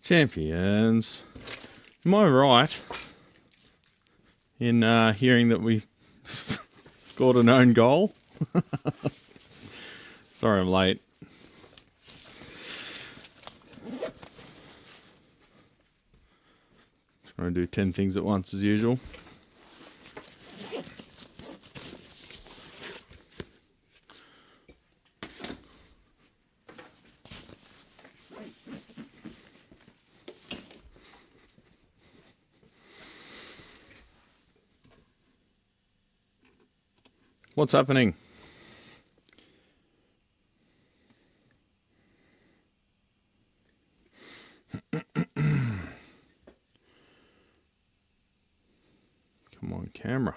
Champions. Am I right in hearing that we scored an own goal? Sorry I'm late. Trying to do 10 things at once as usual. What's happening? Come on, camera.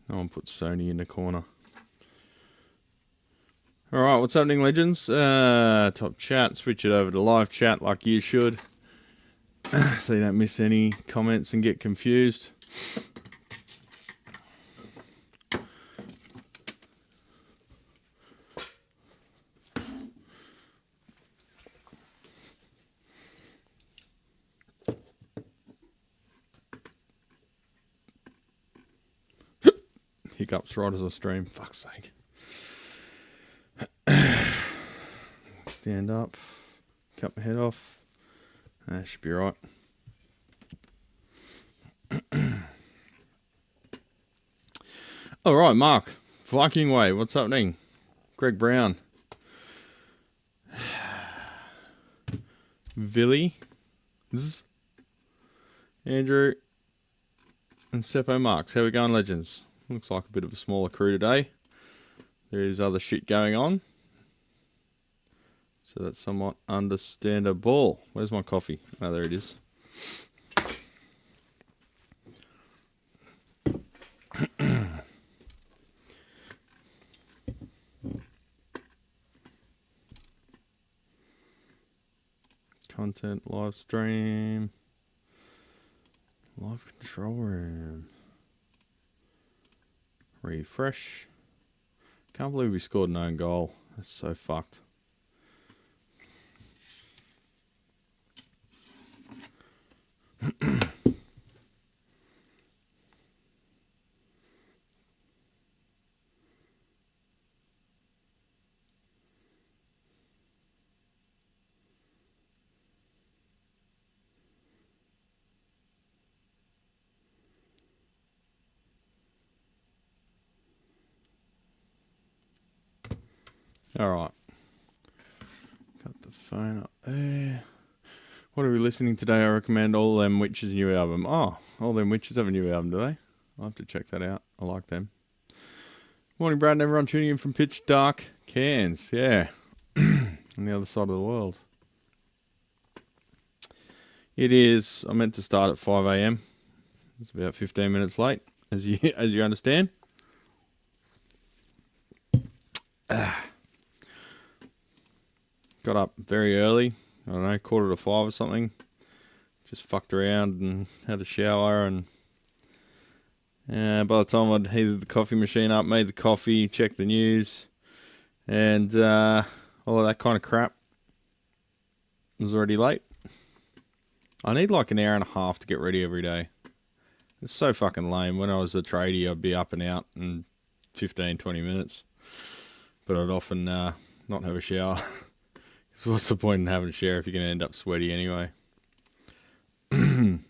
No one put Sony in the corner. Alright, what's happening, legends? Top chat, switch it over to live chat like you should. So you don't miss any comments and get confused. Hiccups right as I stream, fuck's sake. Stand up, cut my head off. That should be right. All right, Mark, Viking Way, what's happening? Greg Brown, Villy, Andrew, and Seppo Marks. How we going, legends? Looks like a bit of a smaller crew today. There is other shit going on, so that's somewhat understandable. Where's my coffee? Oh, there it is. Content, live stream, live control room, refresh. Can't believe we scored an own goal. That's so fucked. All right. Got the phone up there. What are we listening today? I recommend All Them Witches' new album. Oh, All Them Witches have a new album, do they? I'll have to check that out. I like them. Morning, Brad, and everyone tuning in from pitch dark Cairns. Yeah. On the other side of the world. It is, I meant to start at 5 a.m. It's about 15 minutes late, as you understand. Got up very early, I don't know, 4:45 or something. Just fucked around and had a shower, and by the time I'd heated the coffee machine up, made the coffee, checked the news, and all of that kind of crap, it was already late. I need like an hour and a half to get ready every day. It's so fucking lame. When I was a tradie, I'd be up and out in 15, 20 minutes. But I'd often not have a shower. So what's the point in having a shower if you're going to end up sweaty anyway? Unless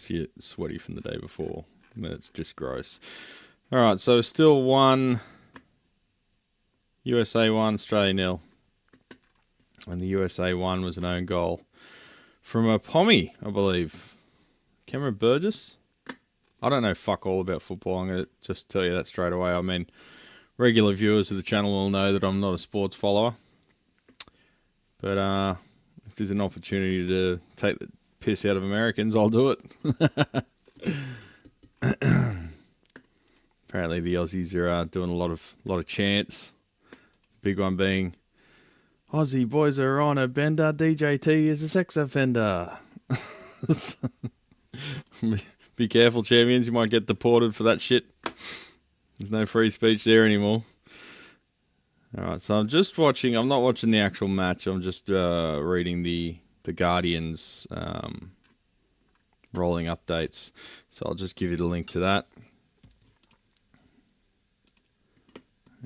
you're sweaty from the day before. Then it's just gross. Alright, so still 1. USA 1, Australia 0. And the USA 1 was an own goal. From a Pommy, I believe. Cameron Burgess? I don't know fuck all about football. I'm going to just tell you that straight away. I mean, regular viewers of the channel will know that I'm not a sports follower. But if there's an opportunity to take the piss out of Americans, I'll do it. Apparently the Aussies are doing a lot of chants. Big one being, Aussie boys are on a bender, DJT is a sex offender. Be careful, champions. You might get deported for that shit. There's no free speech there anymore. Alright, so I'm just watching. I'm not watching the actual match. I'm just reading the Guardians rolling updates. So I'll just give you the link to that.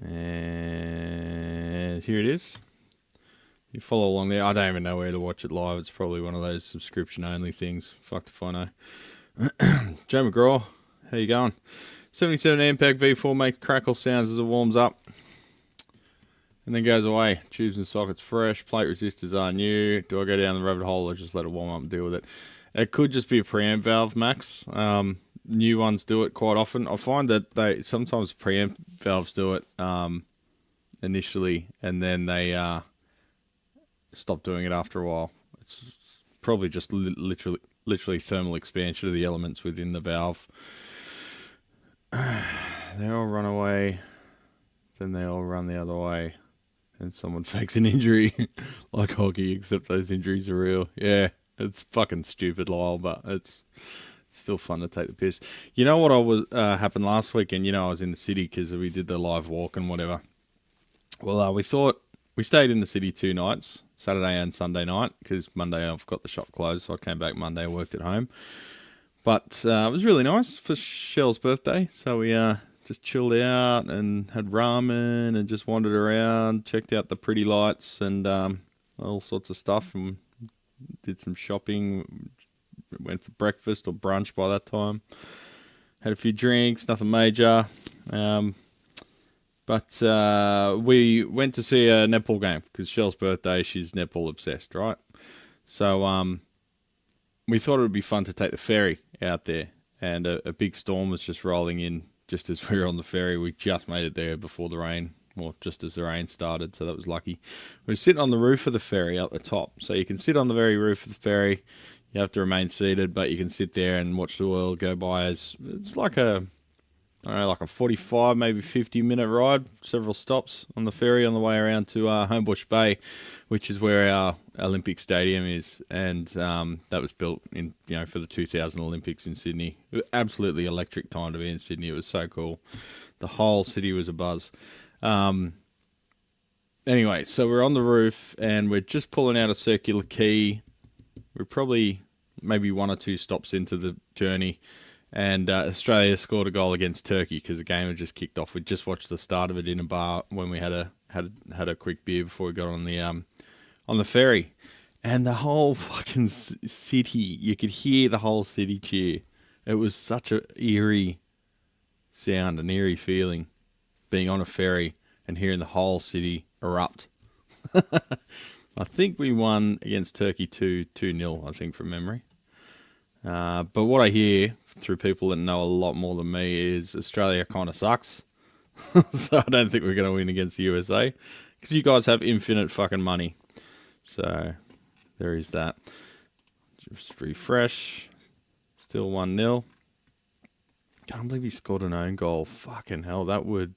And here it is. You follow along there. I don't even know where to watch it live. It's probably one of those subscription-only things. Fucked if I know. Joe McGraw, how you going? 77 Ampeg V4 makes crackle sounds as it warms up. And then goes away. Tubes and sockets fresh. Plate resistors are new. Do I go down the rabbit hole or just let it warm up and deal with it? It could just be a preamp valve, Max. New ones do it quite often. I find that sometimes preamp valves do it initially, and then they stop doing it after a while. It's probably just literally thermal expansion of the elements within the valve. They all run away, then they all run the other way, and someone fakes an injury like hockey, except those injuries are real. Yeah, it's fucking stupid, Lyle, but it's still fun to take the piss. You know what happened last weekend? You know, I was in the city because we did the live walk and whatever. Well, we stayed in the city 2 nights, Saturday and Sunday night, because Monday I've got the shop closed, so I came back Monday and worked at home. But it was really nice for Shell's birthday, so we just chilled out and had ramen and just wandered around, checked out the pretty lights and all sorts of stuff, and did some shopping. Went for breakfast or brunch by that time. Had a few drinks, nothing major. But we went to see a netball game because Shell's birthday, she's netball obsessed, right? So we thought it would be fun to take the ferry out there. And a big storm was just rolling in just as we were on the ferry. We just made it there before the rain, well, just as the rain started, so that was lucky. We were sitting on the roof of the ferry at the top. So you can sit on the very roof of the ferry. You have to remain seated, but you can sit there and watch the world go by. It's like a 45, maybe 50-minute ride, several stops on the ferry on the way around to Homebush Bay, which is where our Olympic Stadium is, and that was built for the 2000 Olympics in Sydney. Absolutely electric time to be in Sydney. It was so cool. The whole city was abuzz. Anyway, so we're on the roof and we're just pulling out a circular key. We're probably maybe 1 or 2 stops into the journey, and Australia scored a goal against Turkey because the game had just kicked off. We just watched the start of it in a bar when we had a quick beer before we got on the ferry, and the whole fucking city, you could hear the whole city cheer. It was such an eerie sound, an eerie feeling, being on a ferry and hearing the whole city erupt. I think we won against Turkey 2-0, I think, from memory. But what I hear through people that know a lot more than me is Australia kind of sucks. So I don't think we're going to win against the USA because you guys have infinite fucking money. So there is that. Just refresh. Still 1-0. Can't believe he scored an own goal. Fucking hell, that would...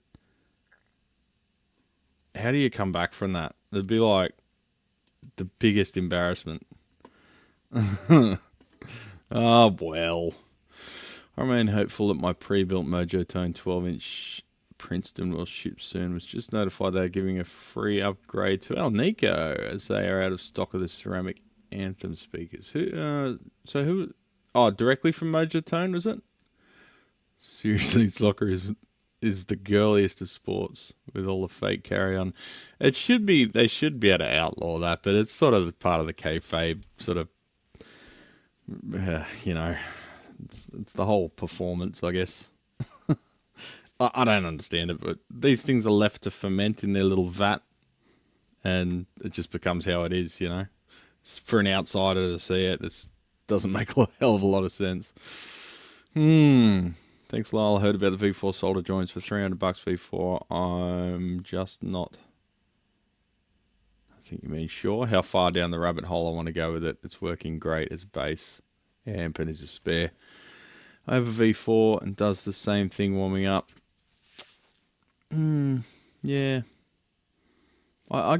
How do you come back from that? It'd be like the biggest embarrassment. Oh, well. I remain hopeful that my pre-built Magewell 12-inch Princeton will ship soon. Was just notified they're giving a free upgrade to Alnico as they are out of stock of the ceramic Anthem speakers. Who? Oh, directly from Magewell, was it? Seriously, soccer is the girliest of sports with all the fake carry-on. They should be able to outlaw that, but it's sort of part of the kayfabe sort of, it's the whole performance, I guess. I don't understand it, but these things are left to ferment in their little vat, and it just becomes how it is, For an outsider to see it, this doesn't make a hell of a lot of sense. Thanks, Lyle. I heard about the V4 solder joints for $300 V4. I'm just not... I think you mean sure. How far down the rabbit hole I want to go with it. It's working great as a base amp and as a spare. I have a V4 and does the same thing warming up. Yeah. I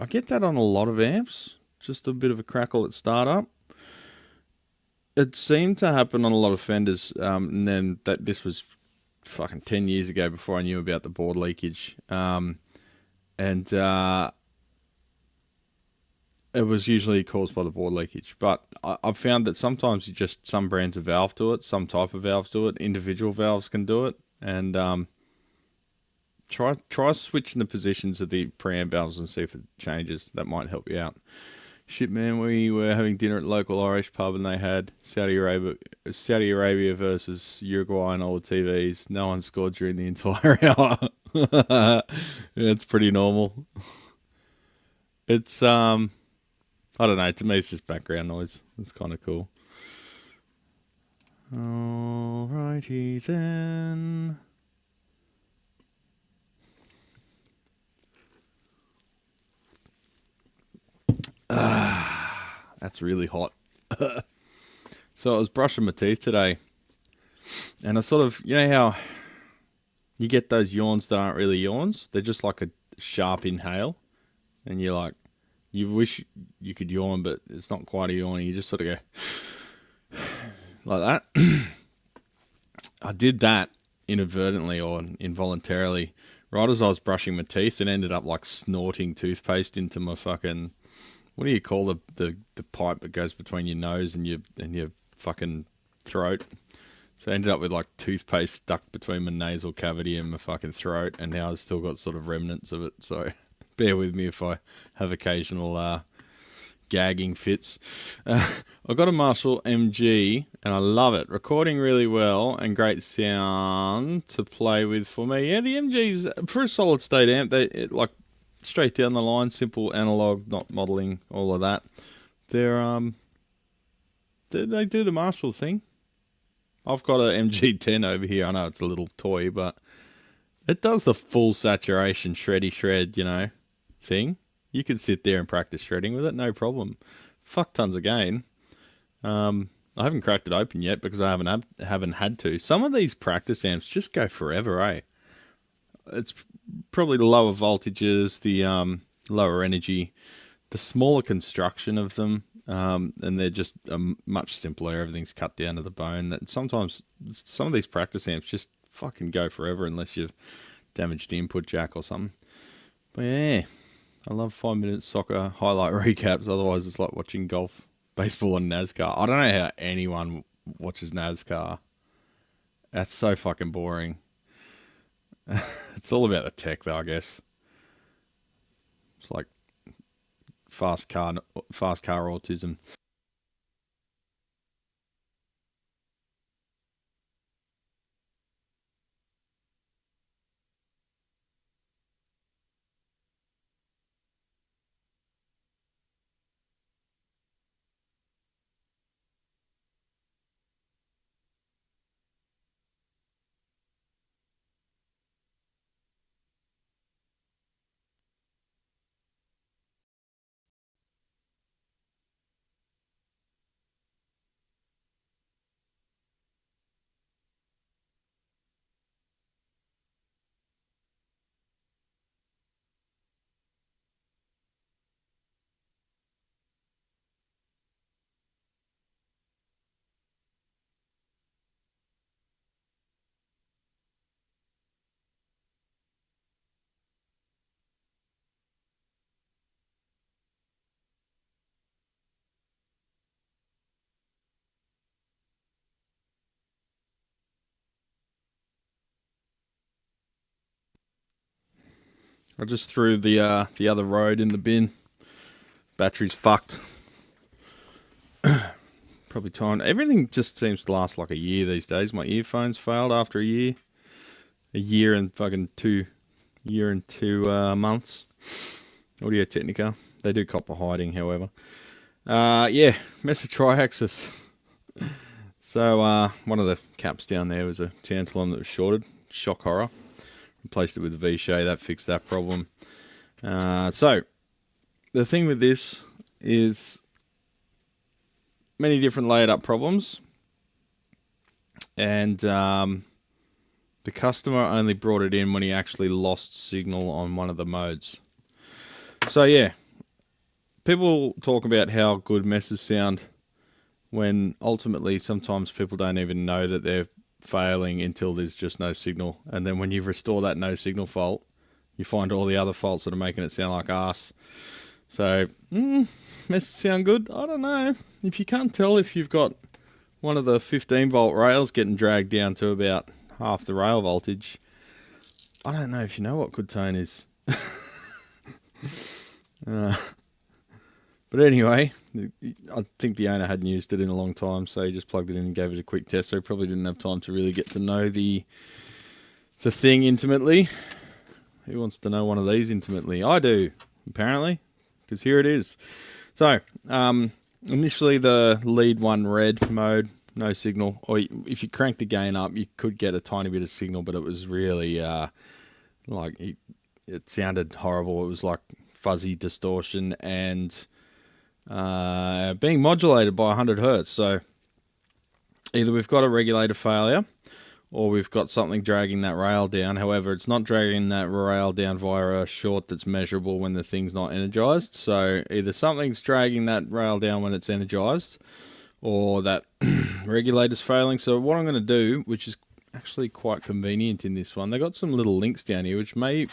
get that on a lot of amps. Just a bit of a crackle at startup. it seemed to happen on a lot of Fenders, and then this was fucking 10 years ago before I knew about the board leakage. And it was usually caused by the board leakage. But I've found that sometimes some brands of valve do it, some type of valves do it, individual valves can do it. And try switching the positions of the preamp valves and see if it changes. That might help you out. Shit, man, we were having dinner at a local Irish pub and they had Saudi Arabia versus Uruguay on all the TVs. No one scored during the entire hour. Yeah, it's pretty normal. It's, I don't know, to me it's just background noise. It's kind of cool. Alrighty then. That's really hot. So I was brushing my teeth today, and I sort of, you know how you get those yawns that aren't really yawns? They're just like a sharp inhale, and you're like, you wish you could yawn, but it's not quite a yawn. You just sort of go like that. I did that inadvertently or involuntarily right as I was brushing my teeth, and ended up like snorting toothpaste into my fucking... What do you call the pipe that goes between your nose and your fucking throat? So I ended up with like toothpaste stuck between my nasal cavity and my fucking throat, and now I've still got sort of remnants of it. So bear with me if I have occasional gagging fits. I got a Marshall MG and I love it. Recording really well and great sound to play with for me. Yeah, the MG's for a solid state amp. Like straight down the line, simple analog, not modeling, all of that. They do the Marshall thing. I've got a MG10 over here. I know it's a little toy, but it does the full saturation shreddy shred, you know, thing. You could sit there and practice shredding with it, no problem. Fuck tons of gain. I haven't cracked it open yet because I haven't had to. Some of these practice amps just go forever, eh? It's probably the lower voltages, the lower energy, the smaller construction of them, and they're just much simpler. Everything's cut down to the bone. That sometimes some of these practice amps just fucking go forever unless you've damaged the input jack or something. But yeah, I love 5-minute soccer highlight recaps. Otherwise, it's like watching golf, baseball, and NASCAR. I don't know how anyone watches NASCAR. That's so fucking boring. It's all about the tech, though, I guess. It's like fast car autism. I just threw the other Rode in the bin. Battery's fucked. Probably time. Everything just seems to last like a year these days. My earphones failed after a year. A year and fucking 2 months. Audio Technica. They do copper hiding, however. Yeah, Mesa Triaxis. So one of the caps down there was a tantalum that was shorted. Shock horror. Replaced it with a V-Shay. That fixed that problem. So the thing with this is many different layered up problems, and the customer only brought it in when he actually lost signal on one of the modes. So yeah, people talk about how good messes sound when ultimately sometimes people don't even know that they're failing until there's just no signal. And then when you restore that no signal fault, you find all the other faults that are making it sound like arse. So, must it sound good? I don't know. If you can't tell if you've got one of the 15 volt rails getting dragged down to about half the rail voltage, I don't know if you know what good tone is. But anyway, I think the owner hadn't used it in a long time, so he just plugged it in and gave it a quick test, so he probably didn't have time to really get to know the thing intimately. Who wants to know one of these intimately? I do, apparently, because here it is. So, initially the lead one red mode, no signal, or if you crank the gain up, you could get a tiny bit of signal, but it was really, like, it sounded horrible. It was like fuzzy distortion and being modulated by 100 hertz. So either we've got a regulator failure or we've got something dragging that rail down. However, it's not dragging that rail down via a short that's measurable when the thing's not energized. So either something's dragging that rail down when it's energized or that regulator's failing. So what I'm going to do, which is actually quite convenient in this one, they got some little links down here which may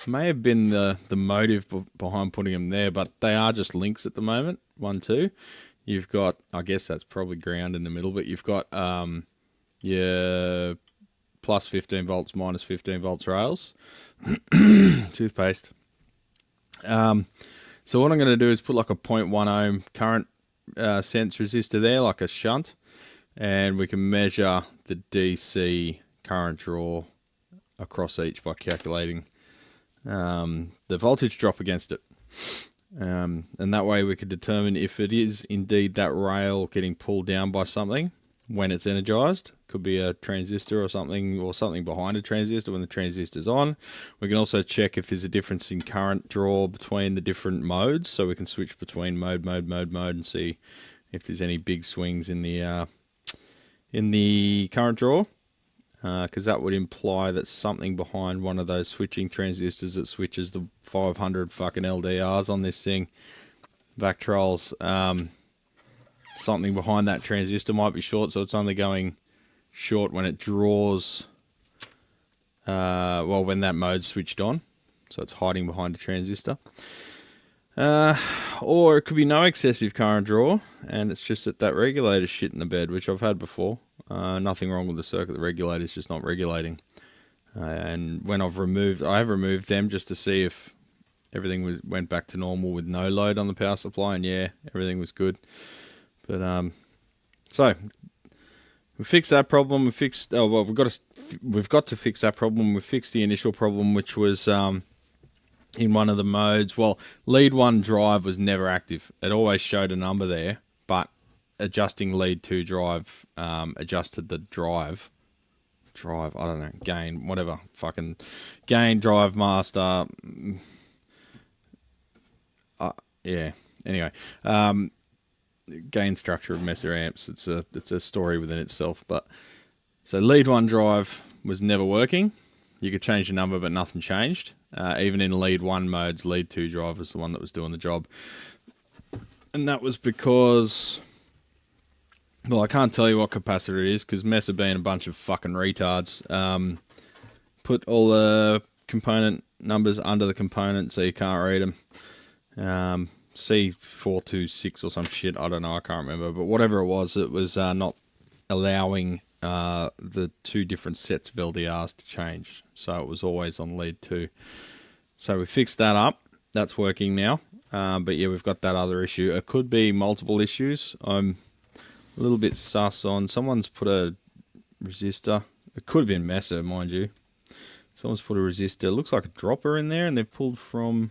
have been the motive behind putting them there, but they are just links at the moment. 1, 2. You've got, I guess that's probably ground in the middle, but you've got your plus 15 volts, minus 15 volts rails. Toothpaste. So what I'm going to do is put like a 0.1 ohm current sense resistor there, like a shunt, and we can measure the DC current draw across each by calculating the voltage drop against it. And that way we could determine if it is indeed that rail getting pulled down by something when it's energized. Could be a transistor or something behind a transistor when the transistor's on. We can also check if there's a difference in current draw between the different modes, so we can switch between mode and see if there's any big swings in the current draw. Because that would imply that something behind one of those switching transistors that switches the 500 fucking LDRs on this thing, Vactrols, something behind that transistor might be short, so it's only going short when it draws, when that mode's switched on, so it's hiding behind a transistor. Or it could be no excessive current draw, and it's just that regulator's shit in the bed, which I've had before. Nothing wrong with the circuit, the regulator's just not regulating. And when I have removed them just to see if everything went back to normal with no load on the power supply, and yeah, everything was good. But so we fixed that problem. We've got to fix that problem. We fixed the initial problem, which was in one of the modes. Well, lead 1 drive was never active. It always showed a number there, but adjusting lead 2 drive adjusted the drive, I don't know, gain, whatever, fucking gain, drive, master, yeah, anyway, gain structure of Messer amps, it's a story within itself. But so lead 1 drive was never working. You could change the number, but nothing changed. Even in lead 1 modes, lead 2 drive was the one that was doing the job. And that was because, well, I can't tell you what capacitor it is, because Messer being a bunch of fucking retards, put all the component numbers under the component so you can't read them. C426 or some shit, I don't know, I can't remember. But whatever it was not allowing the 2 different sets of LDRs to change. So it was always on lead 2. So we fixed that up. That's working now. But yeah, we've got that other issue. It could be multiple issues. I'm a little bit sus on. Someone's put a resistor. It could have been Messer, mind you. Someone's put a resistor. It looks like a dropper in there, and they've pulled from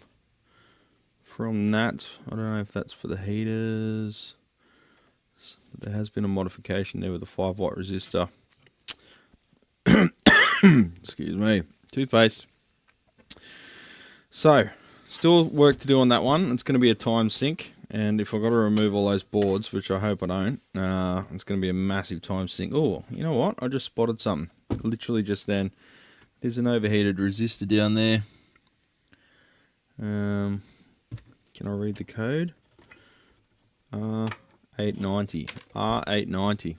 that. I don't know if that's for the heaters. There has been a modification there with a 5 watt resistor. Excuse me. Toothpaste. So, still work to do on that one. It's going to be a time sink. And if I've got to remove all those boards, which I hope I don't, it's going to be a massive time sink. Oh, you know what? I just spotted something. Literally just then. There's an overheated resistor down there. Can I read the code? 890. R890.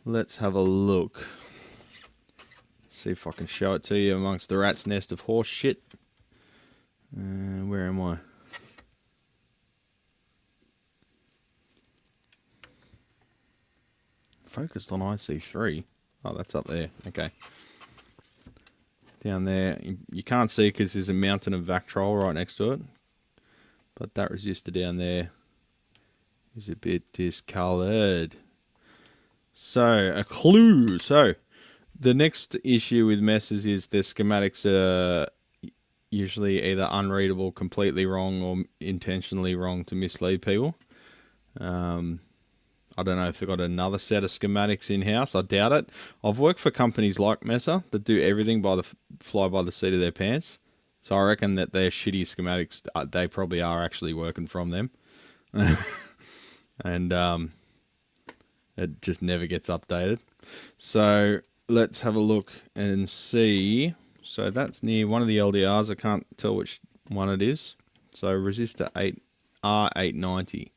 Let's have a look. See if I can show it to you amongst the rat's nest of horse shit. Where am I? Focused on IC3. Oh, that's up there. Okay. Down there. You can't see because there's a mountain of Vactrol right next to it. But that resistor down there is a bit discolored. So, a clue. So, the next issue with messes is the schematics are usually either unreadable, completely wrong, or intentionally wrong to mislead people. I don't know if they've got another set of schematics in-house. I doubt it. I've worked for companies like Messer that do everything by the fly by the seat of their pants. So I reckon that their shitty schematics, they probably are actually working from them. And it just never gets updated. So let's have a look and see. So that's near one of the LDRs. I can't tell which one it is. So resistor 8R890.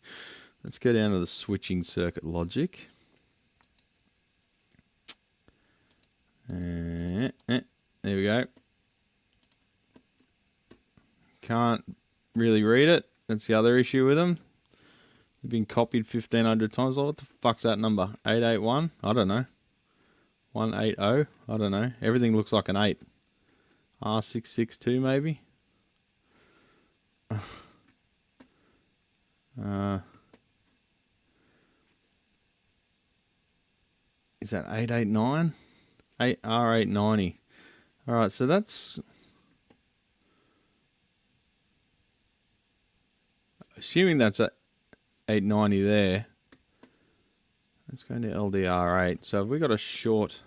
Let's go down to the switching circuit logic. There we go. Can't really read it. That's the other issue with them. They've been copied 1,500 times. Oh, what the fuck's that number? 881? I don't know. 180? I don't know. Everything looks like an 8. R662 maybe? Is that 889? 8R890. Alright, so that's... Assuming that's at 890 there. Let's go into LDR8. So have we got a short...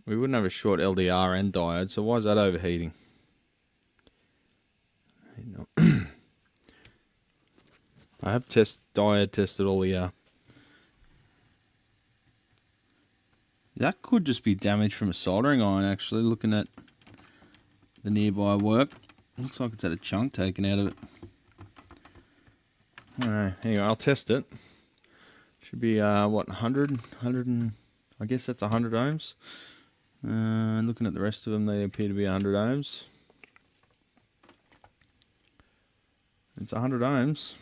We wouldn't have a short LDR and diode, so why is that overheating? I have diode tested all the... That could just be damage from a soldering iron, actually, looking at the nearby work. Looks like it's had a chunk taken out of it. Alright, anyway, I'll test it. Should be, what, 100 and... I guess that's 100 ohms. Looking at the rest of them, they appear to be 100 ohms. It's 100 ohms.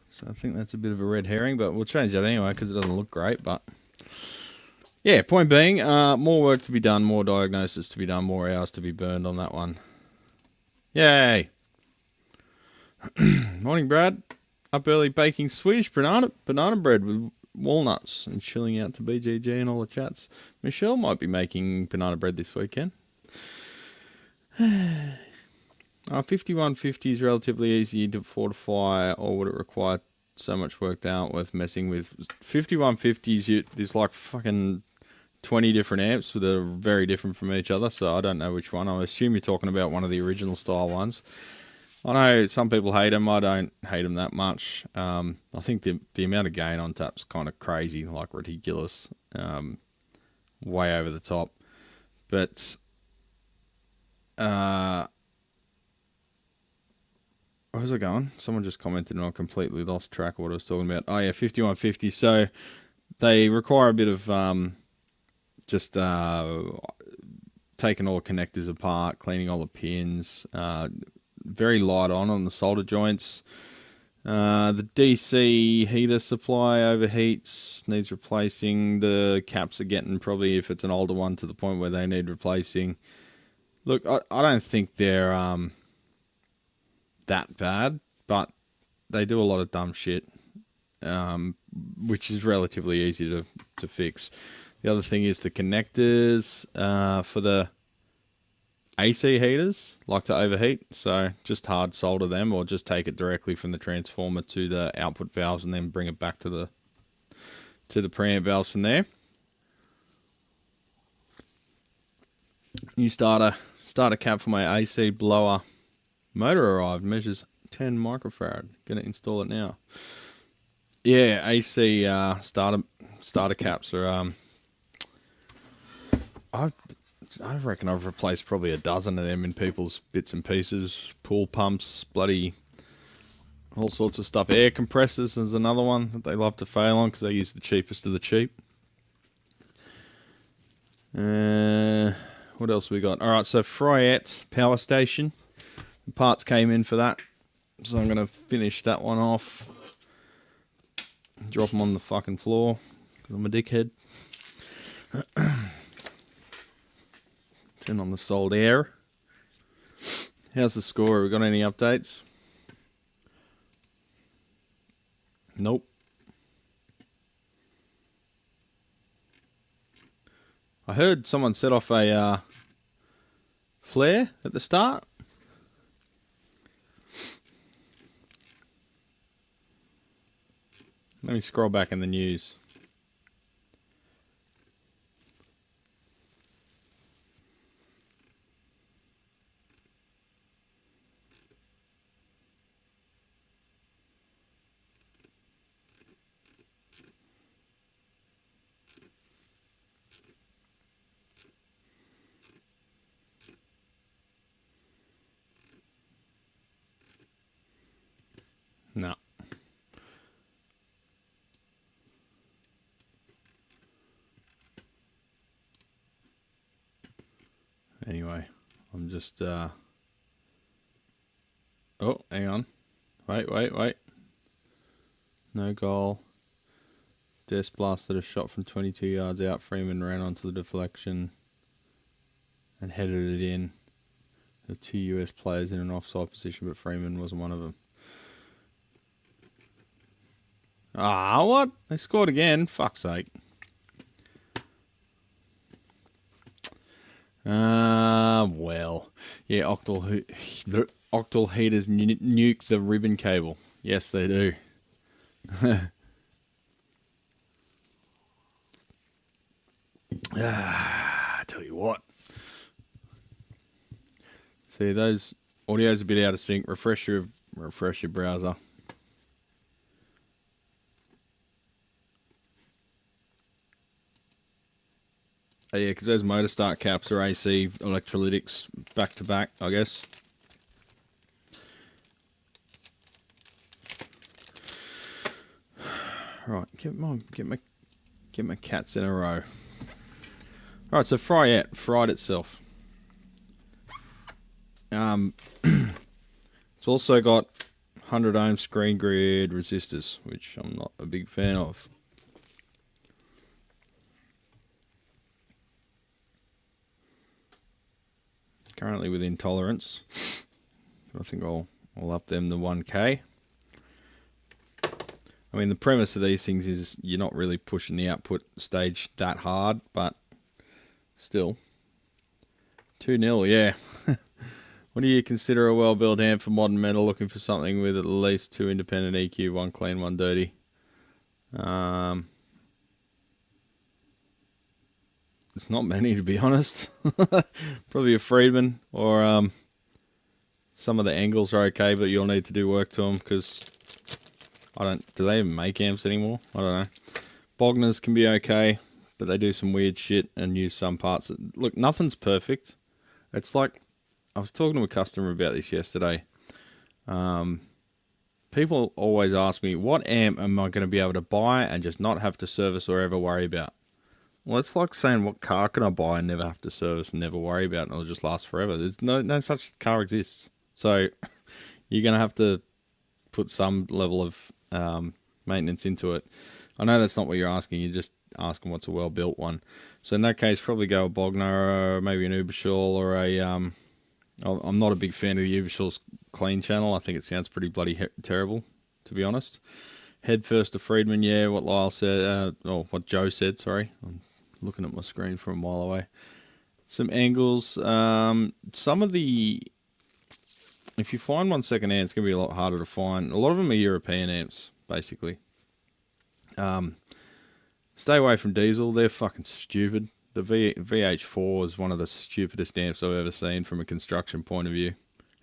So I think that's a bit of a red herring, but we'll change that anyway because it doesn't look great. But yeah, point being, more work to be done, more diagnosis to be done, more hours to be burned on that one. Yay! Morning, Brad. Up early baking Swedish banana bread with walnuts and chilling out to BGG and all the chats. Michelle might be making banana bread this weekend. 5150 is relatively easy to fortify, or would it require so much work that aren't worth messing with? 5150s, there's like fucking 20 different amps that are very different from each other, so I don't know which one. I assume you're talking about one of the original style ones. I know some people hate them. I don't hate them that much. I think the amount of gain on tap's kind of crazy, like ridiculous, way over the top. But where was I going? Someone just commented and I completely lost track of what I was talking about. Oh yeah, 5150. So they require a bit of just taking all the connectors apart, cleaning all the pins, very light on the solder joints. The DC heater supply overheats, needs replacing. The caps are getting probably, if it's an older one, to the point where they need replacing. Look, I don't think they're that bad, but they do a lot of dumb shit, which is relatively easy to fix. The other thing is the connectors for the AC heaters like to overheat, so just hard solder them or just take it directly from the transformer to the output valves and then bring it back to the preamp valves from there. New starter cap for my AC blower motor arrived, measures 10 microfarad. Gonna install it now. Yeah, AC starter caps are I reckon I've replaced probably a dozen of them in people's bits and pieces, pool pumps, bloody all sorts of stuff. Air compressors is another one that they love to fail on because they use the cheapest of the cheap. What else we got? Alright, so Fryette power station. The parts came in for that. So I'm going to finish that one off. Drop them on the fucking floor because I'm a dickhead. Turn on the sold air. How's the score? We got any updates? Nope. I heard someone set off a flare at the start. Let me scroll back in the news. No. Anyway, I'm just, oh, hang on. Wait. No goal. Des blasted a shot from 22 yards out. Freeman ran onto the deflection and headed it in. The 2 US players in an offside position, but Freeman wasn't one of them. Ah, what? They scored again? Fuck's sake. Well. Yeah, octal heaters nuke the ribbon cable. Yes, they do. I tell you what. See, those audio's a bit out of sync. Refresh your browser. Oh, yeah, because those motor start caps are AC electrolytics back to back, I guess. Right, get my cats in a row. Right, so Fryette fried itself. It's also got 100 ohm screen grid resistors, which I'm not a big fan of. Currently within tolerance. I think I'll up them to 1K. I mean, the premise of these things is you're not really pushing the output stage that hard, but still. 2-0, yeah. What do you consider a well-built amp for modern metal, looking for something with at least 2 independent EQ, 1 clean, 1 dirty? It's not many, to be honest. Probably a Friedman, or some of the angles are okay, but you'll need to do work to them because do they even make amps anymore? I don't know. Bogners can be okay, but they do some weird shit and use some parts. Look, nothing's perfect. It's like, I was talking to a customer about this yesterday. People always ask me, what amp am I going to be able to buy and just not have to service or ever worry about? Well, it's like saying, what car can I buy and never have to service and never worry about it and it'll just last forever? There's no such car exists. So you're going to have to put some level of maintenance into it. I know that's not what you're asking. You're just asking what's a well-built one. So in that case, probably go a Bogner or maybe an Uberschall or a... I'm not a big fan of the Uberschall's clean channel. I think it sounds pretty bloody terrible, to be honest. Head first to Friedman, yeah, what Lyle said, what Joe said, sorry. I'm looking at my screen from a mile away. Some angles. Some of the... If you find one second hand, it's going to be a lot harder to find. A lot of them are European amps, basically. Stay away from diesel. They're fucking stupid. The VH4 is one of the stupidest amps I've ever seen from a construction point of view.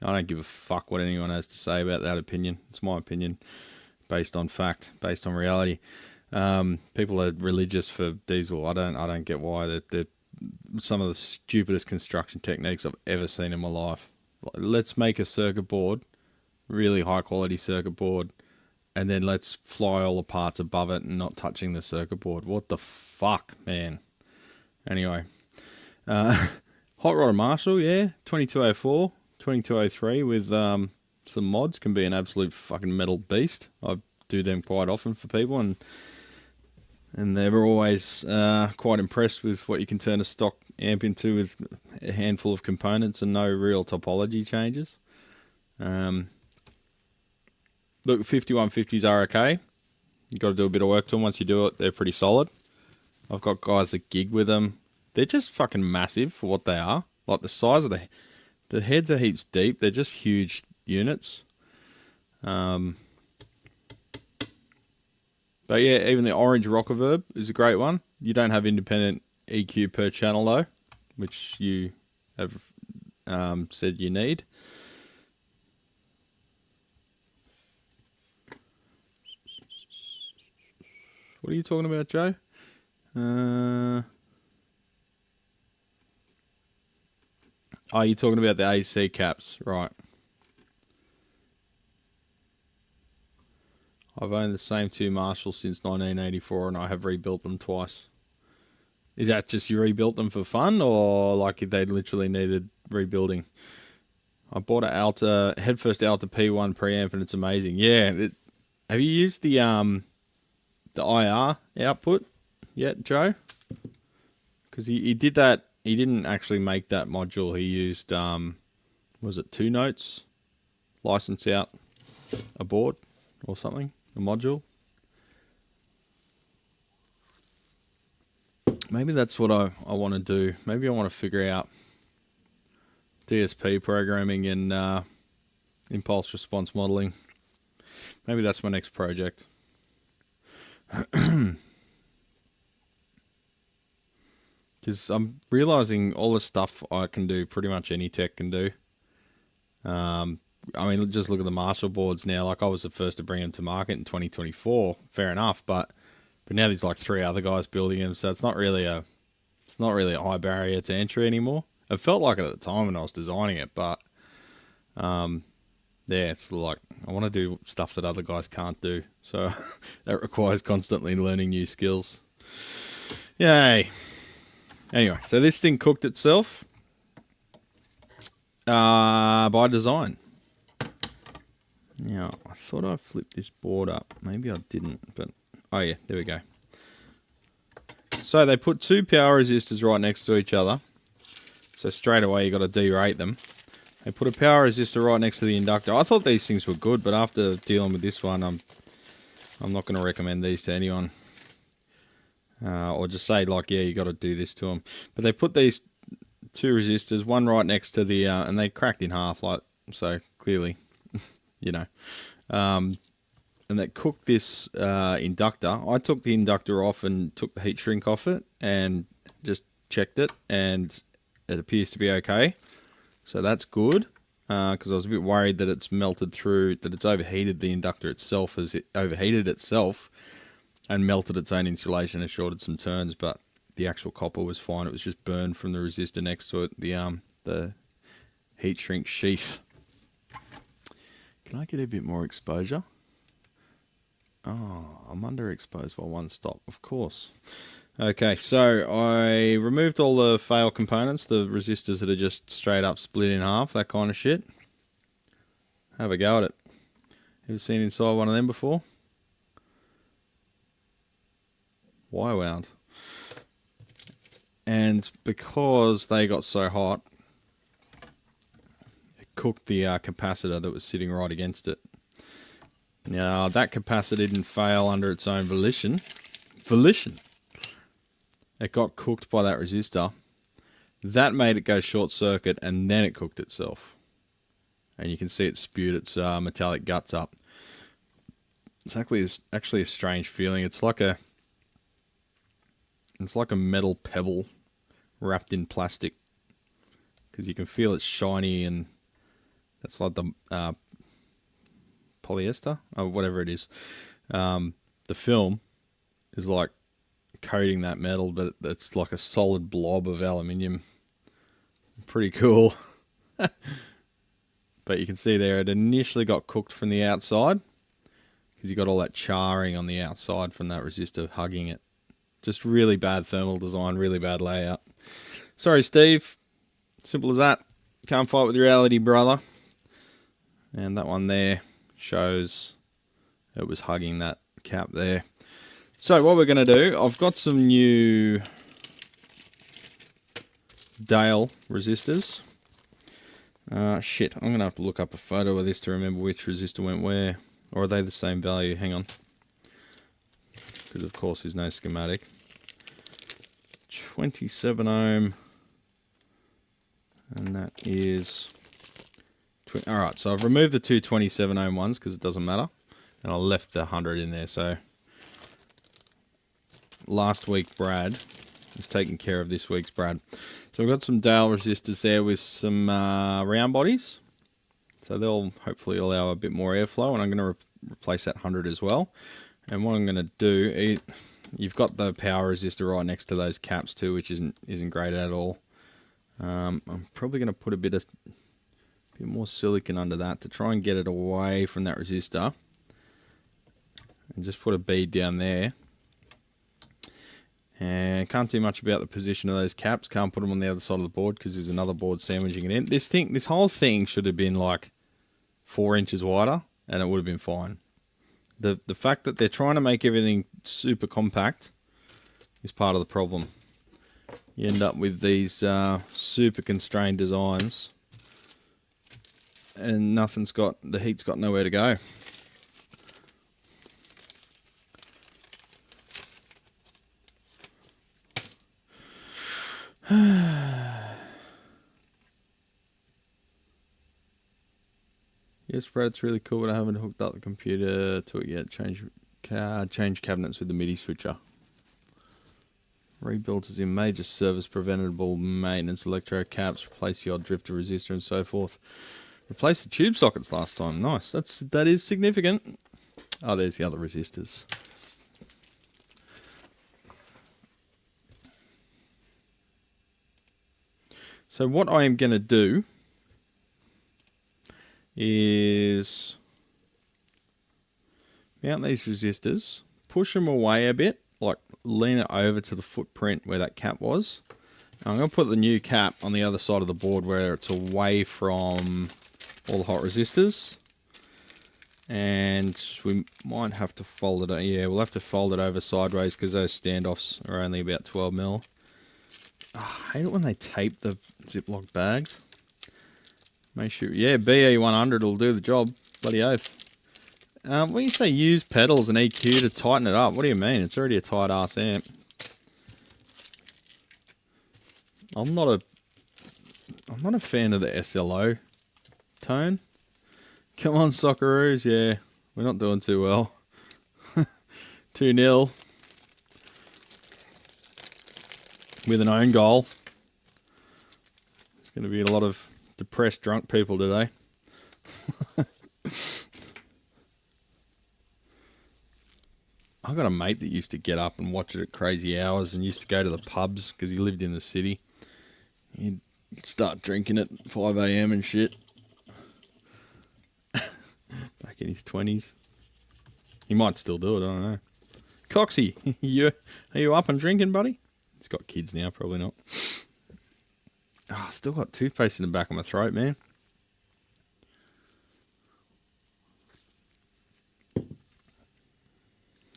I don't give a fuck what anyone has to say about that opinion. It's my opinion, based on fact, based on reality. People are religious for diesel. I don't get why. They're some of the stupidest construction techniques I've ever seen in my life. Let's make a circuit board really high quality circuit board, and then let's fly all the parts above it and not touching the circuit board. What the fuck, man? Anyway, Hot Rod and Marshall, yeah, 2204, 2203 with some mods can be an absolute fucking metal beast. I do them quite often for people, and they're always quite impressed with what you can turn a stock amp into with a handful of components and no real topology changes. Look, 5150s are okay. You've got to do a bit of work to them. Once you do it, they're pretty solid. I've got guys that gig with them. They're just fucking massive for what they are. Like the size of the heads are heaps deep. They're just huge units. But yeah, even the orange rock reverb is a great one. You don't have independent EQ per channel though, which you have said you need. What are you talking about, Joe? Oh, you're talking about the AC caps, right. I've owned the same two Marshalls since 1984 and I have rebuilt them twice. Is that just you rebuilt them for fun or like if they literally needed rebuilding? I bought a Headfirst Alta P1 preamp and it's amazing. Yeah, have you used the IR output yet, Joe? Because he did that. He didn't actually make that module. He used, was it 2 notes? License out a board or something, a module. Maybe that's what I want to do. Maybe I want to figure out DSP programming and impulse response modeling. Maybe that's my next project. Because I'm realizing all the stuff I can do, pretty much any tech can do. I mean, just look at the Marshall boards now. Like I was the first to bring them to market in 2024. Fair enough, but now there's like 3 other guys building them, so it's not really a high barrier to entry anymore. It felt like it at the time when I was designing it, but yeah, it's like I want to do stuff that other guys can't do, so that requires constantly learning new skills. Yay! Anyway, so this thing cooked itself by design. Now, I thought I flipped this board up. Maybe I didn't, but oh yeah, there we go. So they put 2 power resistors right next to each other. So straight away you got to derate them. They put a power resistor right next to the inductor. I thought these things were good, but after dealing with this one, I'm not going to recommend these to anyone. Or just say like, yeah, you got to do this to them. But they put these 2 resistors, one right next to the, and they cracked in half, like so clearly, you know. And that cooked this inductor. I took the inductor off and took the heat shrink off it and just checked it, and it appears to be okay. So that's good, because I was a bit worried that it's melted through, that it's overheated the inductor itself, as it overheated itself and melted its own insulation and shorted some turns, but the actual copper was fine. It was just burned from the resistor next to it, the heat shrink sheath. Can I get a bit more exposure? Oh, I'm underexposed by 1 stop, of course. Okay, so I removed all the fail components, the resistors that are just straight up split in half, that kind of shit. Have a go at it. Ever seen inside one of them before? Wire wound. And because they got so hot, it cooked the capacitor that was sitting right against it. Now, that capacitor didn't fail under its own volition. It got cooked by that resistor. That made it go short circuit, and then it cooked itself. And you can see it spewed its metallic guts up. It's actually a strange feeling. It's like a metal pebble wrapped in plastic, because you can feel it's shiny, and that's like the polyester or whatever it is. The film is like coating that metal, but it's like a solid blob of aluminium. Pretty cool. But you can see there it initially got cooked from the outside because you got all that charring on the outside from that resistor hugging it. Just really bad thermal design, really bad layout. Sorry, Steve. Simple as that. Can't fight with reality, brother. And that one there shows it was hugging that cap there. So what we're going to do, I've got some new Dale resistors. Shit, I'm going to have to look up a photo of this to remember which resistor went where. Or are they the same value? Hang on. Because of course there's no schematic. 27 ohm. And that is... Alright, so I've removed the two 27 ohm ones because it doesn't matter. And I left the 100 in there, so... Last week Brad was taking care of this week's Brad. So we've got some Dale resistors there with some round bodies. So they'll hopefully allow a bit more airflow, and I'm going to replace that 100 as well. And what I'm going to do, you've got the power resistor right next to those caps too, which isn't great at all. I'm probably going to put a bit more silicon under that to try and get it away from that resistor. And just put a bead down there. And can't do much about the position of those caps. Can't put them on the other side of the board because there's another board sandwiching it in. This whole thing should have been like 4 inches wider, and it would have been fine. The fact that they're trying to make everything super compact is part of the problem. You end up with these super constrained designs, and the heat's got nowhere to go. Yes, Brad, it's really cool, but I haven't hooked up the computer to it yet. Change cabinets with the MIDI switcher. Rebuilt is in major service, preventable maintenance, electro caps, replace the odd drifter resistor and so forth. Replace the tube sockets last time. Nice. That is significant. Oh, there's the other resistors. So what I am going to do is mount these resistors, push them away a bit, like lean it over to the footprint where that cap was. And I'm going to put the new cap on the other side of the board where it's away from all the hot resistors. And we might have to fold it, yeah, we'll have to fold it over sideways because those standoffs are only about 12 mil. Oh, I hate it when they tape the Ziploc bags. Make sure, yeah, BE100 will do the job. Bloody oath. When you say use pedals and EQ to tighten it up, what do you mean? It's already a tight ass amp. I'm not a fan of the SLO tone. Come on, Socceroos, yeah, we're not doing too well. 2-0. With an own goal. There's going to be a lot of depressed drunk people today. I got a mate that used to get up and watch it at crazy hours and used to go to the pubs because he lived in the city. He'd start drinking at 5 AM and shit. Back in his 20s. He might still do it, I don't know. Coxie, are you up and drinking, buddy? He's got kids now, probably not. Oh, still got toothpaste in the back of my throat, man.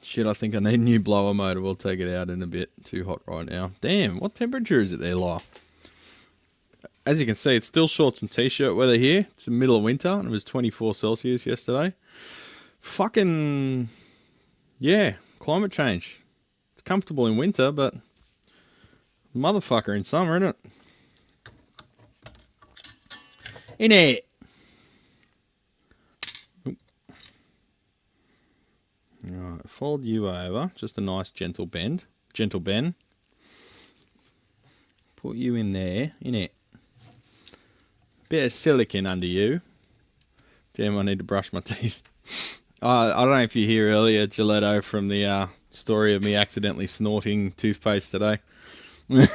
Shit, I think I need a new blower motor. We'll take it out in a bit. Too hot right now. Damn, what temperature is it there, Law? As you can see, it's still shorts and t-shirt weather here. It's the middle of winter, and it was 24 Celsius yesterday. Fucking, yeah, climate change. It's comfortable in winter, but motherfucker in summer, isn't it? In it. Alright, fold you over. Just a nice gentle bend. Gentle bend. Put you in there. In it. Bit of silicone under you. Damn, I need to brush my teeth. I don't know if you hear earlier, Giletto, from the story of me accidentally snorting toothpaste today. I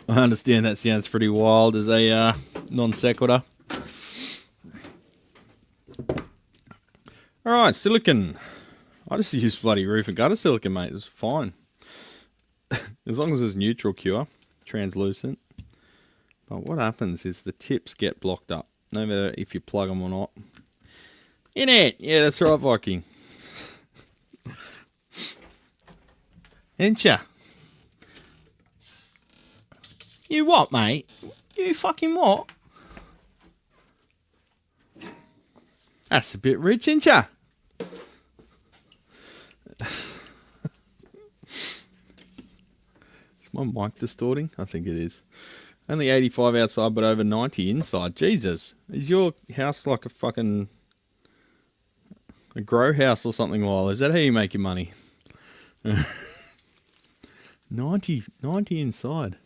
understand that sounds pretty wild as a non sequitur. Alright, silicon. I just use bloody roof and gutter silicon, mate. It's fine. As long as it's neutral cure, translucent. But what happens is the tips get blocked up, no matter if you plug them or not. In it! Yeah, that's right, Viking. Ain't ya? You what, mate? You fucking what? That's a bit rich, ain't ya? Is my mic distorting? I think it is. Only 85 outside, but over 90 inside. Jesus. Is your house like a fucking... a grow house or something, Lyle? Is that how you make your money? 90 inside.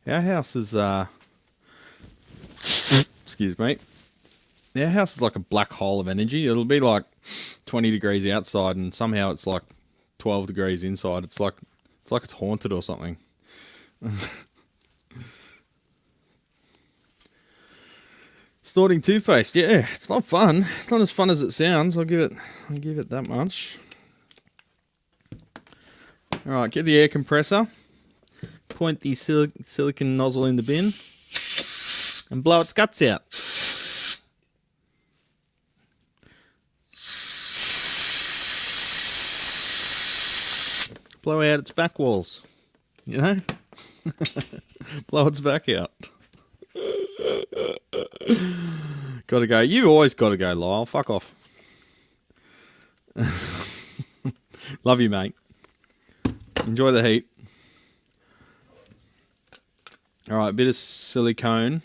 Our house is, excuse me. Our house is like a black hole of energy. It'll be like 20 degrees outside and somehow it's like 12 degrees inside. It's like it's haunted or something. Snorting toothpaste. Yeah, it's not fun. It's not as fun as it sounds. I'll give it that much. Alright, get the air compressor. Point the silicon nozzle in the bin. And blow its guts out. Blow out its back walls. You know? Blow its back out. Gotta go. You always gotta go, Lyle. Fuck off. Love you, mate. Enjoy the heat. Alright, a bit of silicone.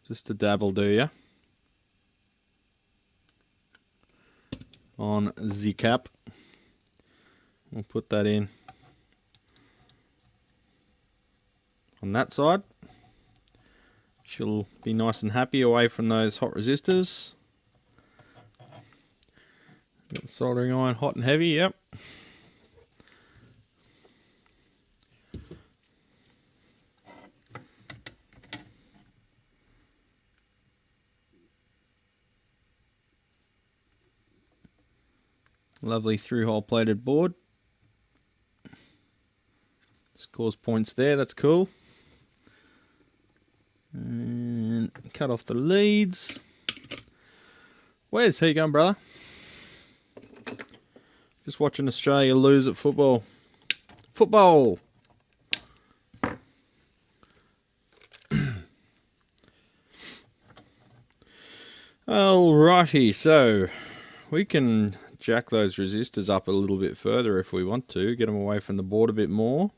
Just to dabble, do ya? On the cap. We'll put that in on that side. She'll be nice and happy away from those hot resistors. Got the soldering iron hot and heavy, yep. Lovely through-hole plated board. Scores points there, that's cool. And cut off the leads. Where's he going, brother? Just watching Australia lose at football. Football! Alrighty, so we can jack those resistors up a little bit further if we want to. Get them away from the board a bit more.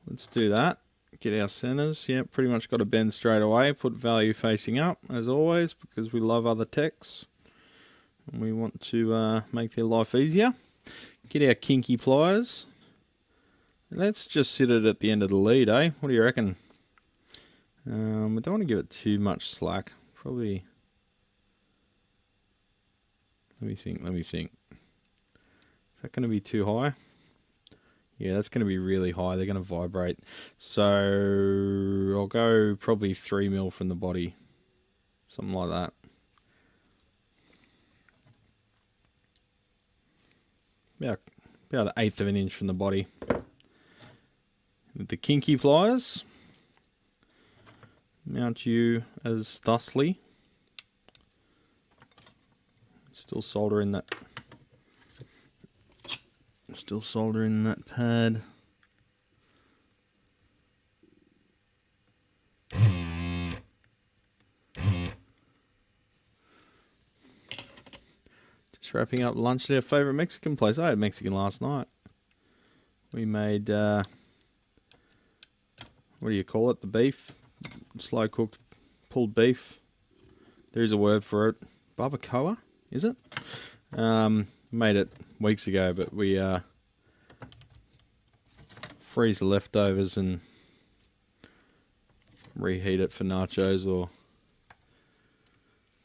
Let's do that. Get our centers. Yeah, pretty much got to bend straight away. Put value facing up, as always, because we love other techs. And we want to make their life easier. Get our kinky pliers. Let's just sit it at the end of the lead, eh? What do you reckon? We don't want to give it too much slack. Probably... Let me think. Is that going to be too high? Yeah, that's going to be really high. They're going to vibrate. So I'll go probably 3 mil from the body. Something like that. About an eighth of an inch from the body. With the kinky pliers. Mount you as thusly. Still soldering that pad. Just wrapping up lunch at our favourite Mexican place. I had Mexican last night. We made what do you call it? The beef. Slow cooked pulled beef. There is a word for it. Barbacoa, is it? Made it weeks ago, but we freeze the leftovers and reheat it for nachos or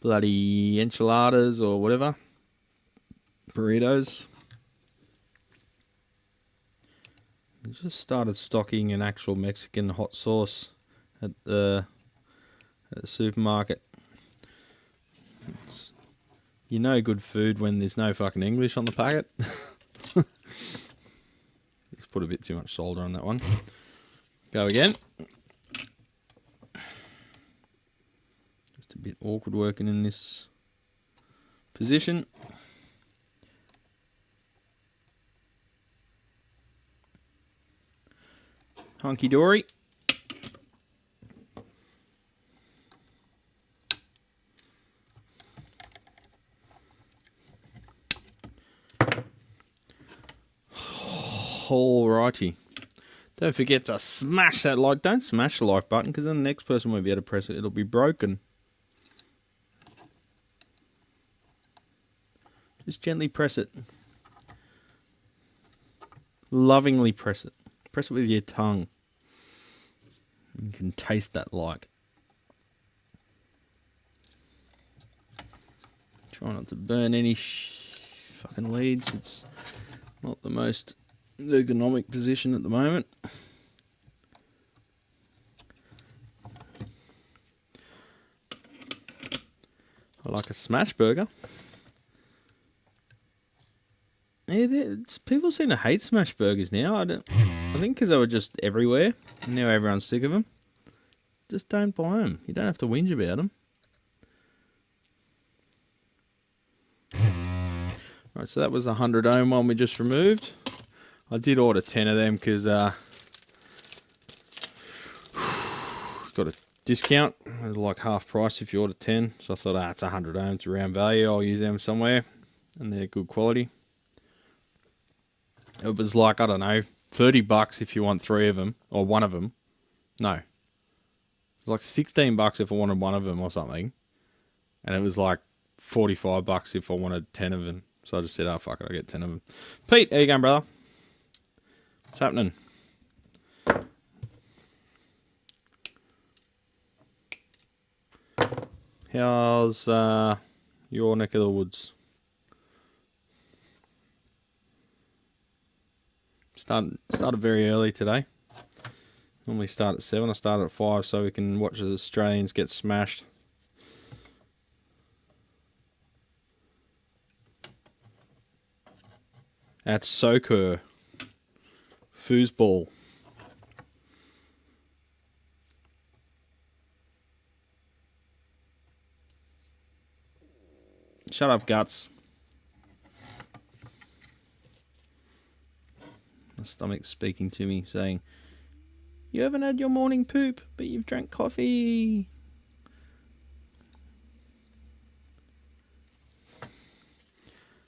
bloody enchiladas or whatever. Burritos. I just started stocking an actual Mexican hot sauce at the supermarket. You know good food when there's no fucking English on the packet. Just put a bit too much solder on that one. Go again. Just a bit awkward working in this position. Hunky dory. Alrighty. Don't forget to smash that like. Don't smash the like button, because then the next person won't be able to press it. It'll be broken. Just gently press it. Lovingly press it. Press it with your tongue. You can taste that like. Try not to burn any fucking leads. It's not the most ergonomic position at the moment. I like a smash burger. Yeah, people seem to hate smash burgers now. I think because they were just everywhere, and now everyone's sick of them. Just don't buy them. You don't have to whinge about them. Right, so that was the 100 ohm one we just removed. I did order 10 of them because got a discount. It was like half price if you order 10. So I thought, it's 100 ohms, around value. I'll use them somewhere, and they're good quality. It was like, I don't know, $30 if you want 3 of them, or 1 of them. No. It was like $16 if I wanted 1 of them or something. And it was like $45 if I wanted 10 of them. So I just said, fuck it, I'll get 10 of them. Pete, how you going, brother? What's happening? How's your neck of the woods? Started very early today. Normally start at 7. I started at 5 so we can watch the Australians get smashed. At Soccer. Foosball. Shut up, Guts. My stomach's speaking to me, saying, you haven't had your morning poop, but you've drank coffee.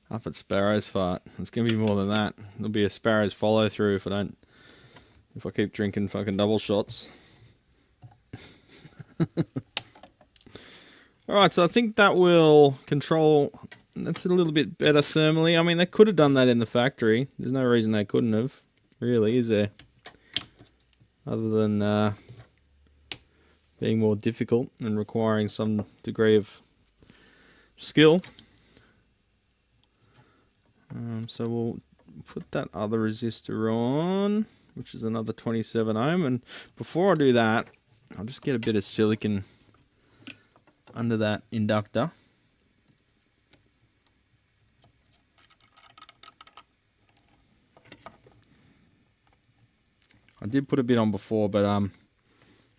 Up at Sparrow's fart. It's going to be more than that. There'll be a Sparrow's follow through if I keep drinking fucking double shots. Alright, so I think that will control. That's a little bit better thermally. I mean, they could have done that in the factory. There's no reason they couldn't have. Really, is there? Other than being more difficult and requiring some degree of skill. So we'll put that other resistor on, which is another 27 ohm. And before I do that, I'll just get a bit of silicon under that inductor. I did put a bit on before, but I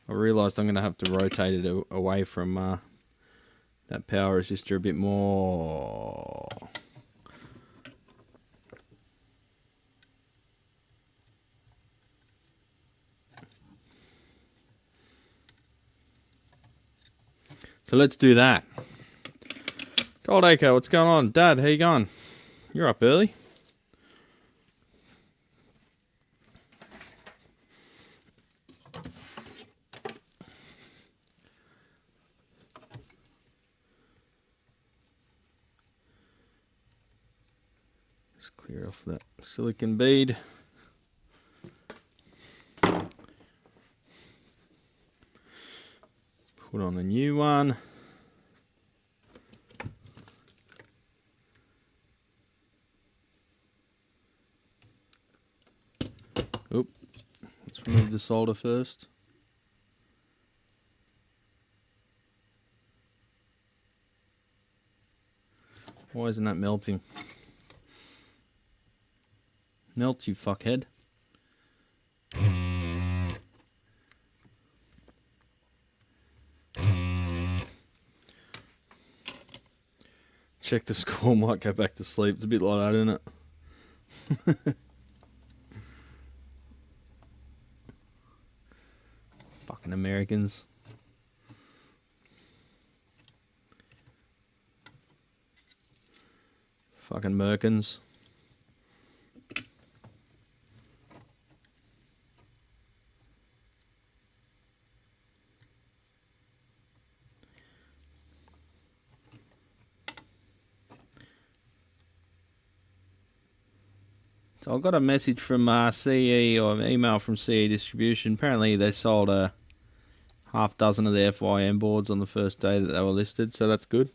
realised I'm going to have to rotate it away from that power resistor a bit more. So let's do that. Cold Acre, what's going on? Dad, how you going? You're up early. Just clear off that silicon bead. Put on a new one. Oop. Let's remove the solder first. Why isn't that melting? Melt, you fuckhead. Check the score, might go back to sleep. It's a bit like that, isn't it? Fucking Americans. Fucking Merkins. So I got a message from CE, or an email from CE Distribution. Apparently they sold a half dozen of the FYM boards on the first day that they were listed, so that's good.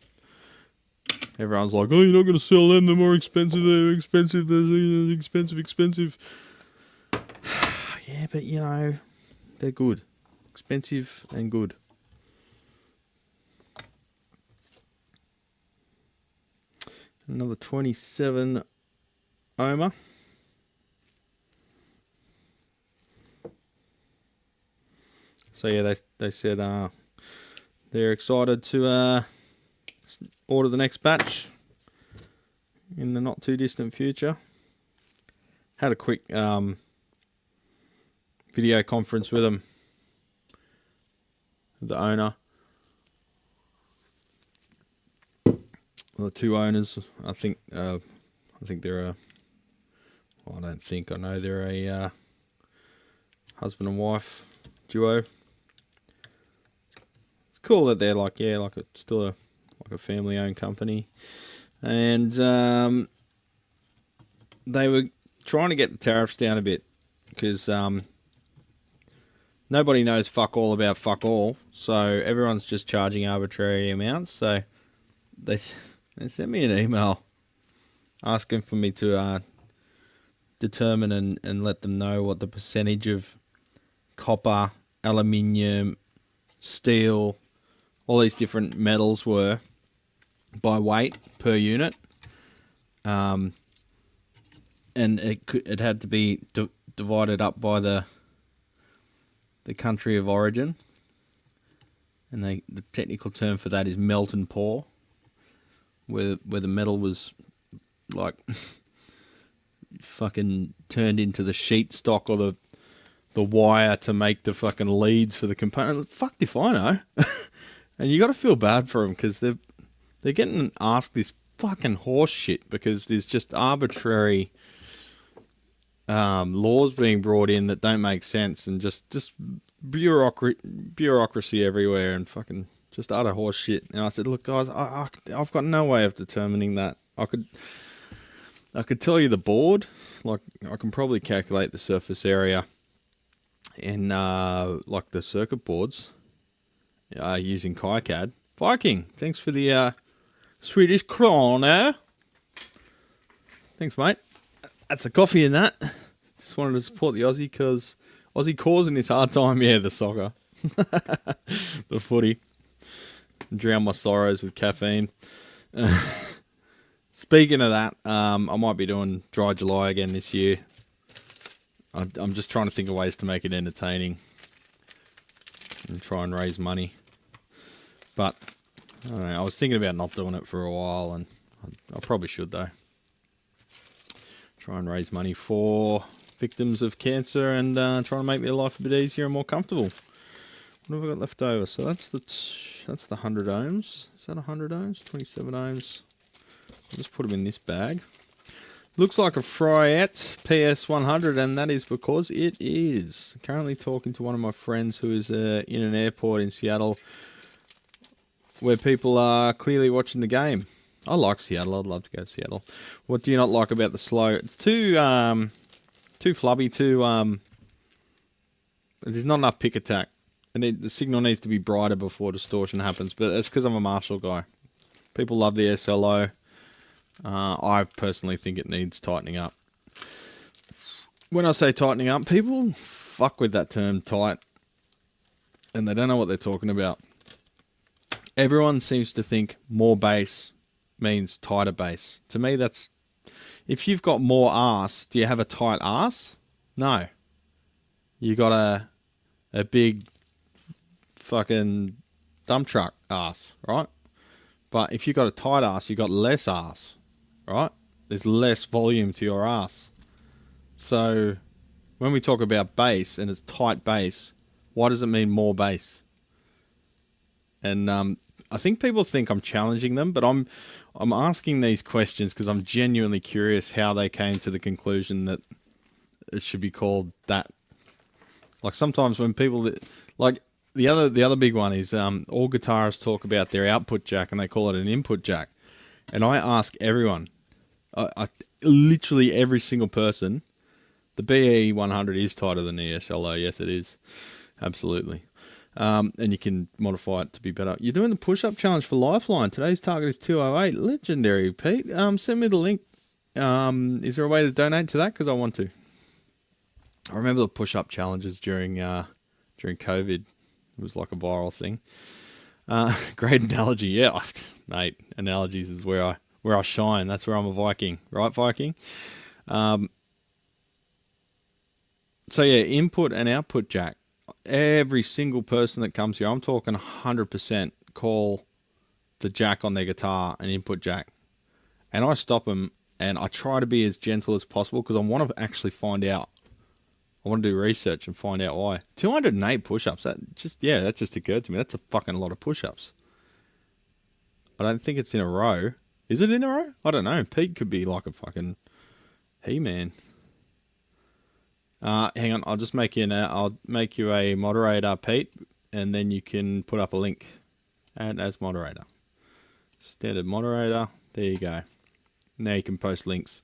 Everyone's like, oh, you're not going to sell them, they're more expensive, they're expensive, they're expensive. Yeah, but you know, they're good. Expensive and good. Another 27 ohmer. So yeah, they said they're excited to order the next batch in the not too distant future. Had a quick video conference with them, the owner, the two owners. I think they're a. Well, I don't think, I know they're a husband and wife duo. It's cool that they're like, yeah, like it's still a family-owned company, and they were trying to get the tariffs down a bit because nobody knows fuck all about fuck all, so everyone's just charging arbitrary amounts. So they sent me an email asking for me to determine and let them know what the percentage of copper, aluminium, steel, all these different metals were by weight per unit, and it had to be divided up by the country of origin, and the technical term for that is melt and pour, where the metal was like fucking turned into the sheet stock or the wire to make the fucking leads for the component. Fucked if I know. And you got to feel bad for them because they're getting asked this fucking horse shit because there's just arbitrary laws being brought in that don't make sense, and just bureaucracy everywhere, and fucking just utter horse shit. And I said, look guys, I've got no way of determining that. I could tell you the board, like I can probably calculate the surface area in like the circuit boards using KiCad. Viking, thanks for the Swedish krona. Thanks, mate. That's a coffee in that. Just wanted to support the Aussie because Aussie causing this hard time. Yeah, the soccer, the footy. Drown my sorrows with caffeine. Speaking of that, I might be doing Dry July again this year. I'm just trying to think of ways to make it entertaining and try and raise money. But I don't know, I was thinking about not doing it for a while, and I probably should though. Try and raise money for victims of cancer and try and make their life a bit easier and more comfortable. What have I got left over? So that's the 100 ohms. Is that 100 ohms? 27 ohms. I'll just put them in this bag. Looks like a Fryette PS-100, and that is because it is. Currently talking to one of my friends who is in an airport in Seattle where people are clearly watching the game. I like Seattle. I'd love to go to Seattle. What do you not like about the slow? It's too flubby, there's not enough pick attack. And the signal needs to be brighter before distortion happens, but that's because I'm a Marshall guy. People love the SLO. I personally think it needs tightening up. When I say tightening up, people fuck with that term tight, and they don't know what they're talking about. Everyone seems to think more bass means tighter bass. To me, that's, if you've got more arse, do you have a tight arse? No. You got a big fucking dump truck arse, right? But if you've got a tight arse, you've got less arse, right? There's less volume to your arse. So when we talk about bass and it's tight bass, why does it mean more bass? And I think people think I'm challenging them, but I'm asking these questions because I'm genuinely curious how they came to the conclusion that it should be called that. Like sometimes when people, like the other big one is all guitarists talk about their output jack and they call it an input jack. And I ask everyone, I literally every single person, the BE100 is tighter than the SLO. Yes, it is. Absolutely. And you can modify it to be better. You're doing the push-up challenge for Lifeline. Today's target is 208. Legendary, Pete. Send me the link. Is there a way to donate to that? Because I want to. I remember the push-up challenges during COVID. It was like a viral thing. Great analogy. Yeah, mate, analogies is where I shine. That's where I'm a Viking. Right, Viking? So yeah, input and output jack. Every single person that comes here, I'm talking 100% call the jack on their guitar an input jack. And I stop them and I try to be as gentle as possible because I want to actually find out. I want to do research and find out why. 208 push-ups, that just occurred to me. That's a fucking lot of push-ups. I don't think it's in a row. Is it in a row? I don't know. Pete could be like a fucking He-Man. Hang on, I'll make you a moderator, Pete, and then you can put up a link. Add as moderator. Standard moderator. There you go. Now you can post links.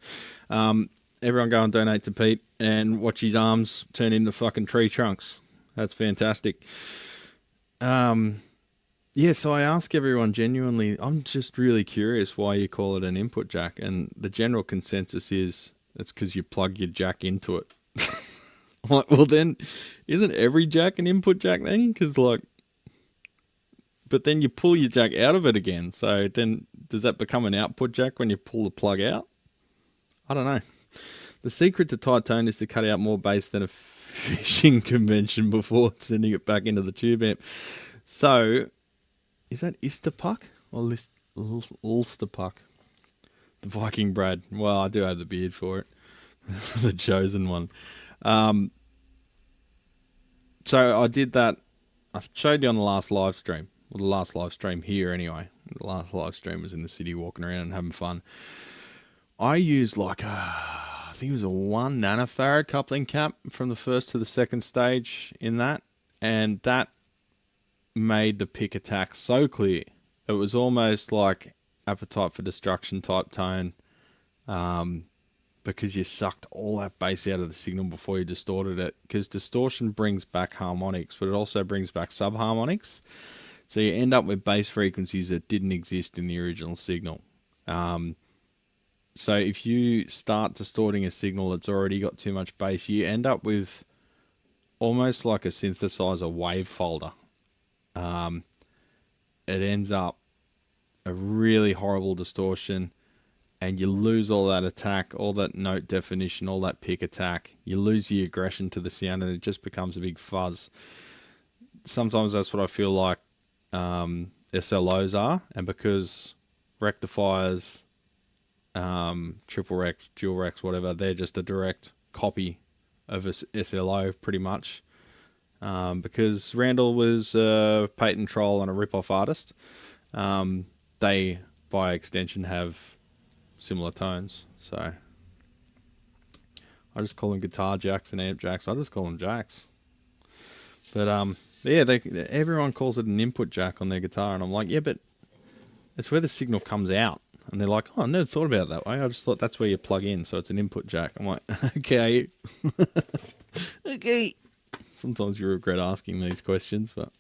Everyone go and donate to Pete and watch his arms turn into fucking tree trunks. That's fantastic. Yeah, so I ask everyone genuinely, I'm just really curious why you call it an input jack, and the general consensus is it's because you plug your jack into it. Like, well then, isn't every jack an input jack then? Because but then you pull your jack out of it again. So then, does that become an output jack when you pull the plug out? I don't know. The secret to tight tone is to cut out more bass than a fishing convention before sending it back into the tube amp. So, is that Isterpuck or Ulsterpuck? The Viking Brad. Well, I do have the beard for it. The chosen one. So I did that. I showed you on the last live stream. Well, the last live stream here anyway. The last live stream was in the city walking around and having fun. I used like I think it was a 1 nanofarad coupling cap from the first to the second stage in that. And that made the pick attack so clear. It was almost like Appetite for Destruction type tone. Because you sucked all that bass out of the signal before you distorted it. Because distortion brings back harmonics, but it also brings back subharmonics. So you end up with bass frequencies that didn't exist in the original signal. So if you start distorting a signal that's already got too much bass, you end up with almost like a synthesizer wave folder. It ends up a really horrible distortion. And you lose all that attack, all that note definition, all that pick attack. You lose the aggression to the sound and it just becomes a big fuzz. Sometimes that's what I feel like SLOs are. And because rectifiers, triple Rex, dual Rex, whatever, they're just a direct copy of a SLO pretty much. Because Randall was a patent troll and a rip-off artist. They, by extension, have similar tones, so I just call them guitar jacks and amp jacks. I just call them jacks. But yeah, everyone calls it an input jack on their guitar, and I'm like, yeah, but it's where the signal comes out. And they're like, oh, I never thought about it that way. I just thought that's where you plug in, so it's an input jack. I'm like, okay, okay. Sometimes you regret asking these questions, but.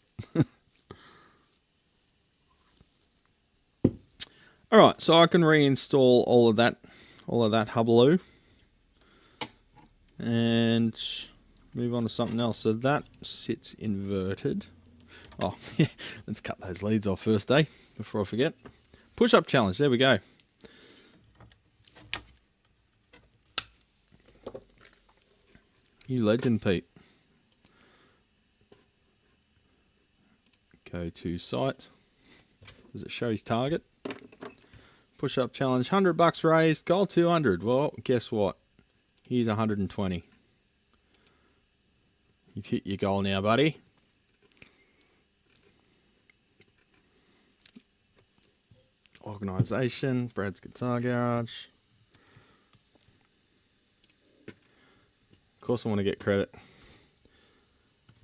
All right, so I can reinstall all of that hubbaloo, and move on to something else. So that sits inverted. Oh, yeah, let's cut those leads off first, before I forget. Push-up challenge. There we go. You legend, Pete. Go to site. Does it show his target? Push-up challenge. $100 raised. Goal 200. Well, guess what? Here's 120. You've hit your goal now, buddy. Organisation. Brad's Guitar Garage. Of course I want to get credit.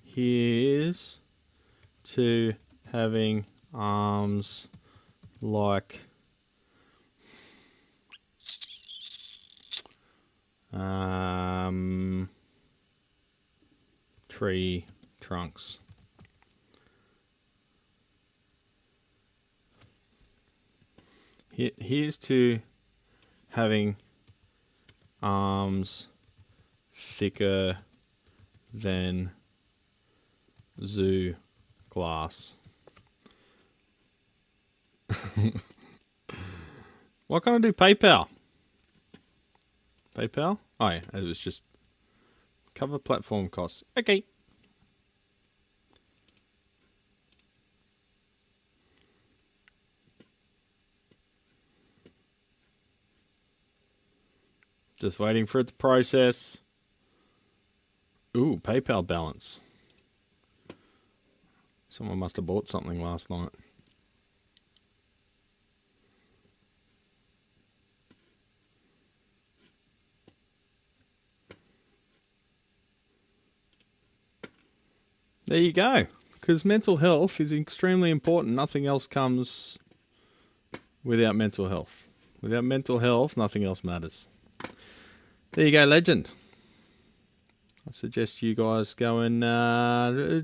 Here's to having arms like tree trunks. Here's to having arms thicker than zoo glass. What can I do? PayPal? PayPal? Oh yeah, it was just cover platform costs. Okay. Just waiting for it to process. Ooh, PayPal balance. Someone must have bought something last night. There you go. Because mental health is extremely important. Nothing else comes without mental health. Without mental health, nothing else matters. There you go, legend. I suggest you guys go and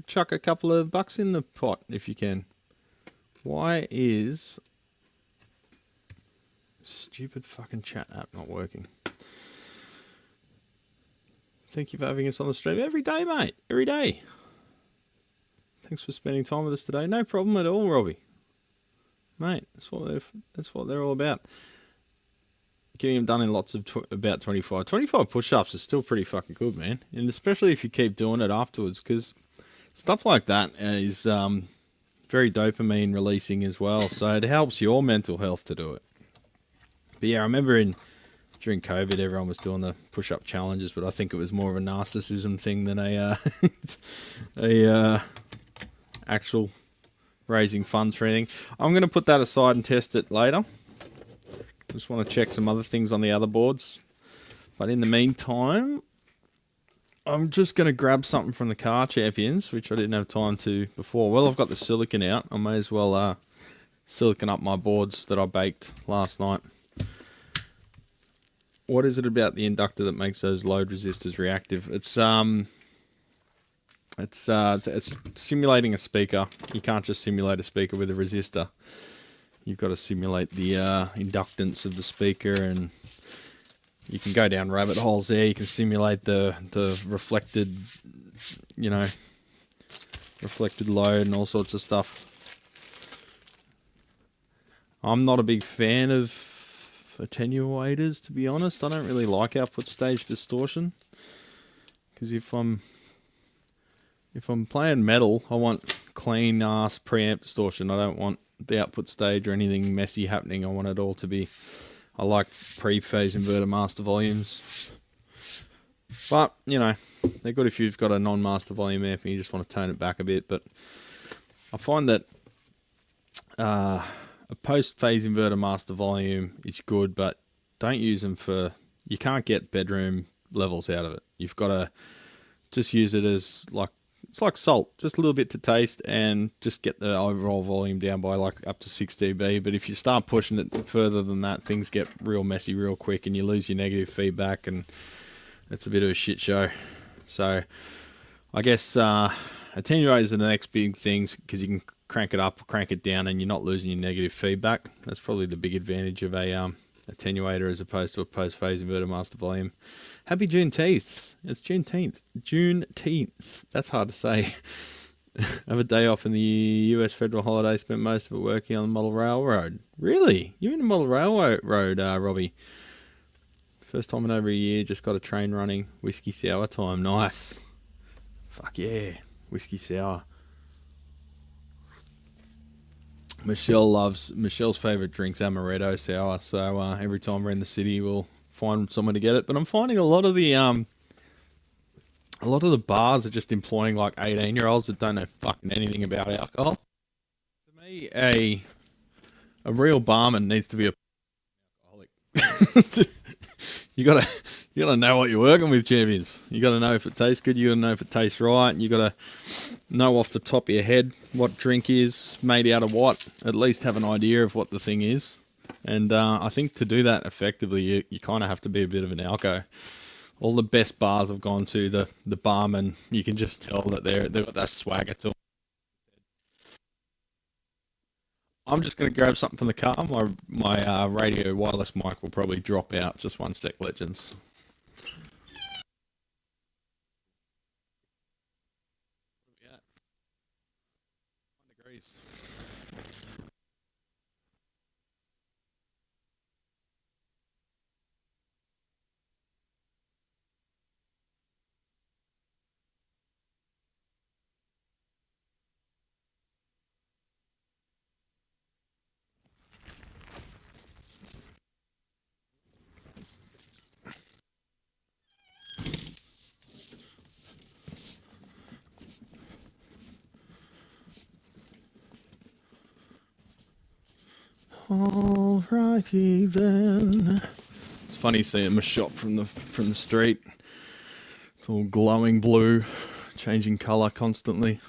chuck a couple of bucks in the pot if you can. Why is stupid fucking chat app not working? Thank you for having us on the stream every day, mate. Every day. Thanks for spending time with us today. No problem at all, Robbie. Mate, that's what they're all about. Getting them done in lots of about 25. 25 push-ups is still pretty fucking good, man. And especially if you keep doing it afterwards, because stuff like that is very dopamine releasing as well. So it helps your mental health to do it. But yeah, I remember during COVID, everyone was doing the push-up challenges, but I think it was more of a narcissism thing than a actual raising funds for anything. I'm going to put that aside and test it later. Just want to check some other things on the other boards. But in the meantime, I'm just going to grab something from the Car Champions, which I didn't have time to before. Well, I've got the silicon out. I may as well silicon up my boards that I baked last night. What is it about the inductor that makes those load resistors reactive? It's simulating a speaker. You can't just simulate a speaker with a resistor. You've got to simulate the inductance of the speaker, and you can go down rabbit holes there. You can simulate the reflected, reflected load and all sorts of stuff. I'm not a big fan of attenuators, to be honest. I don't really like output stage distortion, because if I'm playing metal, I want clean ass preamp distortion. I don't want the output stage or anything messy happening. I want it all to be, I like pre-phase inverter master volumes. But, they're good if you've got a non-master volume amp and you just want to tone it back a bit. But I find that a post-phase inverter master volume is good, but don't use them you can't get bedroom levels out of it. You've got to just use it as it's like salt, just a little bit to taste, and just get the overall volume down by up to 6 dB. But if you start pushing it further than that, things get real messy real quick and you lose your negative feedback, and it's a bit of a shit show. So I guess attenuators are the next big things, because you can crank it up, crank it down, and you're not losing your negative feedback. That's probably the big advantage of a attenuator as opposed to a post-phase inverter master volume. Happy Juneteenth. It's Juneteenth. Juneteenth. That's hard to say. Have a day off in the US federal holiday, spent most of it working on the model railroad. Really? You're in the model railroad, Robbie? First time in over a year, just got a train running. Whiskey sour time, nice. Fuck yeah, whiskey sour. Michelle's favourite drink's amaretto sour, so every time we're in the city we'll find someone to get it. But I'm finding a lot of the bars are just employing like 18-year-olds that don't know fucking anything about alcohol. To me, a real barman needs to be a alcoholic. You gotta know what you're working with, champions. You gotta know if it tastes good. You gotta know if it tastes right. You gotta know off the top of your head what drink is made out of what. At least have an idea of what the thing is. And I think to do that effectively, you kind of have to be a bit of an alco. All the best bars I've gone to, the barman, you can just tell that they've got that swagger to them. I'm just going to grab something from the car. My radio wireless mic will probably drop out. Just one sec, legends. Yeah. 1 degrees. Alrighty then. It's funny seeing my shop from the street. It's all glowing blue, changing colour constantly.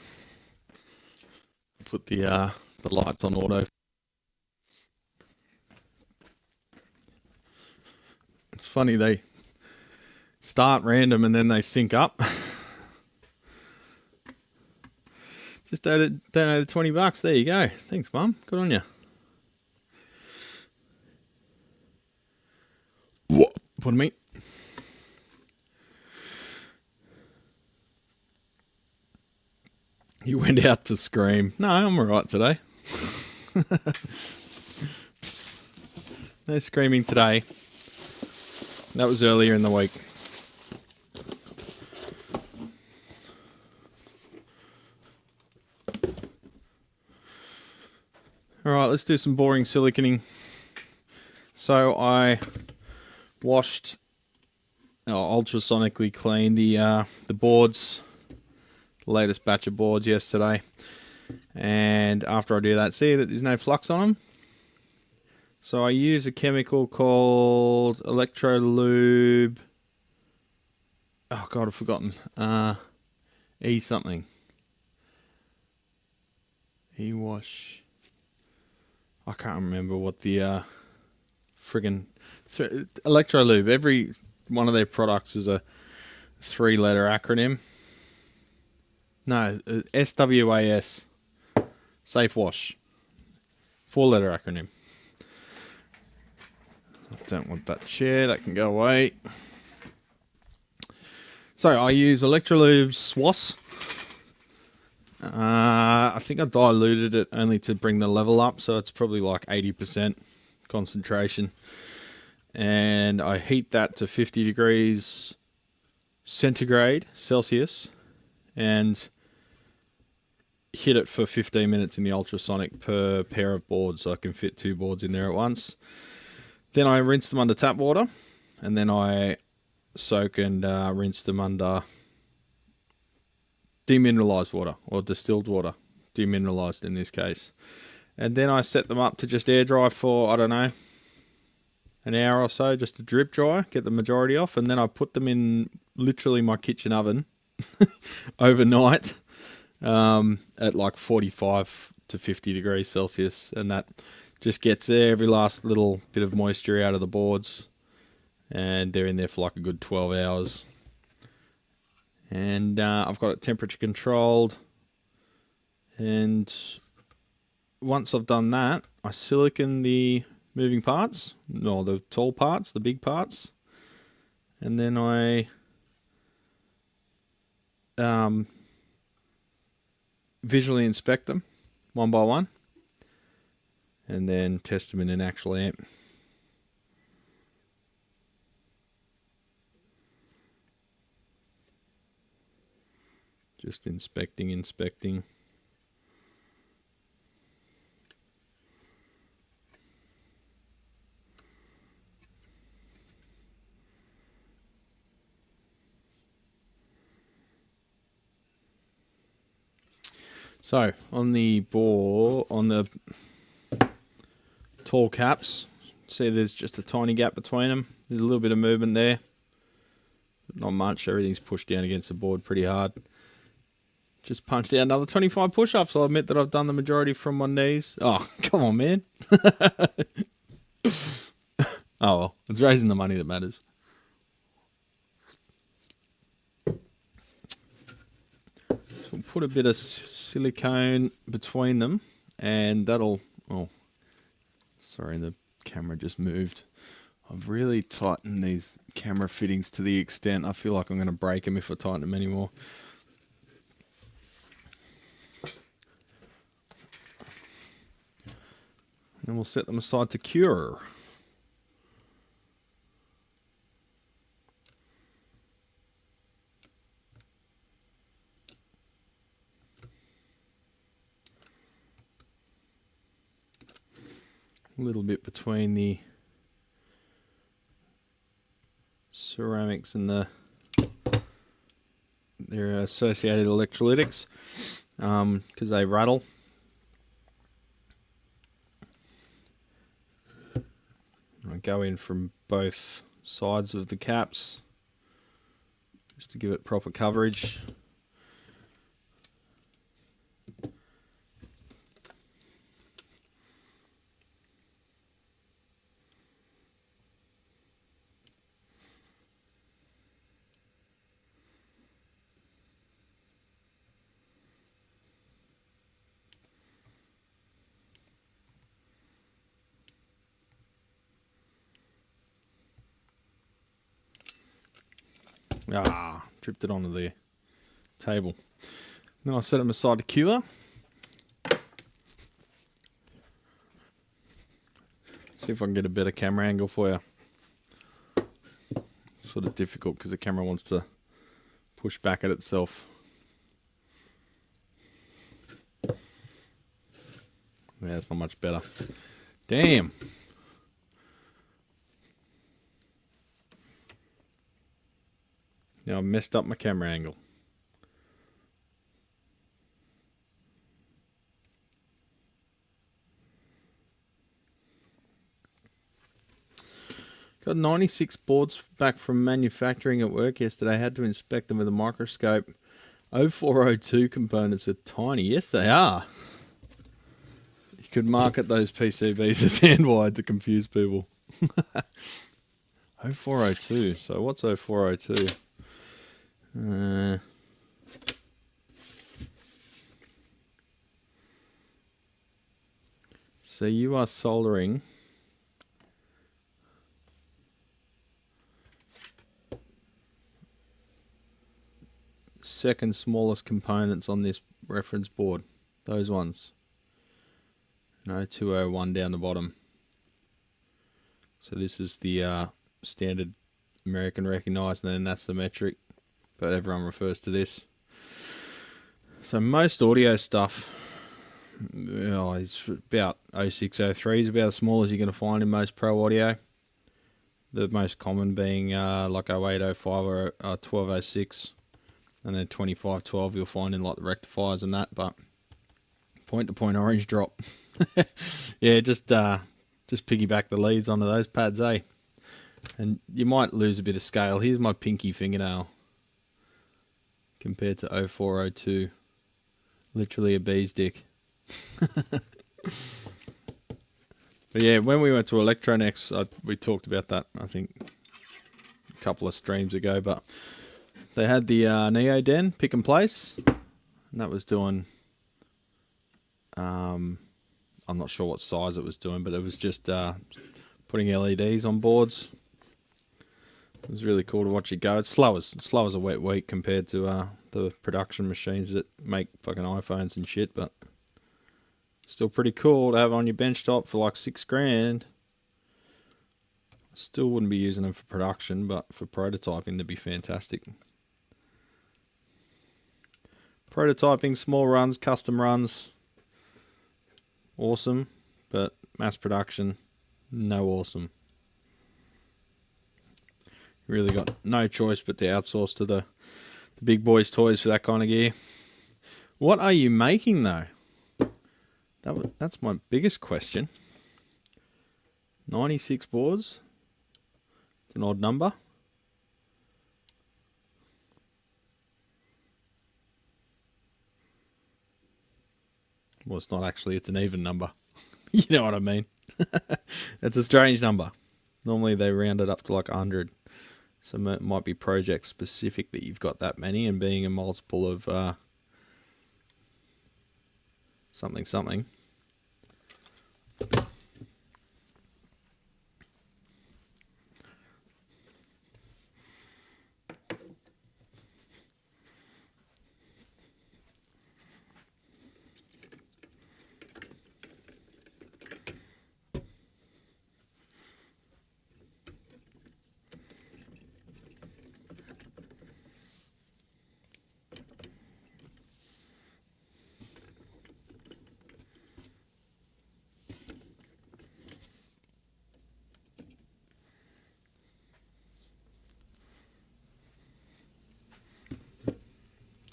Put the lights on auto. It's funny, they start random and then they sync up. Just donated $20. There you go. Thanks, Mum. Good on you. Pardon me. You went out to scream. No, I'm alright today. No screaming today. That was earlier in the week. Alright, let's do some boring siliconing. So I washed, ultrasonically cleaned the boards, the latest batch of boards yesterday. And after I do that, see that there's no flux on them. So I use a chemical called Electrolube. Oh god, I've forgotten. E something. E-wash. I can't remember what the friggin' Electrolube. Every one of their products is a 3-letter acronym. No, SWAS. Safe Wash. 4-letter acronym. I don't want that chair. That can go away. So I use Electrolube SWAS. I think I diluted it only to bring the level up, so it's probably like 80% concentration. And I heat that to 50 degrees centigrade, Celsius, and hit it for 15 minutes in the ultrasonic per pair of boards, so I can fit 2 boards in there at once. Then I rinse them under tap water, and then I soak and rinse them under demineralized water, or distilled water, demineralized in this case. And then I set them up to just air dry for, I don't know, an hour or so, just to drip dry, get the majority off, and then I put them in literally my kitchen oven overnight at like 45 to 50 degrees Celsius, and that just gets every last little bit of moisture out of the boards, and they're in there for like a good 12 hours. And I've got it temperature controlled, and once I've done that, I silicon the moving parts, no, the tall parts, the big parts, and then I visually inspect them one by one and then test them in an actual amp. Just inspecting. So on the board, on the tall caps, see there's just a tiny gap between them. There's a little bit of movement there, but not much. Everything's pushed down against the board pretty hard. Just punched out another 25 push-ups. I'll admit that I've done the majority from my knees. Oh, come on, man. Oh, well, it's raising the money that matters. So we'll put a bit of silicone between them, and that'll... Oh, sorry, the camera just moved. I've really tightened these camera fittings to the extent I feel like I'm going to break them if I tighten them anymore. And we'll set them aside to cure. A little bit between the ceramics and their associated electrolytics, because they rattle. I go in from both sides of the caps just to give it proper coverage. Ah, dripped it onto the table. Then I'll set them aside to cure. See if I can get a better camera angle for you. It's sort of difficult because the camera wants to push back at itself. Yeah, it's not much better. Damn. Now I've messed up my camera angle. Got 96 boards back from manufacturing at work yesterday. I had to inspect them with a microscope. 0402 components are tiny. Yes, they are. You could market those PCBs as hand wired to confuse people. 0402. So what's 0402? So you are soldering second smallest components on this reference board. Those ones. No, 201 down the bottom. So this is the standard American recognized, and then that's the metric, but everyone refers to this. So most audio stuff, is about 0603 is about as small as you're going to find in most pro audio. The most common being like 0805 or 1206, and then 2512 you'll find in like the rectifiers and that. But point-to-point orange drop. Yeah, just piggyback the leads onto those pads, eh? And you might lose a bit of scale. Here's my pinky fingernail compared to 0402. Literally a bee's dick. But yeah, when we went to Electronex, we talked about that, I think, a couple of streams ago. But they had the Neoden pick and place, and that was doing... I'm not sure what size it was doing, but it was just putting LEDs on boards. It was really cool to watch it go. It's slow as a wet week compared to the the production machines that make fucking iPhones and shit, but still pretty cool to have on your benchtop for like $6 grand. Still wouldn't be using them for production, but for prototyping they'd be fantastic. Prototyping, small runs, custom runs, awesome, but mass production, no awesome. You really got no choice but to outsource to the big boys' toys for that kind of gear. What are you making though? That's my biggest question. 96 boards. It's an odd number. Well, it's not actually, it's an even number. You know what I mean? It's a strange number. Normally they round it up to like 100. So it might be project specific that you've got that many, and being a multiple of something.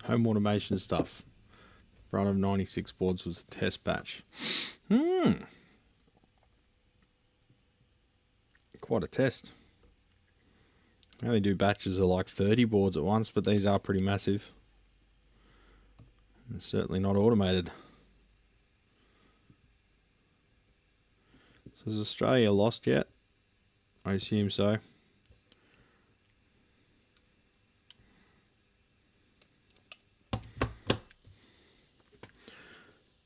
Home automation stuff. Run of 96 boards was a test batch. Quite a test. I only do batches of like 30 boards at once, but these are pretty massive. And certainly not automated. So is Australia lost yet? I assume so.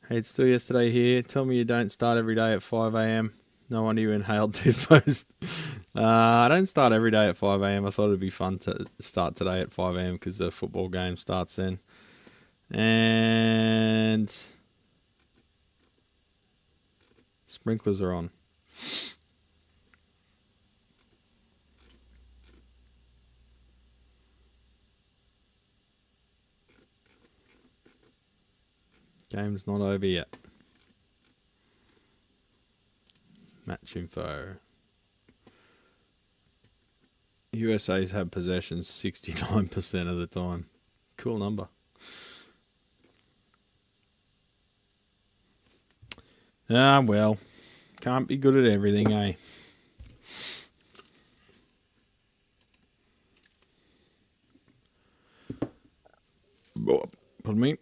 Hey, it's still yesterday here. Tell me you don't start every day at 5 AM. No wonder you inhaled toothpaste. I don't start every day at 5 AM. I thought it'd be fun to start today at 5 AM because the football game starts then. And sprinklers are on. Game's not over yet. Match info. USA's have possession 69% of the time. Cool number. Ah, well. Can't be good at everything, eh? Pardon me.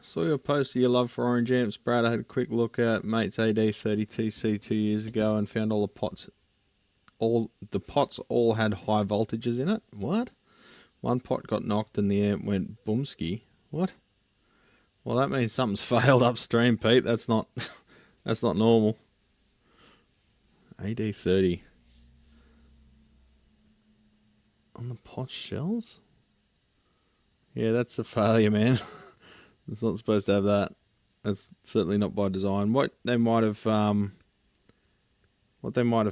Saw your post of your love for orange amps, Brad. I had a quick look at mate's AD32C 2 years ago and found all the pots. All the pots all had high voltages in it. What? One pot got knocked and the amp went boomski. What? Well, that means something's failed upstream, Pete. That's not that's not normal. AD30 on the pot shells. Yeah, that's a failure, man. It's not supposed to have that. That's certainly not by design. What they might have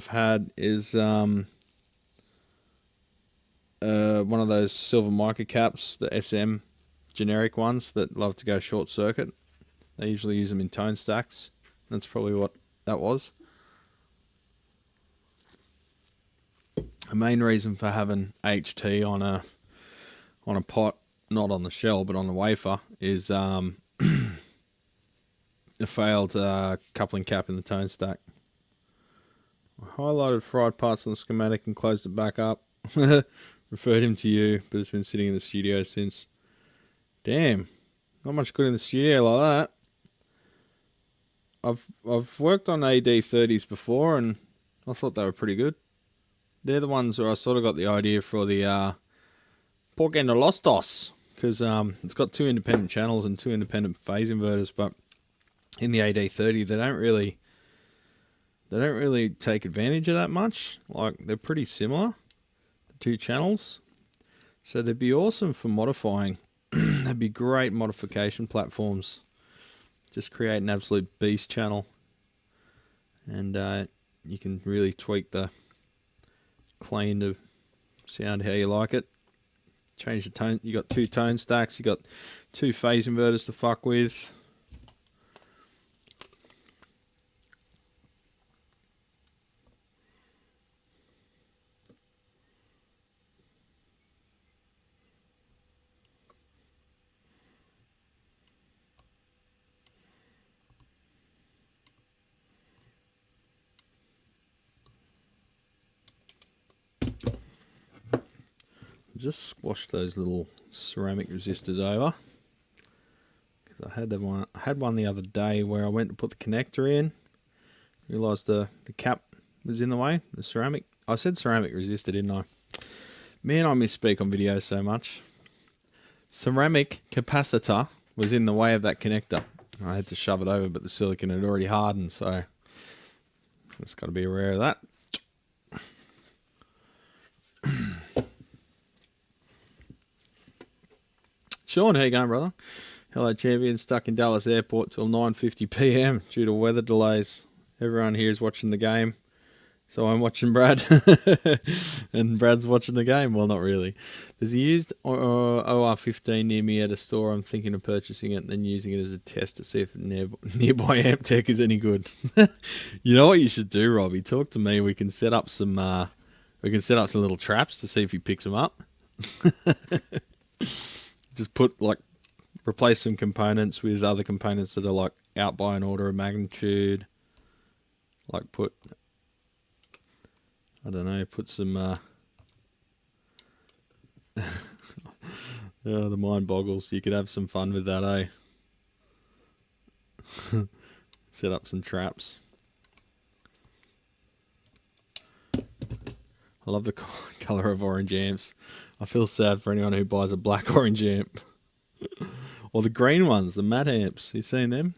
had is one of those silver mica caps, the SM generic ones that love to go short circuit. They usually use them in tone stacks. That's probably what that was. The main reason for having HT on a pot, not on the shell but on the wafer, is a failed coupling cap in the tone stack. I highlighted fried parts on the schematic and closed it back up. Referred him to you, but it's been sitting in the studio since. Damn, not much good in the studio like that. I've worked on AD30s before, and I thought they were pretty good. They're the ones where I sort of got the idea for the Por qué no los dos, because it's got 2 independent channels and 2 independent phase inverters, but in the AD30 they don't really take advantage of that much. Like, they're pretty similar, the 2 channels. So they'd be awesome for modifying. They'd be great modification platforms. Just create an absolute beast channel. And you can really tweak the clean to sound how you like it. Change the tone. You got 2 tone stacks. You got 2 phase inverters to fuck with. Just squash those little ceramic resistors over. I had one the other day where I went to put the connector in. Realised the cap was in the way. The ceramic. I said ceramic resistor, didn't I? Man, I misspeak on video so much. Ceramic capacitor was in the way of that connector. I had to shove it over, but the silicon had already hardened, so just got to be aware of that. Sean, how you going, brother? Hello, champion. Stuck in Dallas Airport till 9:50 p.m. due to weather delays. Everyone here is watching the game, so I'm watching Brad, and Brad's watching the game. Well, not really. There's a used OR15 near me at a store. I'm thinking of purchasing it and then using it as a test to see if nearby Amp Tech is any good. You know what you should do, Robbie? Talk to me. We can set up some little traps to see if he picks them up. Just replace some components with other components that are like out by an order of magnitude. Like put some the mind boggles. You could have some fun with that, eh? Set up some traps. I love the colour of orange amps. I feel sad for anyone who buys a black orange amp. Or the green ones, the matte amps. You seen them?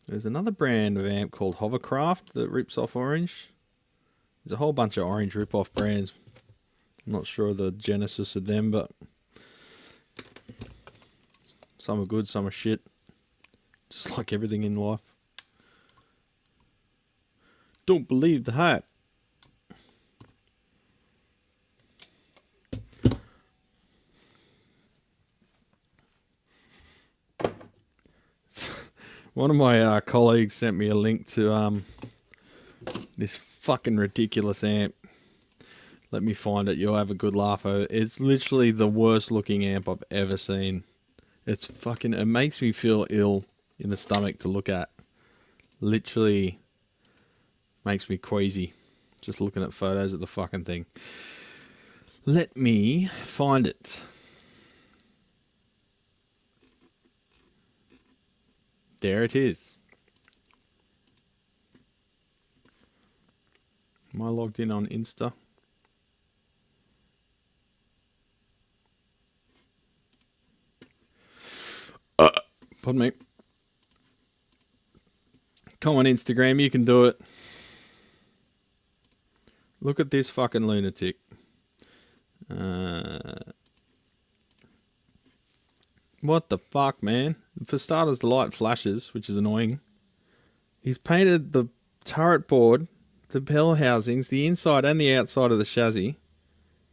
There's another brand of amp called Hovercraft that rips off orange. There's a whole bunch of orange rip-off brands. I'm not sure of the genesis of them, but some are good, some are shit. Just like everything in life. Don't believe the hype. One of my colleagues sent me a link to this fucking ridiculous amp. Let me find it. You'll have a good laugh over it. It's literally the worst looking amp I've ever seen. It's fucking... It makes me feel ill in the stomach to look at. Literally makes me queasy just looking at photos of the fucking thing. Let me find it. There it is. Am I logged in on Insta? Pardon me. Come on, Instagram, you can do it. Look at this fucking lunatic. What the fuck, man? For starters, the light flashes, which is annoying. He's painted the turret board, the bell housings, the inside and the outside of the chassis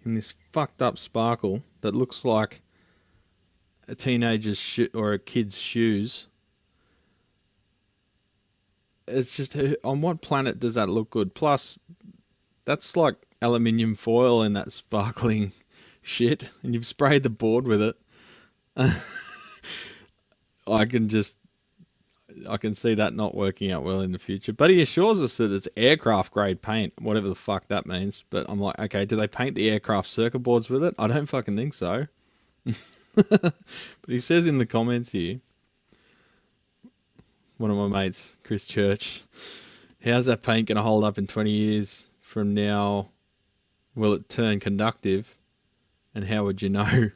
in this fucked up sparkle that looks like a teenager's or a kid's shoes. It's just, on what planet does that look good? Plus, that's like aluminium foil in that sparkling shit and you've sprayed the board with it, I can see that not working out well in the future. But he assures us that it's aircraft grade paint, whatever the fuck that means. But I'm like, okay, do they paint the aircraft circuit boards with it? I don't fucking think so. But he says in the comments here, one of my mates, Chris Church, how's that paint going to hold up in 20 years from now? Will it turn conductive? And how would you know?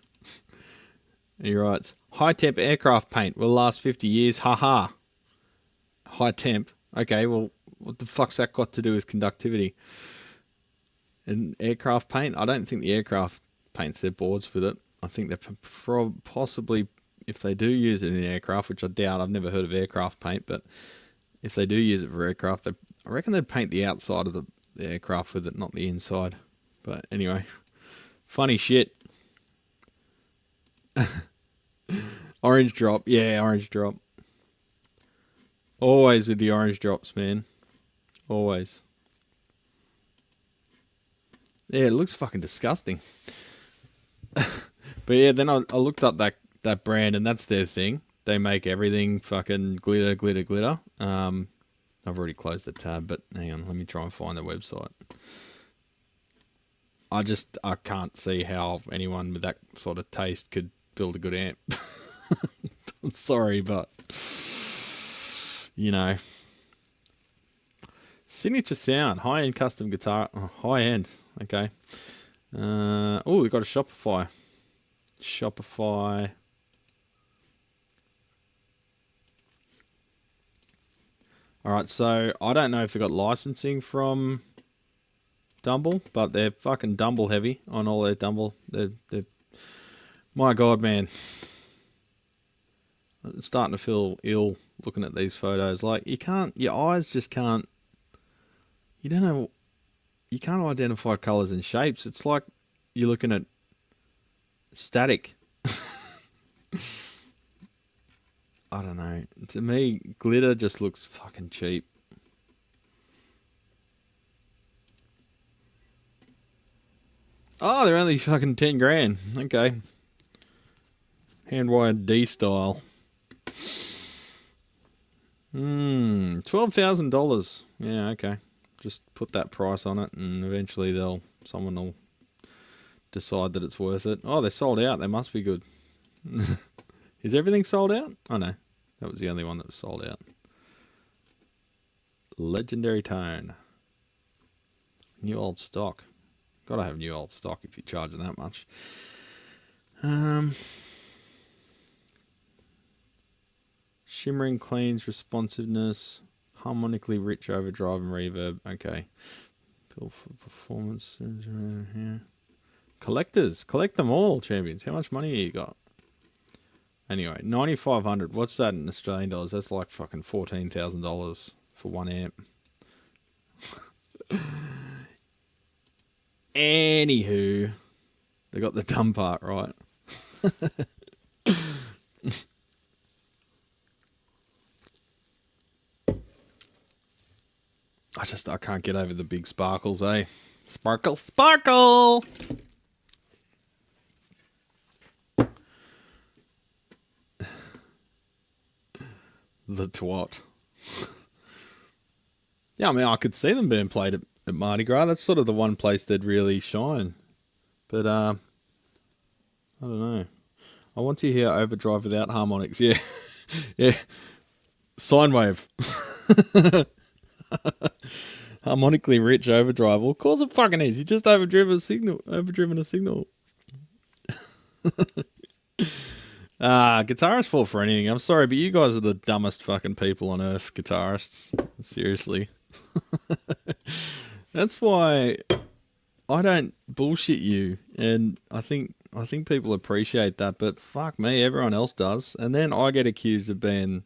And he writes, high temp aircraft paint will last 50 years, haha. High temp. Okay, well, what the fuck's that got to do with conductivity? And aircraft paint? I don't think the aircraft paints their boards with it. I think they're possibly, if they do use it in aircraft, which I doubt, I've never heard of aircraft paint, but if they do use it for aircraft, I reckon they'd paint the outside of the aircraft with it, not the inside. But anyway, funny shit. Orange drop. Yeah, orange drop. Always with the orange drops, man. Always. Yeah, it looks fucking disgusting. But yeah, then I looked up that brand, and that's their thing. They make everything fucking glitter, glitter, glitter. I've already closed the tab, but hang on, let me try and find the website. I can't see how anyone with that sort of taste could build a good amp. I'm sorry, but you know. Signature sound, high-end custom guitar, high-end, okay. Oh, we've got a Shopify. Alright, so I don't know if they've got licensing from Dumble, but they're fucking Dumble heavy on all their Dumble. They're my God, man. I'm starting to feel ill looking at these photos. Like, your eyes just can't, you don't know, you can't identify colours and shapes. It's like you're looking at static. I don't know. To me, glitter just looks fucking cheap. Oh, they're only fucking 10 grand. Okay. Hand-wired D style. $12,000. Yeah, okay. Just put that price on it, and eventually someone will decide that it's worth it. Oh, they're sold out. They must be good. Is everything sold out? Oh no, that was the only one that was sold out. Legendary tone. New old stock. Gotta have new old stock if you're charging that much. Shimmering cleans, responsiveness, harmonically rich overdrive and reverb. Okay. Built for performance. Yeah. Collectors. Collect them all, champions. How much money you got? Anyway, 9,500. What's that in Australian dollars? That's like fucking $14,000 for one amp. Anywho, they got the dumb part right. I can't get over the big sparkles, eh? Sparkle, sparkle! The twat. Yeah, I mean, I could see them being played at Mardi Gras. That's sort of the one place they'd really shine. But, I don't know. I want to hear overdrive without harmonics. Yeah. Yeah. Sine wave. Harmonically rich overdrive. Well, of course it fucking is. You just overdriven a signal. Guitarists fall for anything. I'm sorry, but you guys are the dumbest fucking people on earth, guitarists. Seriously. That's why I don't bullshit you, and I think people appreciate that, but fuck me, everyone else does. And then I get accused of being,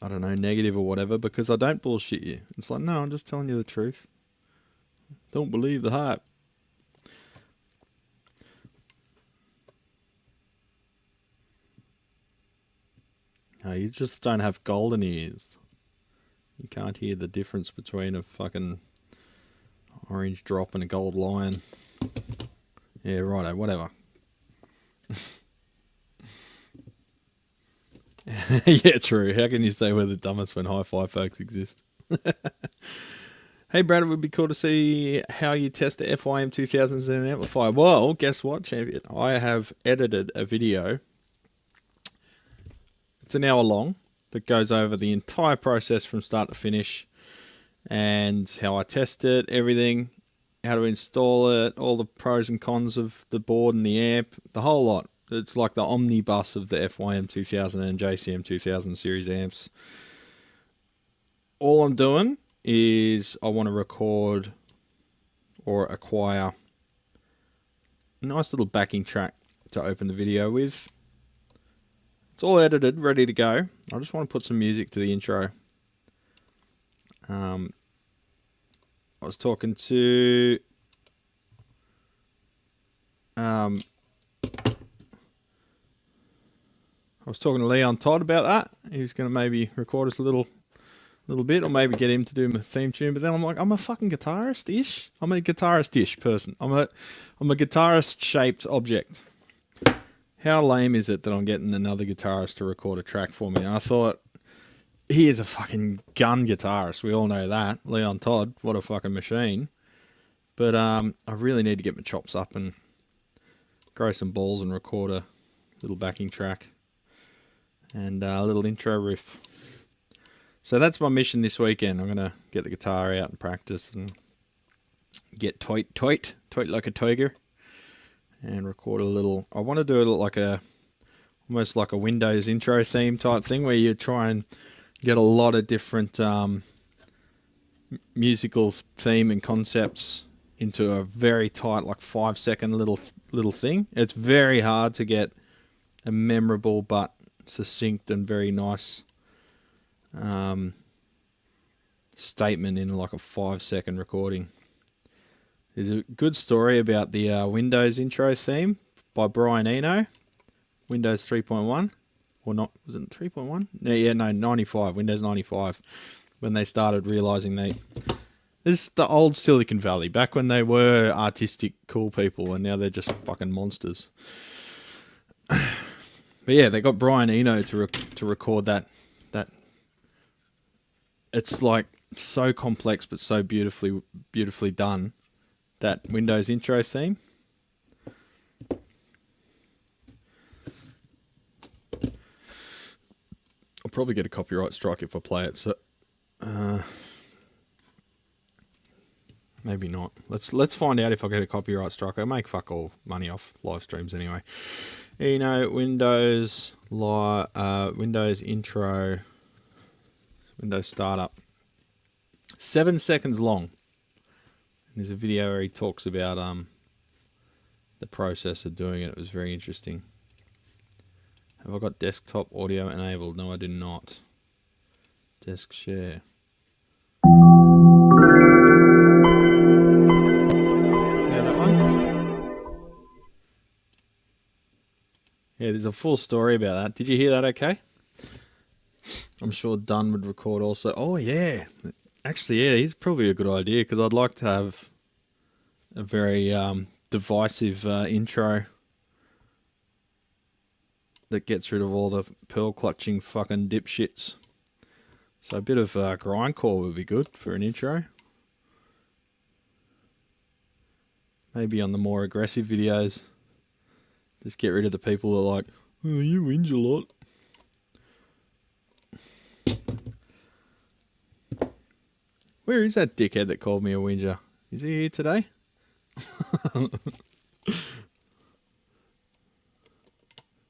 I don't know, negative or whatever, because I don't bullshit you. It's like, no, I'm just telling you the truth. Don't believe the hype. No, you just don't have golden ears. You can't hear the difference between a fucking orange drop and a gold lion. Yeah, righto, whatever. Yeah, true. How can you say we're the dumbest when hi-fi folks exist? Hey, Brad, it would be cool to see how you test the FYM 2000 amplifier. Well, guess what, champion? I have edited a video. It's an hour long that goes over the entire process from start to finish and how I test it, everything, how to install it, all the pros and cons of the board and the amp, the whole lot. It's like the omnibus of the FYM 2000 and JCM 2000 series amps. All I'm doing is I want to record or acquire a nice little backing track to open the video with. It's all edited, ready to go. I just want to put some music to the intro. I was talking to Leon Todd about that. He was going to maybe record us a little bit, or maybe get him to do my theme tune. But then I'm like, I'm a fucking guitarist-ish. I'm a guitarist-ish person. I'm a guitarist-shaped object. How lame is it that I'm getting another guitarist to record a track for me? And I thought, he is a fucking gun guitarist. We all know that. Leon Todd, what a fucking machine. But I really need to get my chops up and grow some balls and record a little backing track and a little intro riff. So that's my mission this weekend. I'm going to get the guitar out and practice and get toit like a tiger and record a little. I want to do it like almost like a Windows intro theme type thing where you try and get a lot of different musical theme and concepts into a very tight, like 5-second little thing. It's very hard to get a memorable but succinct and very nice statement in like a 5-second recording. There's a good story about the Windows intro theme by Brian Eno, Windows 3.1, or not, was it 3.1? No, 95, Windows 95, when they started realizing this is the old Silicon Valley, back when they were artistic, cool people, and now they're just fucking monsters. But yeah, they got Brian Eno to record that. It's like so complex but so beautifully done. That Windows intro theme. I'll probably get a copyright strike if I play it. So maybe not. Let's find out if I get a copyright strike. I make fuck all money off live streams anyway. Windows intro, Windows startup. 7 seconds long. There's a video where he talks about the process of doing it. It was very interesting. Have I got desktop audio enabled? No, I do not. Desk share. Yeah, that one? Yeah, there's a full story about that. Did you hear that okay? I'm sure Dunn would record also. Oh, yeah. Actually, yeah, he's probably a good idea because I'd like to have a very divisive intro that gets rid of all the pearl clutching fucking dipshits. So a bit of grindcore would be good for an intro. Maybe on the more aggressive videos, just get rid of the people that are like, oh, you whinge a lot. Where is that dickhead that called me a whinger? Is he here today?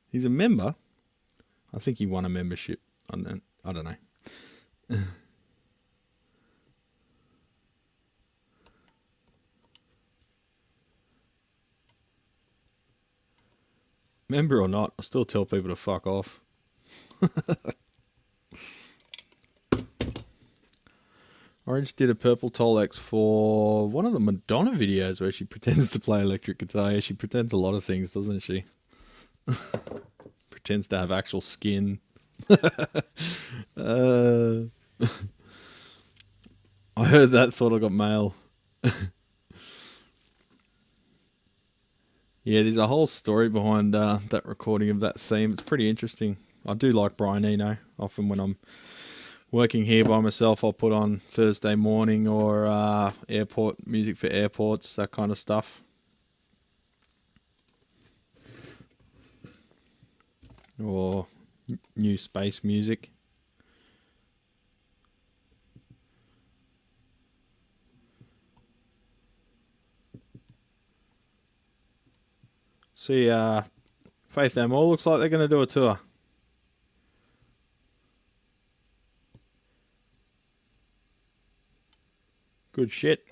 He's a member. I think he won a membership. I don't know. Member or not, I still tell people to fuck off. Orange did a purple Tolex for one of the Madonna videos where she pretends to play electric guitar. She pretends a lot of things, doesn't she? Pretends to have actual skin. I heard that, thought I got mail. Yeah, there's a whole story behind that recording of that theme. It's pretty interesting. I do like Brian Eno. Often when I'm working here by myself, I'll put on Thursday morning or airport music for airports, that kind of stuff. Or new space music. See, Faith No More looks like they're going to do a tour. Good shit.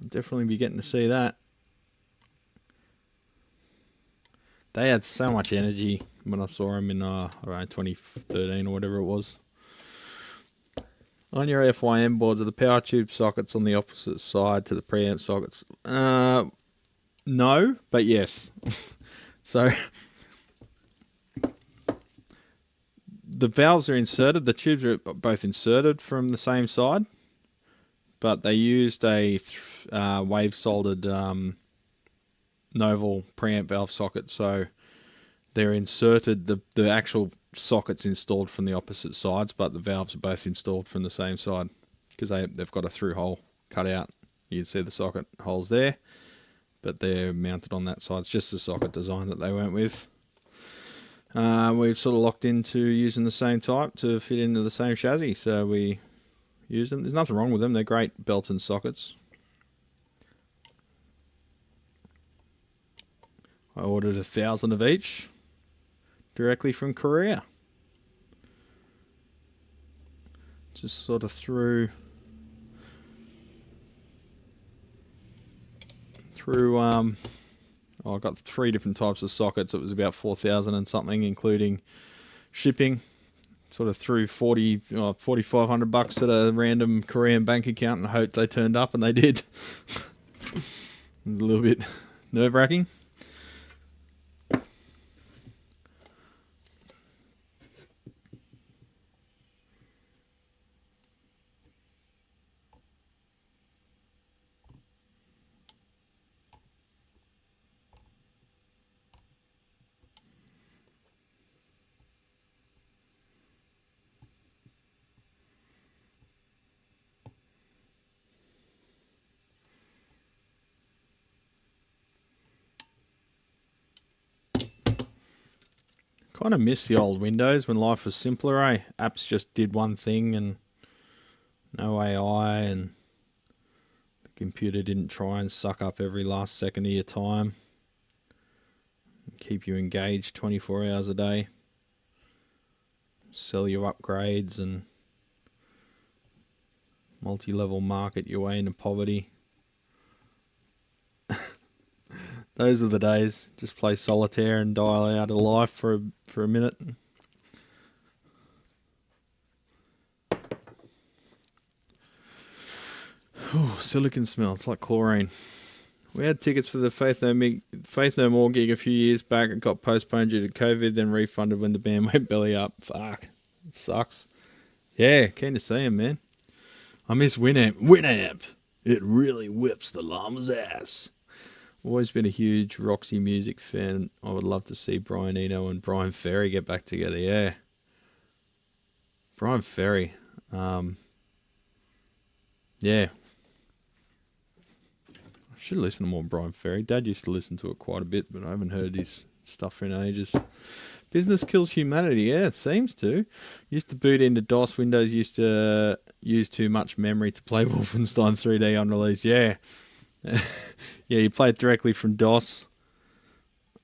I'll definitely be getting to see that. They had so much energy when I saw them in around 2013 or whatever it was. On your FYM boards, are the power tube sockets on the opposite side to the preamp sockets? No, but yes. So the valves are inserted. The tubes are both inserted from the same side, but they used a wave soldered Novel preamp valve socket, so they're inserted. The actual sockets installed from the opposite sides, but the valves are both installed from the same side because they've got a through hole cut out. You can see the socket holes there, but they're mounted on that side. It's just the socket design that they went with. We've sort of locked into using the same type to fit into the same chassis, so we use them. There's nothing wrong with them. They're great Belton sockets. I ordered 1,000 of each directly from Korea. Just sort of through I got 3 different types of sockets. It was about 4,000 and something, including shipping. Sort of threw 4,500 bucks at a random Korean bank account and hoped they turned up, and they did. It was a little bit nerve-wracking. Kind of miss the old Windows when life was simpler, eh? Apps just did one thing and no AI, and the computer didn't try and suck up every last second of your time and keep you engaged 24 hours a day, sell you upgrades and multi-level market your way into poverty. Those are the days. Just play solitaire and dial out of life for a minute. Ooh, silicon smell. It's like chlorine. We had tickets for the Faith No More gig a few years back. It got postponed due to COVID, then refunded when the band went belly up. Fuck. It sucks. Yeah, keen to see him, man. I miss Winamp. Winamp! It really whips the llama's ass. Always been a huge Roxy Music fan. I would love to see Brian Eno and Brian Ferry get back together. Yeah, Brian Ferry. Yeah, I should listen to more Brian Ferry. Dad used to listen to it quite a bit, but I haven't heard his stuff in ages. Business kills humanity. Yeah, it seems to. Used to boot into DOS. Windows used to use too much memory to play Wolfenstein 3D on release. Yeah. Yeah, you play it directly from DOS.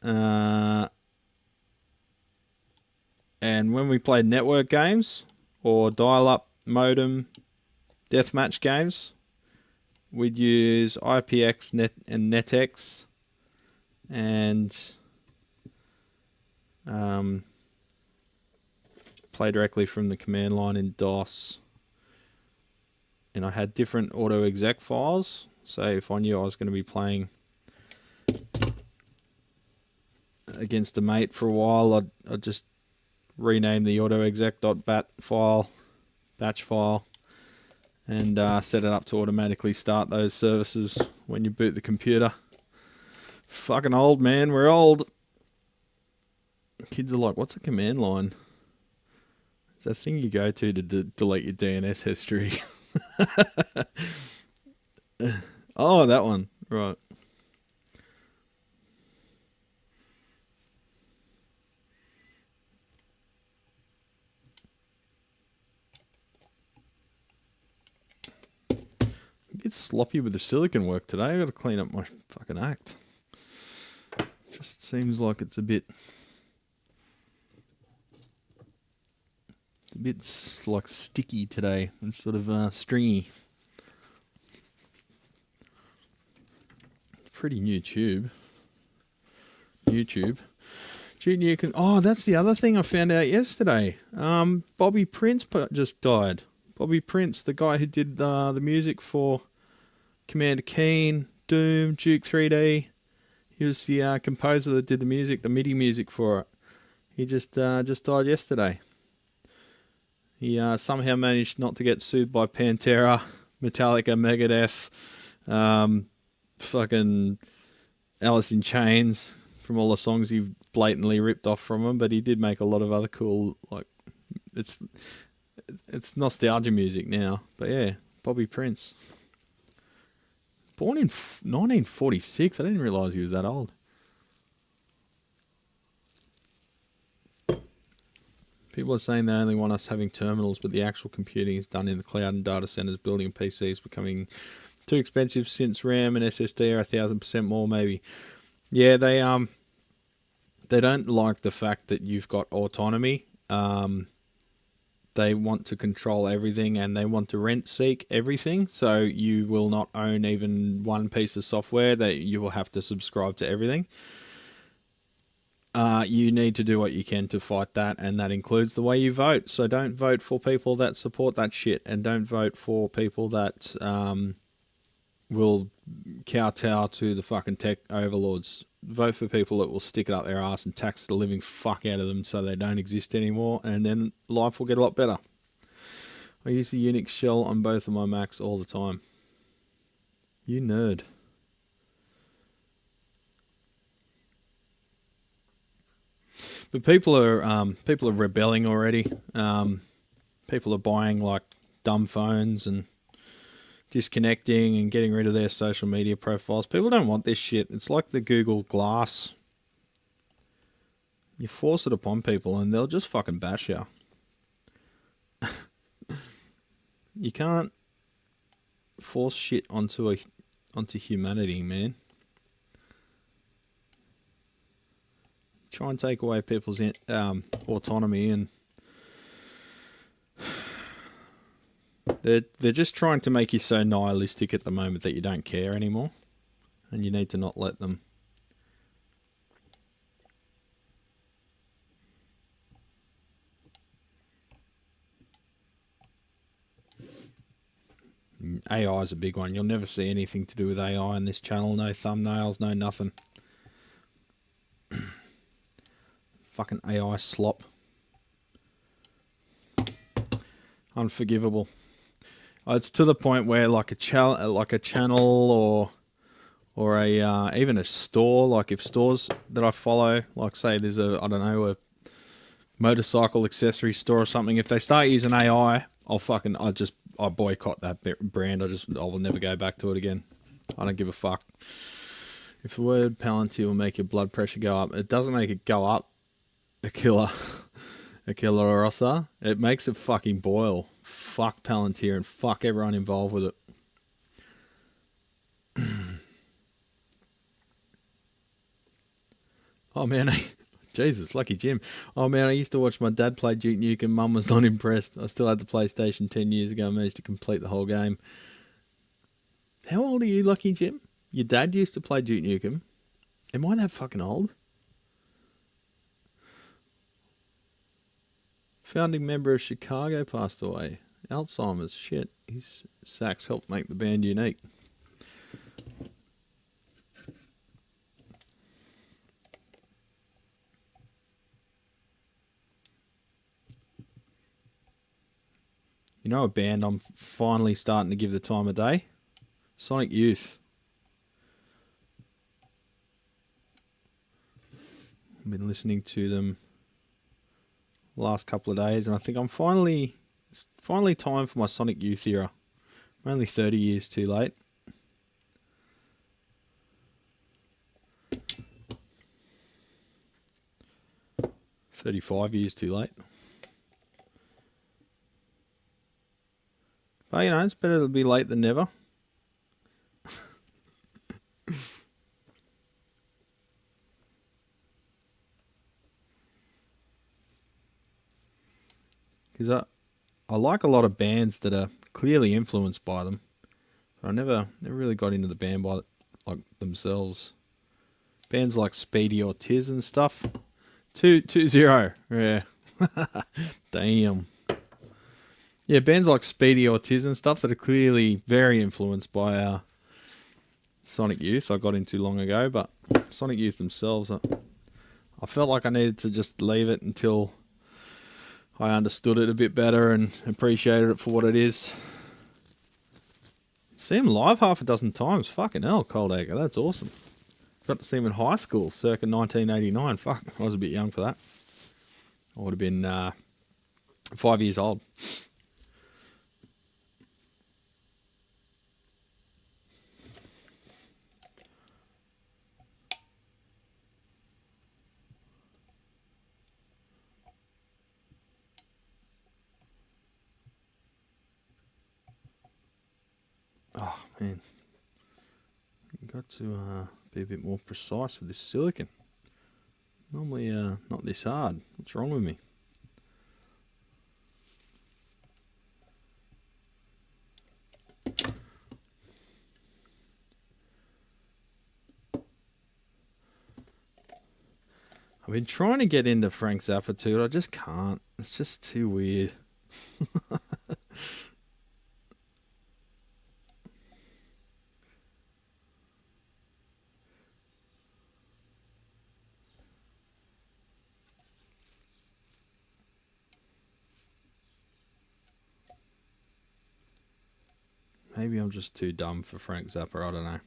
And when we played network games or dial-up modem deathmatch games, we'd use IPX and NetX and play directly from the command line in DOS. And I had different auto exec files. So if I knew I was going to be playing against a mate for a while, I'd just rename the autoexec.bat file, batch file, and set it up to automatically start those services when you boot the computer. Fucking old, man. We're old. Kids are like, what's a command line? It's that thing you go to delete your DNS history. Oh, that one. Right. Get sloppy with the silicon work today. I got to clean up my fucking act. Just seems like it's a bit like sticky today and sort of stringy. Pretty new tube. YouTube. You can. Oh, that's the other thing I found out yesterday. Bobby Prince just died. Bobby Prince, the guy who did the music for Commander Keen, Doom, Duke 3D. He was the composer that did the music, the MIDI music for it. He just died yesterday. He somehow managed not to get sued by Pantera, Metallica, Megadeth, fucking Alice in Chains from all the songs he blatantly ripped off from him. But he did make a lot of other cool, like, it's nostalgia music now. But yeah, Bobby Prince. Born in 1946. I didn't realise he was that old. People are saying they only want us having terminals, but the actual computing is done in the cloud and data centers. Building PCs becoming too expensive since RAM and SSD are 1,000% more, maybe. Yeah, they don't like the fact that you've got autonomy. They want to control everything and they want to rent seek everything. So you will not own even one piece of software, that you will have to subscribe to everything. You need to do what you can to fight that, and that includes the way you vote. So don't vote for people that support that shit, and don't vote for people that will kowtow to the fucking tech overlords. Vote for people that will stick it up their ass and tax the living fuck out of them so they don't exist anymore, and then life will get a lot better. I use the Unix shell on both of my Macs all the time. You nerd. But people are rebelling already. People are buying like dumb phones and disconnecting and getting rid of their social media profiles. People don't want this shit. It's like the Google Glass. You force it upon people and they'll just fucking bash you. You can't force shit onto humanity, man. Try and take away people's autonomy, and they're just trying to make you so nihilistic at the moment that you don't care anymore, and you need to not let them. AI is a big one. You'll never see anything to do with AI on this channel. No thumbnails, no nothing. Fucking AI slop. Unforgivable. It's to the point where like a channel or a even a store, like if stores that I follow, like say there's a motorcycle accessory store or something, if they start using AI, I boycott that brand. I will never go back to it again. I don't give a fuck. If the word Palantir will make your blood pressure go up, it doesn't make it go up. A killer rossa. It makes it fucking boil. Fuck Palantir and fuck everyone involved with it. Oh man, Jesus, lucky Jim. Oh man, I used to watch my dad play Duke Nukem. Mum was not impressed. I still had the PlayStation 10 years ago and managed to complete the whole game. How old are you, Lucky Jim? Your dad used to play Duke Nukem. Am I that fucking old? Founding member of Chicago passed away. Alzheimer's. Shit. His sax helped make the band unique. You know a band I'm finally starting to give the time of day? Sonic Youth. I've been listening to them the last couple of days, and I think it's finally time for my Sonic Youth era. I'm only 30 years too late. $35 too late. But you know, it's better to be late than never. Because I like a lot of bands that are clearly influenced by them, but I never really got into the band by like themselves. Bands like Speedy or Tiz and stuff. 2-0, yeah. Damn. Yeah, bands like Speedy or Tiz and stuff that are clearly very influenced by Sonic Youth I got into long ago, but Sonic Youth themselves, I felt like I needed to just leave it until I understood it a bit better and appreciated it for what it is. See him live half a dozen times. Fucking hell, Cold Acre, that's awesome. Got to see him in high school, circa 1989. Fuck, I was a bit young for that. I would have been 5 years old. Oh, man. Got to be a bit more precise with this silicon. Normally not this hard. What's wrong with me? I've been trying to get into Frank Zappa too, but I just can't. It's just too weird. Maybe I'm just too dumb for Frank Zappa, I don't know.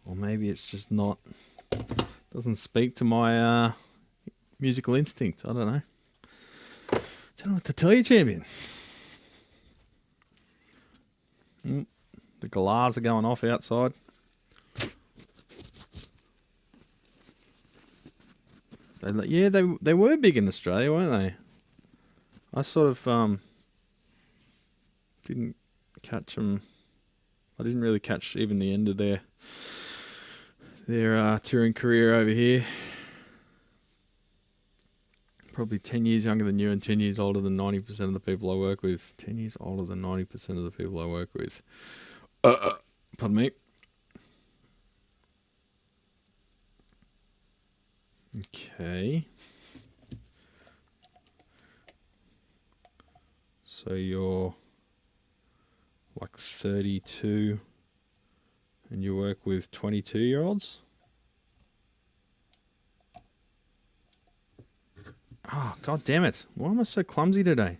Or maybe it's just not... doesn't speak to my musical instinct. I don't know. Don't know what to tell you, champion. The galahs are going off outside. Yeah, they were big in Australia, weren't they? I sort of didn't catch them. I didn't really catch even the end of their touring career over here. Probably 10 years younger than you and 10 years older than 90% of the people I work with. 10 years older than 90% of the people I work with. Pardon me. Okay. So you're like 32 and you work with 22-year-olds? Oh, god damn it. Why am I so clumsy today?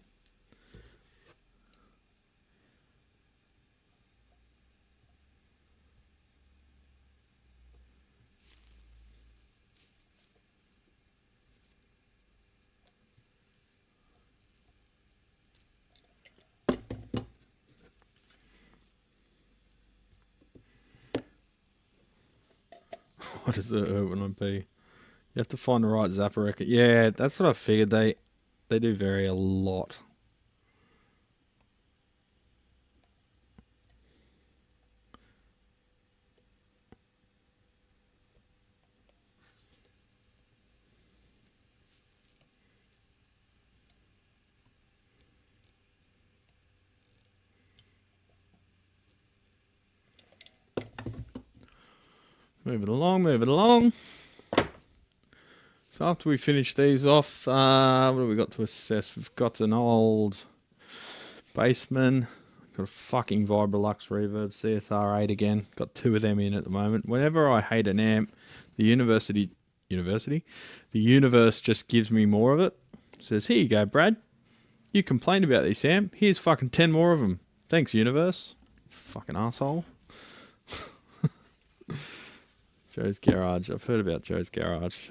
What does it hurt when I pee? You have to find the right Zappa record. Yeah, that's what I figured. They do vary a lot. Move it along, move it along. So after we finish these off, what have we got to assess? We've got an old Bassman. Got a fucking Vibrolux Reverb CSR8 again. Got two of them in at the moment. Whenever I hate an amp, the universe just gives me more of it. Says, here you go, Brad. You complained about this amp. Here's fucking 10 more of them. Thanks, universe. Fucking asshole. Joe's Garage. I've heard about Joe's Garage.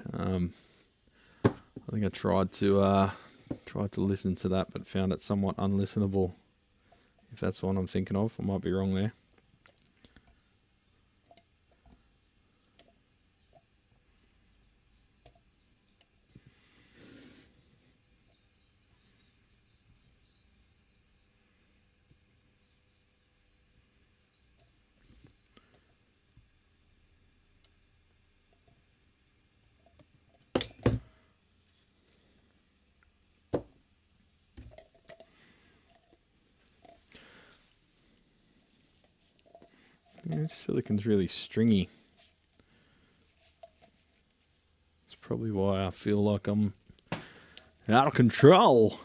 think I tried to listen to that, but found it somewhat unlistenable. If that's the one I'm thinking of, I might be wrong there. Yeah, silicon's really stringy. That's probably why I feel like I'm out of control.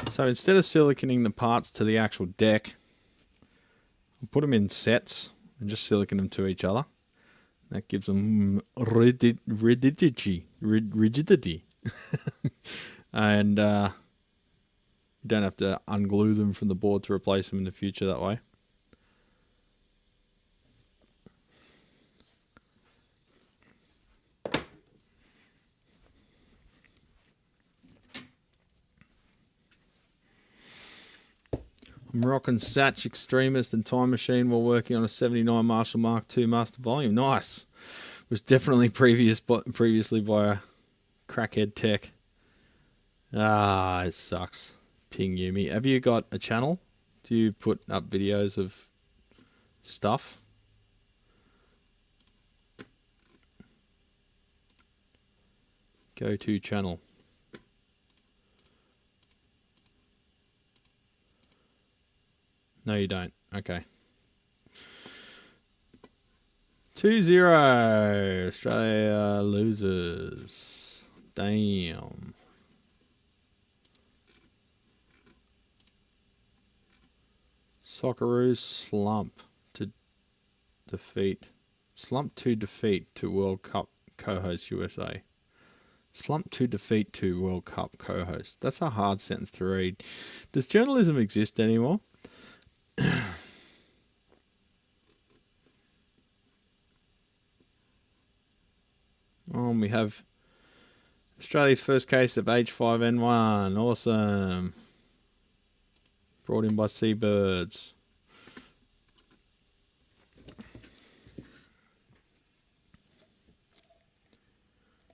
So instead of siliconing the parts to the actual deck, I'll put them in sets and just silicon them to each other. That gives them rigidity. And you don't have to unglue them from the board to replace them in the future that way. I'm rocking Satch Extremist and Time Machine while working on a 79 Marshall Mark II Master Volume. Nice. Was definitely previously by a crackhead tech. Ah, it sucks. Ping Yumi. Have you got a channel? Do you put up videos of stuff? Go to channel. No, you don't. Okay. 2-0. Australia loses. Damn. Socceroos slump to defeat. Slump to defeat to World Cup co-host USA. Slump to defeat to World Cup co-host. That's a hard sentence to read. Does journalism exist anymore? We have Australia's first case of H5N1. Awesome. Brought in by seabirds.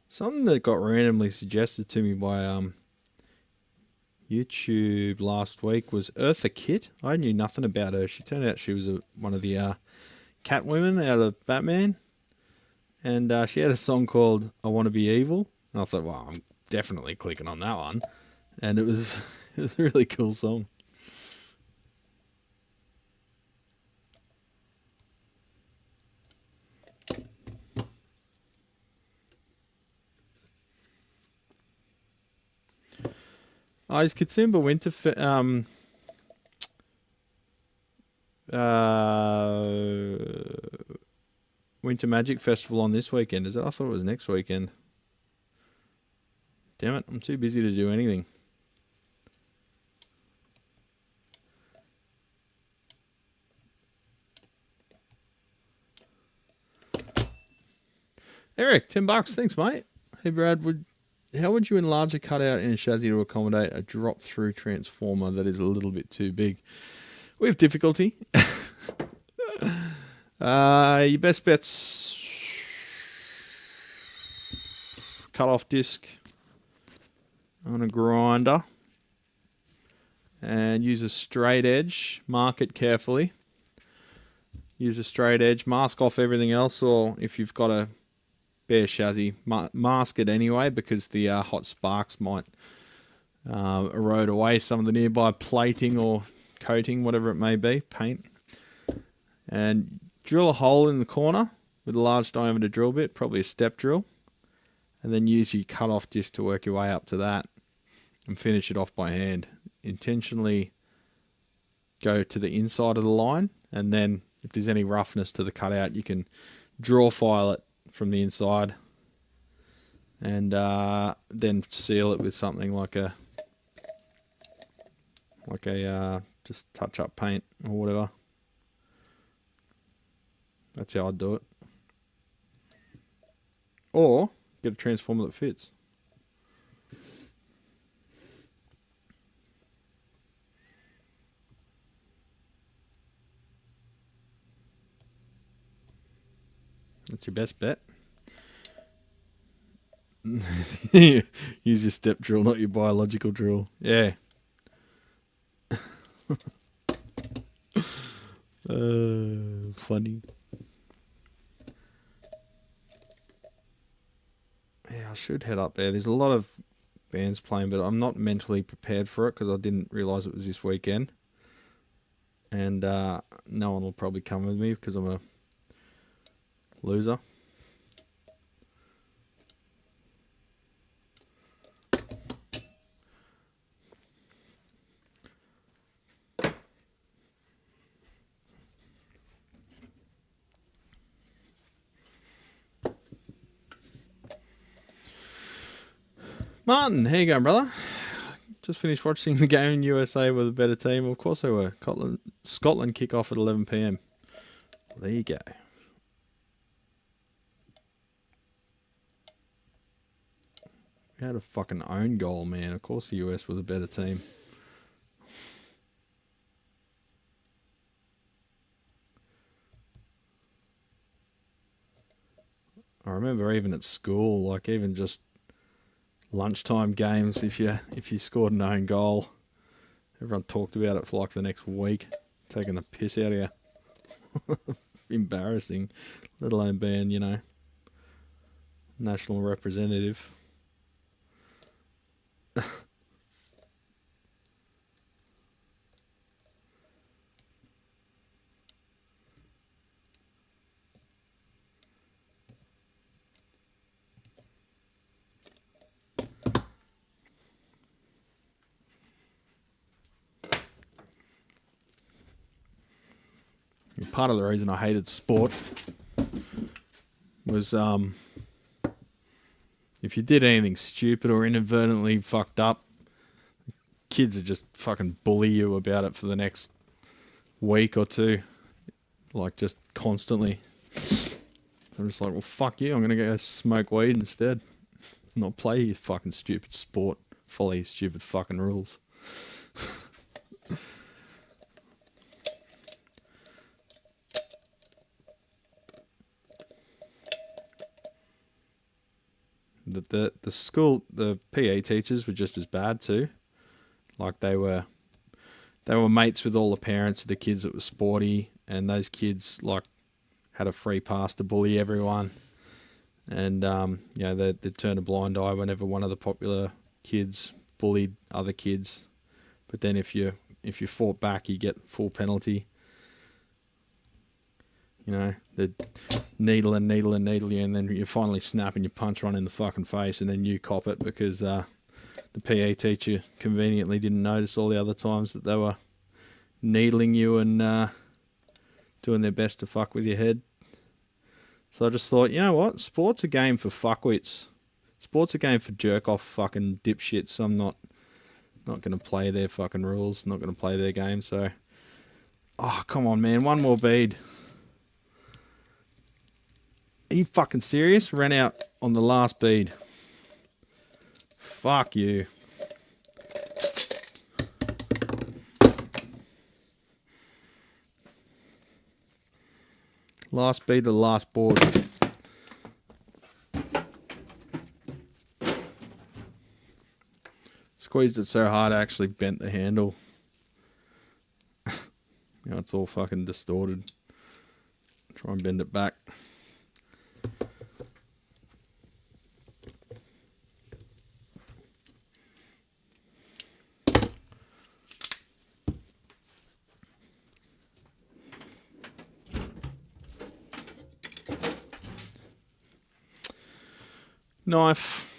Something that got randomly suggested to me by YouTube last week was Eartha Kitt. I knew nothing about her. She turned out she was one of the Catwomen out of Batman. And she had a song called I Want to Be Evil. And I thought, well, I'm definitely clicking on that one. And it was, it was a really cool song. Is Kitsumba Winter Magic Festival on this weekend? Is it? I thought it was next weekend. Damn it, I'm too busy to do anything. Eric, $10. Thanks, mate. Hey, Brad, how would you enlarge a cutout in a chassis to accommodate a drop-through transformer that is a little bit too big? With difficulty. Your best bet's cut-off disc on a grinder and use a straight edge. Mark it carefully. Use a straight edge. Mask off everything else, or if you've got a bare chassis, mask it anyway, because the hot sparks might erode away some of the nearby plating or coating, whatever it may be, paint. And drill a hole in the corner with a large diameter drill bit, probably a step drill, and then use your cut-off disc to work your way up to that and finish it off by hand. Intentionally go to the inside of the line, and then if there's any roughness to the cutout, you can draw file it from the inside, and then seal it with something like a just touch up paint or whatever. That's how I'd do it. Or get a transformer that fits. That's your best bet. Use your step drill, not your biological drill. Yeah. Funny. Yeah, I should head up there. There's a lot of bands playing, but I'm not mentally prepared for it because I didn't realise it was this weekend. And no one will probably come with me because I'm a loser. Martin, how you going, brother? Just finished watching the game. USA with a better team. Of course they were. Scotland kick off at 11 PM. There you go. We had a fucking own goal, man. Of course the US was a better team. I remember even at school, like even just lunchtime games, if you scored an own goal, everyone talked about it for like the next week, taking the piss out of you. Embarrassing, let alone being, you know, national representative. Part of the reason I hated sport was if you did anything stupid or inadvertently fucked up, kids would just fucking bully you about it for the next week or two, like just constantly. I'm just like, well, fuck you, I'm gonna go smoke weed instead, not play your fucking stupid sport, follow your stupid fucking rules. The school, the PE teachers were just as bad too. Like they were mates with all the parents of the kids that were sporty, and those kids like had a free pass to bully everyone. And you know, they'd turn a blind eye whenever one of the popular kids bullied other kids. But then if you fought back, you get full penalty. You know, they'd needle you, and then you finally snap and you punch one in the fucking face, and then you cop it because the PE teacher conveniently didn't notice all the other times that they were needling you and doing their best to fuck with your head. So I just thought, you know what? Sport's a game for fuckwits. Sport's a game for jerk-off fucking dipshits. I'm not going to play their fucking rules, not going to play their game, so... Oh, come on, man. One more bead. Are you fucking serious? Ran out on the last bead. Fuck you. Last bead of the last board. Squeezed it so hard I actually bent the handle. Now it's all fucking distorted. Try and bend it back. Knife.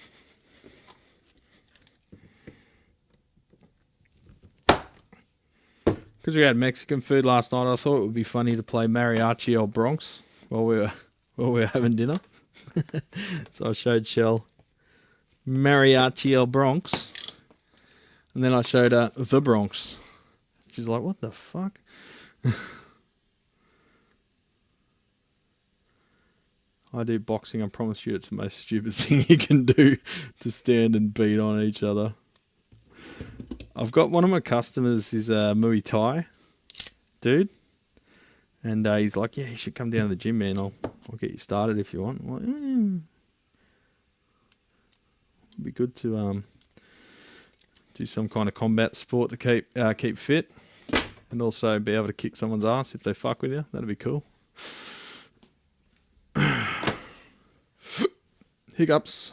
Because we had Mexican food last night, I thought it would be funny to play mariachi or Bronx while we were while we were having dinner. So I showed Shell Mariachi El Bronx, and then I showed her the Bronx. She's like, what the fuck? I do boxing. I promise you it's the most stupid thing you can do, to stand and beat on each other. I've got one of my customers is a Muay Thai dude. And he's like, yeah, you should come down to the gym, man. I'll get you started if you want. I'm like, it'd be good to do some kind of combat sport to keep fit, and also be able to kick someone's ass if they fuck with you. That'd be cool. Hiccups.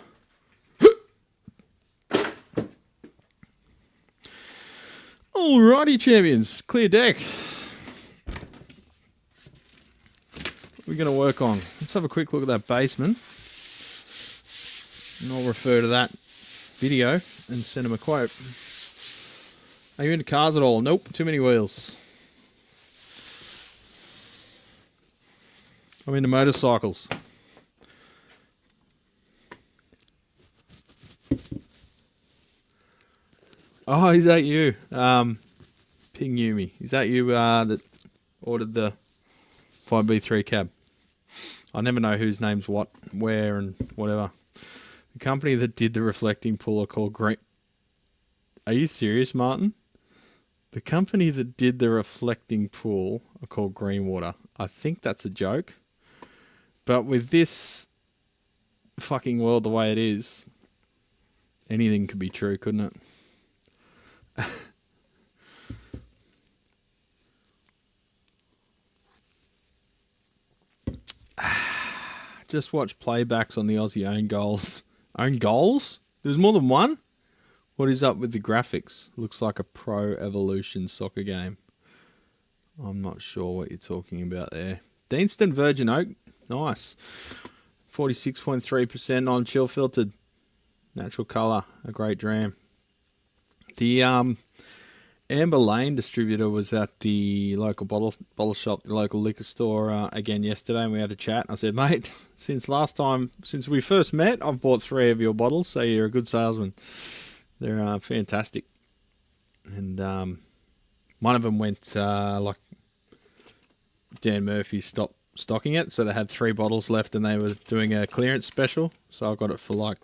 Alrighty, champions. Clear deck. We're going to work on. Let's have a quick look at that basement. And I'll refer to that video and send them a quote. Are you into cars at all? Nope, too many wheels. I'm into motorcycles. Oh, is that you? Ping Yumi. Is that you that ordered the 5B3 cab? I never know whose name's what, where, and whatever. The company that did the reflecting pool are called Green... Are you serious, Martin? The company that did the reflecting pool are called Greenwater. I think that's a joke. But with this fucking world the way it is, anything could be true, couldn't it? Just watch playbacks on the Aussie own goals. Own goals? There's more than one? What is up with the graphics? Looks like a Pro Evolution soccer game. I'm not sure what you're talking about there. Deanston Virgin Oak. Nice. 46.3% non-chill filtered. Natural colour. A great dram. The Amber Lane distributor was at the local bottle shop, the local liquor store again yesterday, and we had a chat. I said, mate, since we first met, I've bought 3 of your bottles, so you're a good salesman. They're fantastic. And one of them went like Dan Murphy stopped stocking it, so they had 3 bottles left, and they were doing a clearance special. So I got it for like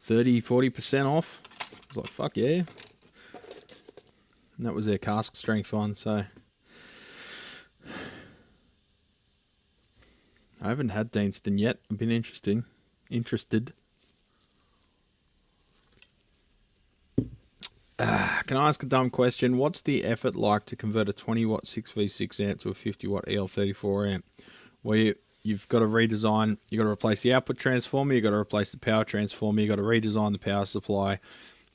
30-40% off. I was like, fuck yeah. And that was their cask strength one, so I haven't had Deanston yet. I've been interested. Can I ask a dumb question? What's the effort like to convert a 20-watt 6v6 amp to a 50-watt EL34 amp? Where you've got to redesign, you've got to replace the output transformer, you've got to replace the power transformer, you've got to redesign the power supply,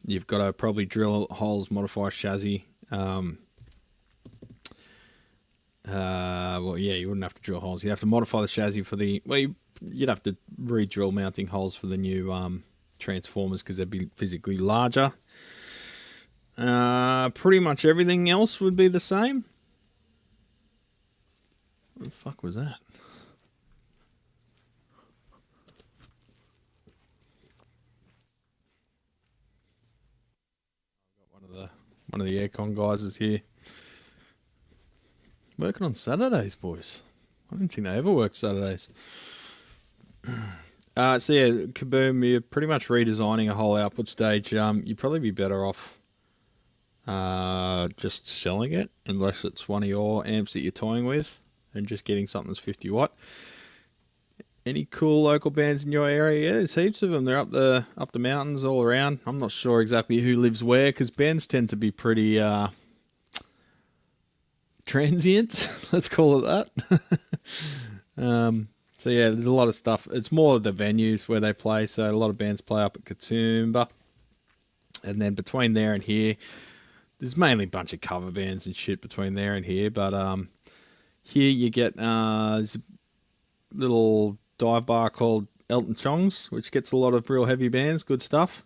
you've got to probably drill holes, modify chassis. Well, yeah, you wouldn't have to drill holes. You'd have to modify the chassis for the... Well, you'd have to re-drill mounting holes for the new transformers because they'd be physically larger. Pretty much everything else would be the same. What the fuck was that? One of the aircon guys is here. Working on Saturdays, boys. I didn't think they ever worked Saturdays. So yeah, Kaboom, you're pretty much redesigning a whole output stage. You'd probably be better off just selling it, unless it's one of your amps that you're toying with, and just getting something that's 50 watt. Any cool local bands in your area? Yeah, there's heaps of them. They're up the mountains all around. I'm not sure exactly who lives where, because bands tend to be pretty transient. Let's call it that. So yeah, there's a lot of stuff. It's more the venues where they play. So a lot of bands play up at Katoomba, and then between there and here, there's mainly a bunch of cover bands and shit between there and here. But here you get there's a little dive bar called Elton Chong's, which gets a lot of real heavy bands, good stuff.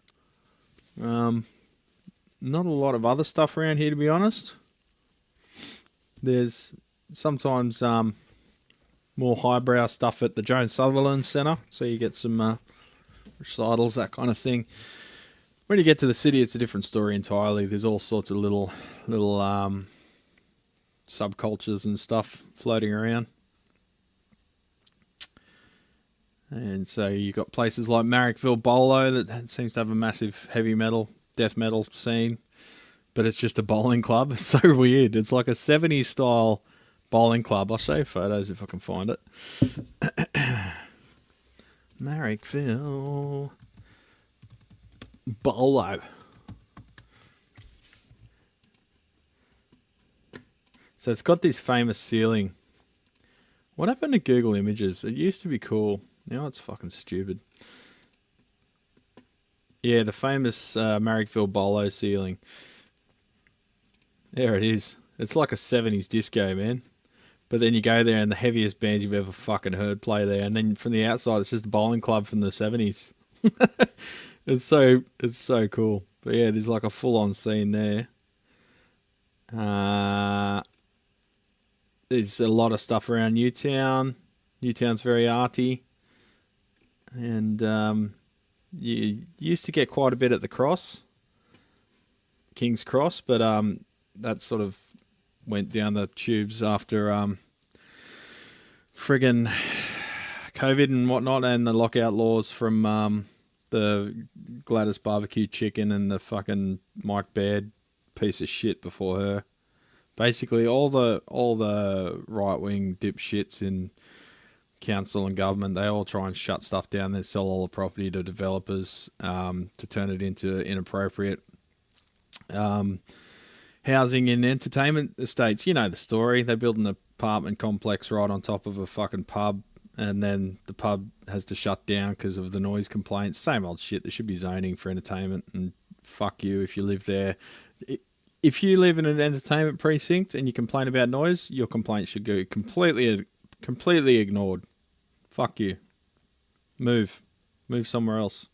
Not a lot of other stuff around here, to be honest. There's sometimes more highbrow stuff at the Jones Sutherland Centre, so you get some recitals, that kind of thing. When you get to the city, it's a different story entirely. There's all sorts of little subcultures and stuff floating around. And so you've got places like Marrickville Bolo that seems to have a massive heavy metal, death metal scene, but it's just a bowling club. It's so weird. It's like a 70s style bowling club. I'll show you photos if I can find it. Marrickville Bolo. So it's got this famous ceiling. What happened to Google Images? It used to be cool. Now it's fucking stupid. Yeah, the famous Marrickville Bolo ceiling. There it is. It's like a 70s disco, man. But then you go there and the heaviest bands you've ever fucking heard play there. And then from the outside, it's just a bowling club from the 70s. It's so cool. But yeah, there's like a full-on scene there. There's a lot of stuff around Newtown. Newtown's very arty. And you used to get quite a bit at the Cross, King's Cross, but that sort of went down the tubes after friggin' COVID and whatnot, and the lockout laws from the Gladys barbecue chicken and the fucking Mike Baird piece of shit before her. Basically, all the right wing dipshits in council and government, they all try and shut stuff down. They sell all the property to developers to turn it into inappropriate housing and entertainment estates. You know the story. They build an apartment complex right on top of a fucking pub, and then the pub has to shut down because of the noise complaints. Same old shit. There should be zoning for entertainment, and fuck you if you live there. If you live in an entertainment precinct and you complain about noise, your complaint should go completely ignored. Fuck you. Move somewhere else.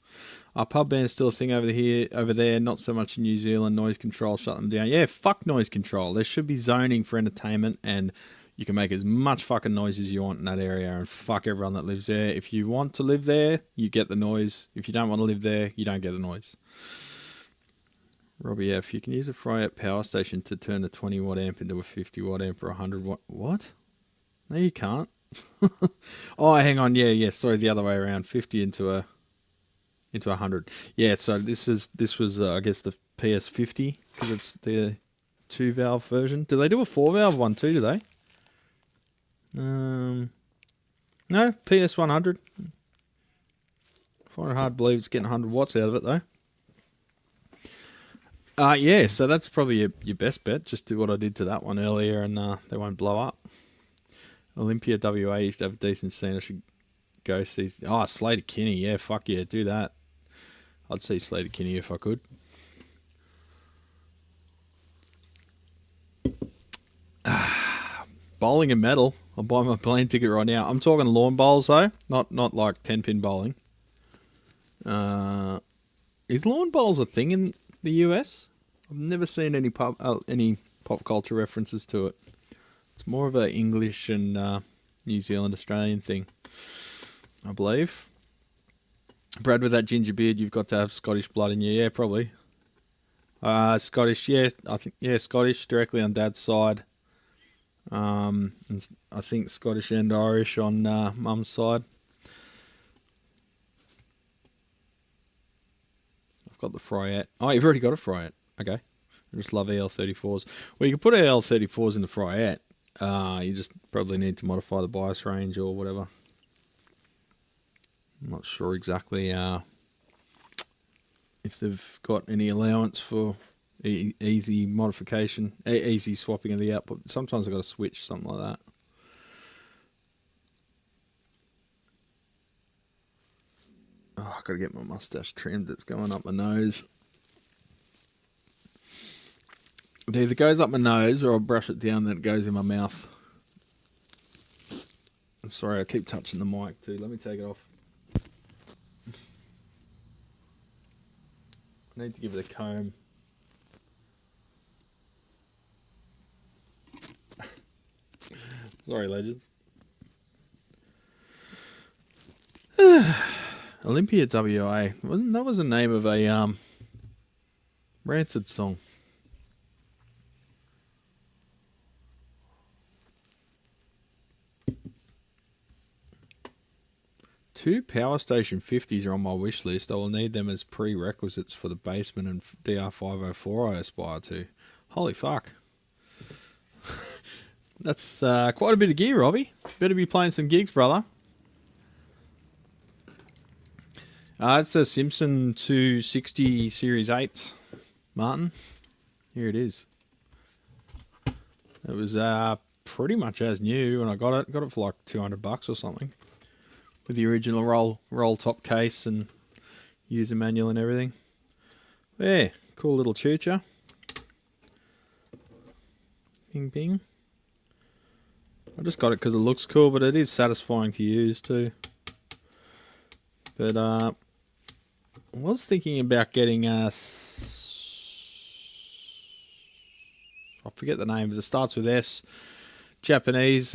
Our pub band's still a thing over there, not so much in New Zealand. Noise control, shut them down. Yeah, fuck noise control. There should be zoning for entertainment, and you can make as much fucking noise as you want in that area, and fuck everyone that lives there. If you want to live there, you get the noise. If you don't want to live there, you don't get the noise. Robbie F, you can use a Fryette power station to turn a 20 watt amp into a 50 watt amp or a 100 watt. What? No, you can't. Oh, hang on. Yeah. Sorry, the other way around. 50 into a 100. Yeah. So this was I guess the PS50 because it's the 2-valve version. Do they do a 4-valve one too? Do they? No. PS100. I find it hard to believe it's getting 100 watts out of it though. Yeah, so that's probably your best bet. Just do what I did to that one earlier and they won't blow up. Olympia WA used to have a decent scene. I should go see... Oh, Slater Kinney. Yeah, fuck yeah, do that. I'd see Slater Kinney if I could. Bowling and metal. I'll buy my plane ticket right now. I'm talking lawn bowls though, not like 10-pin bowling. Is lawn bowls a thing in the US? I've never seen any pop culture references to it. It's more of a English and New Zealand Australian thing, I believe. Brad, with that ginger beard, you've got to have Scottish blood in you. Yeah, probably. Scottish, yeah, I think, yeah, Scottish directly on Dad's side. And I think Scottish and Irish on Mum's side. I've got the Fryette. Oh, you've already got a Fryette. Okay. I just love EL34s. Well, you can put EL34s in the Fryette. You just probably need to modify the bias range or whatever. I'm not sure exactly if they've got any allowance for easy modification, easy swapping of the output. Sometimes I've got to switch, something like that. Oh, I've got to get my mustache trimmed. It's going up my nose. It either goes up my nose or I'll brush it down, then it goes in my mouth. Sorry, I keep touching the mic too. Let me take it off. I need to give it a comb. Sorry, legends. Olympia WA. That was the name of a Rancid song. Two Power Station 50s are on my wish list. I will need them as prerequisites for the basement and DR504 I aspire to. Holy fuck. That's quite a bit of gear, Robbie. Better be playing some gigs, brother. It's a Simpson 260 Series 8, Martin. Here it is. It was pretty much as new when I got it. Got it for like $200 or something. With the original roll top case and user manual and everything. Yeah, cool little choocher. Ping ping. I just got it because it looks cool, but it is satisfying to use too. But I was thinking about getting I forget the name, but it starts with S. Japanese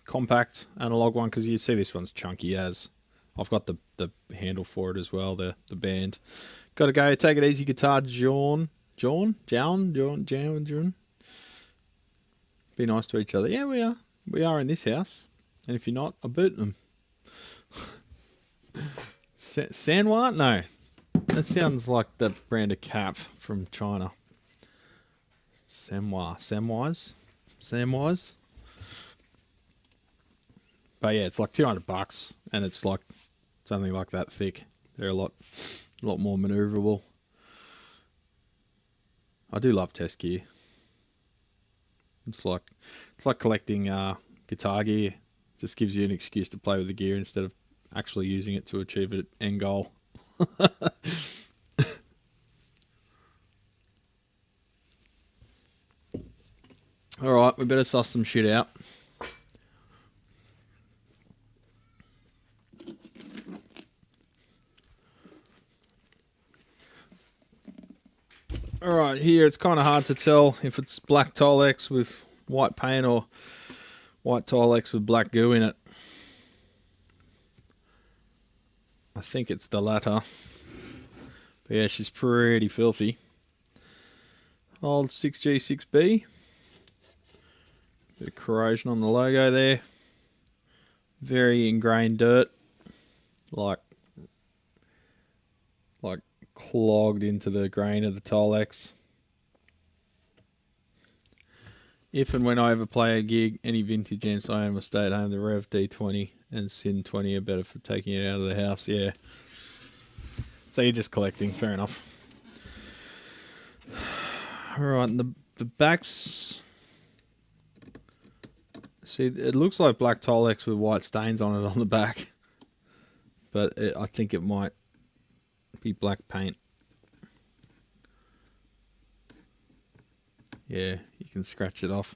compact analog one, because you see this one's chunky as. I've got the handle for it as well, the band. Gotta go, take it easy guitar, John. Be nice to each other. Yeah, we are. We are in this house. And if you're not, I'll boot them. Sanwa? No. That sounds like the brand of cap from China. Samwise. But yeah, it's like $200, and it's like something like that thick. They're a lot more maneuverable. I do love test gear. It's like collecting guitar gear. Just gives you an excuse to play with the gear instead of actually using it to achieve an end goal. All right, we better suss some shit out. Alright, here it's kind of hard to tell if it's black Tilex with white paint or white Tilex with black goo in it. I think it's the latter. But yeah, she's pretty filthy. Old 6G, 6B. Bit of corrosion on the logo there. Very ingrained dirt. Like clogged into the grain of the Tilex. If and when I ever play a gig, any vintage amps I own will stay at home. The Rev D20 and Sin 20 are better for taking it out of the house. Yeah. So you're just collecting. Fair enough. Alright, and the backs. See, it looks like black Tilex with white stains on it on the back. But I think it might be black paint. Yeah, you can scratch it off.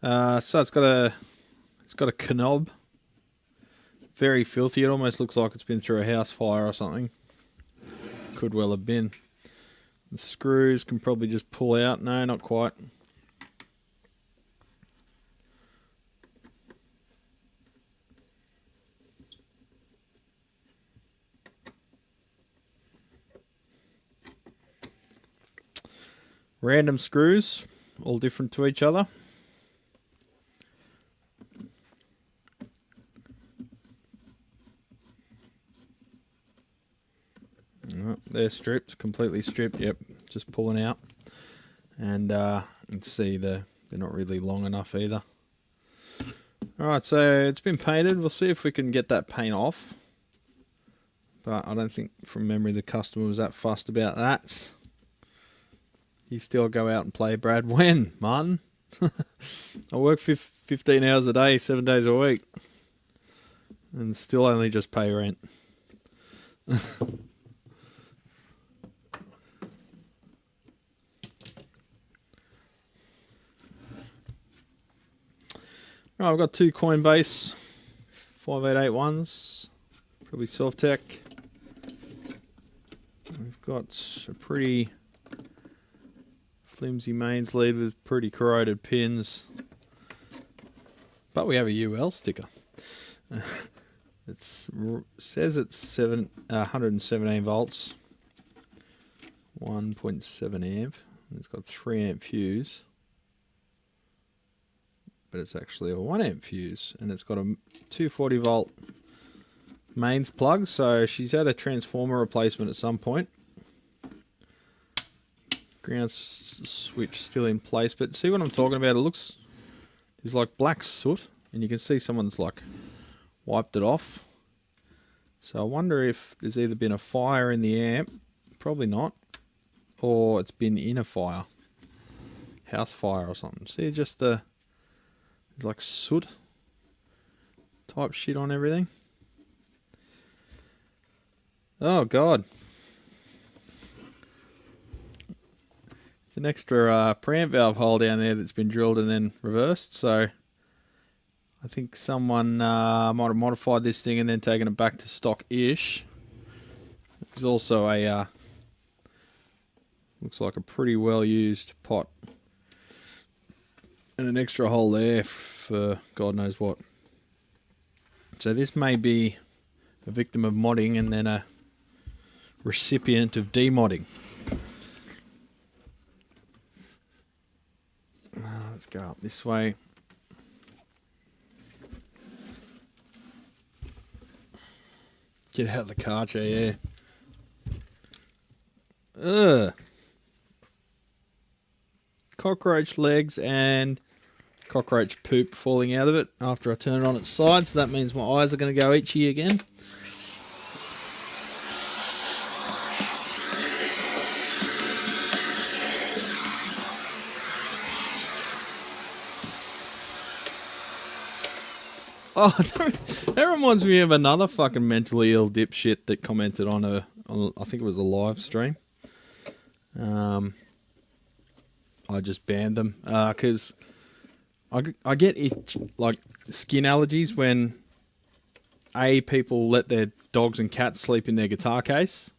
So it's got a knob. Very filthy. It almost looks like it's been through a house fire or something. Could well have been. The screws can probably just pull out. No, not quite. Random screws, all different to each other. They're stripped, completely stripped. Yep, just pulling out. And you can see they're not really long enough either. Alright, so it's been painted. We'll see if we can get that paint off. But I don't think from memory the customer was that fussed about that. You still go out and play, Brad? When, Martin? I work 15 hours a day, 7 days a week. And still only just pay rent. Right, I've got two Coinbase 5881s. Probably Self-Tech. We've got a pretty flimsy mains lead with pretty corroded pins, but we have a UL sticker. Says it's 117 volts, 1.7 amp. It's got 3 amp fuse, but it's actually a 1 amp fuse, and it's got a 240 volt mains plug. So she's had a transformer replacement at some point. Ground switch still in place, but see what I'm talking about? It looks, there's like black soot, and you can see someone's like wiped it off. So I wonder if there's either been a fire in the amp, probably not, or it's been in a fire, house fire or something. See, just there's like soot type shit on everything. Oh god. It's an extra preamp valve hole down there that's been drilled and then reversed, so I think someone might have modified this thing and then taken it back to stock-ish. There's also a, looks like a pretty well-used pot. And an extra hole there for God knows what. So this may be a victim of modding and then a recipient of demodding. Let's go up this way. Get out of the car chair, yeah. Ugh. Cockroach legs and cockroach poop falling out of it after I turn it on its side, so that means my eyes are going to go itchy again. Oh, that reminds me of another fucking mentally ill dipshit that commented on I think it was a live stream. I just banned them because I get like skin allergies when people let their dogs and cats sleep in their guitar case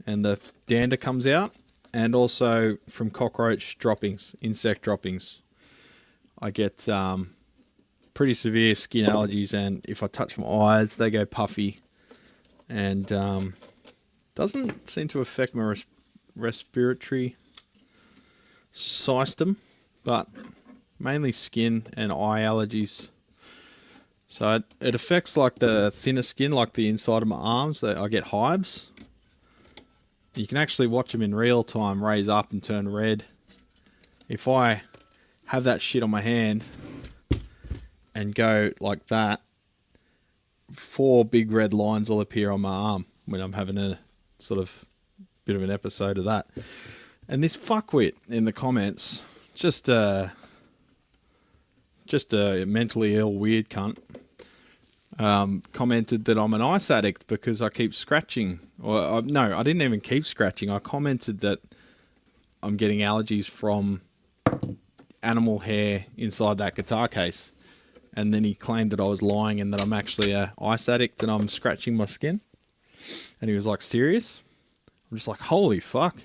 and the dander comes out, and also from cockroach droppings, insect droppings. I get pretty severe skin allergies, and if I touch my eyes they go puffy, and doesn't seem to affect my respiratory system, but mainly skin and eye allergies. So it affects like the thinner skin, like the inside of my arms. That I get hives. You can actually watch them in real time raise up and turn red. If I have that shit on my hand and go like that, 4 big red lines will appear on my arm when I'm having a sort of bit of an episode of that. And this fuckwit in the comments, just a mentally ill weird cunt, commented that I'm an ice addict because I keep scratching. Or no, I didn't even keep scratching. I commented that I'm getting allergies from animal hair inside that guitar case. And then he claimed that I was lying and that I'm actually an ice addict and I'm scratching my skin. And he was like, serious? I'm just like, holy fuck.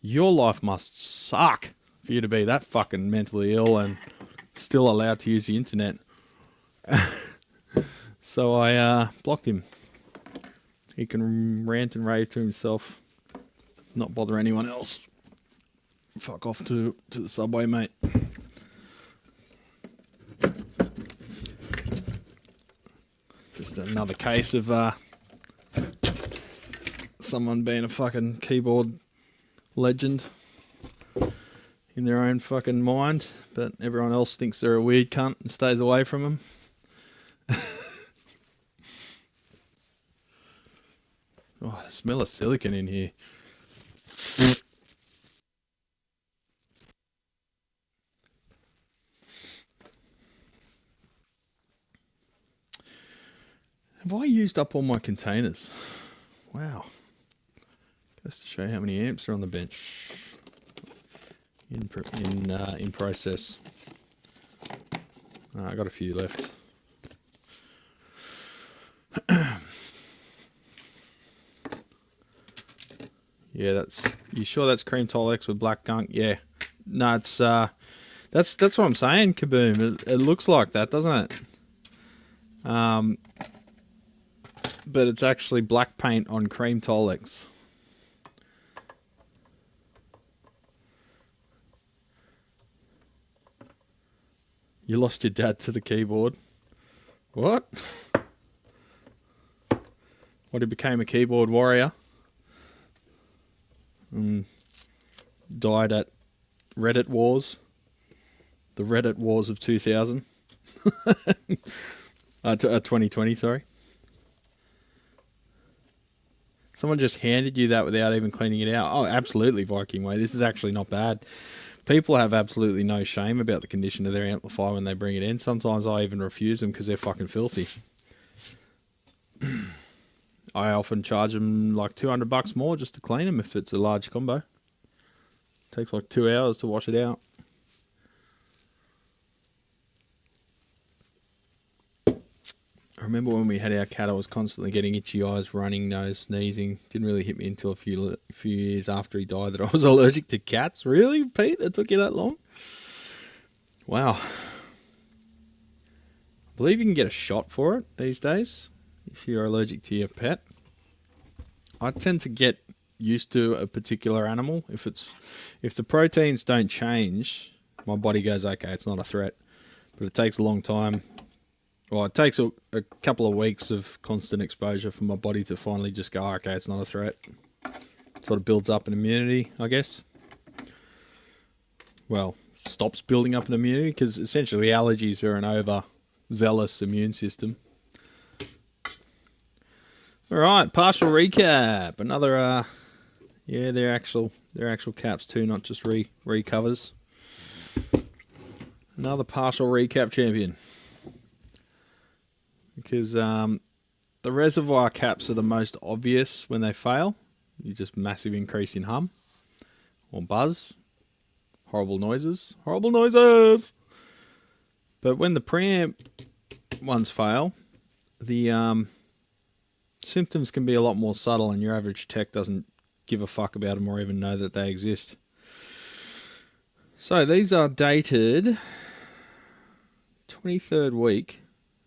Your life must suck for you to be that fucking mentally ill and still allowed to use the internet. So I blocked him. He can rant and rave to himself, not bother anyone else. Fuck off to the subway, mate. Just another case of someone being a fucking keyboard legend in their own fucking mind, but everyone else thinks they're a weird cunt and stays away from them. Oh, I smell of silicon in here. Have I used up all my containers? Wow. Just to show you how many amps are on the bench. In process. I got a few left. Yeah, that's. You sure that's cream tile X with black gunk? Yeah. No, it's that's what I'm saying, Kaboom. It looks like that, doesn't it? but it's actually black paint on cream Tolex. You lost your dad to the keyboard. What? What, he became a keyboard warrior? Died at Reddit Wars. The Reddit Wars of 2000. 2020, sorry. Someone just handed you that without even cleaning it out. Oh, absolutely, Viking Way. This is actually not bad. People have absolutely no shame about the condition of their amplifier when they bring it in. Sometimes I even refuse them because they're fucking filthy. I often charge them like $200 more just to clean them if it's a large combo. Takes like 2 hours to wash it out. I remember when we had our cat, I was constantly getting itchy eyes, running nose, sneezing. Didn't really hit me until a few years after he died that I was allergic to cats. Really, Pete? It took you that long? Wow. I believe you can get a shot for it these days if you're allergic to your pet. I tend to get used to a particular animal. If the proteins don't change, my body goes, okay, it's not a threat. But it takes a long time. Well, it takes a couple of weeks of constant exposure for my body to finally just go, okay, it's not a threat. It sort of builds up an immunity, I guess. Well, stops building up an immunity because essentially allergies are an overzealous immune system. All right, partial recap. Another, yeah, they're actual caps too, not just recovers. Another partial recap champion. Because the reservoir caps are the most obvious when they fail. You just massive increase in hum or buzz. Horrible noises. Horrible noises! But when the preamp ones fail, the symptoms can be a lot more subtle and your average tech doesn't give a fuck about them or even know that they exist. So these are dated 23rd week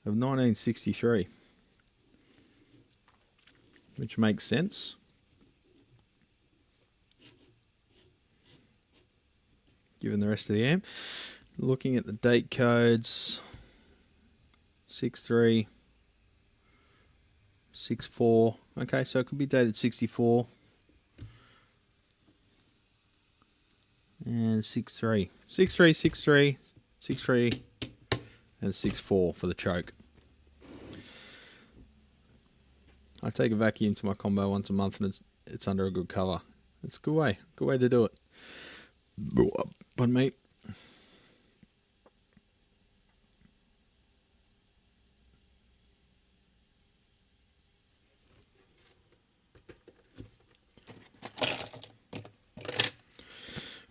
of 1963, which makes sense. Given the rest of the amp. Looking at the date codes, 63, 64. Okay, so it could be dated 64. And 63. 63, 63, 63, and 64 for the choke. I take a vacuum to my combo once a month and it's under a good cover. It's a good way to do it. Pardon me.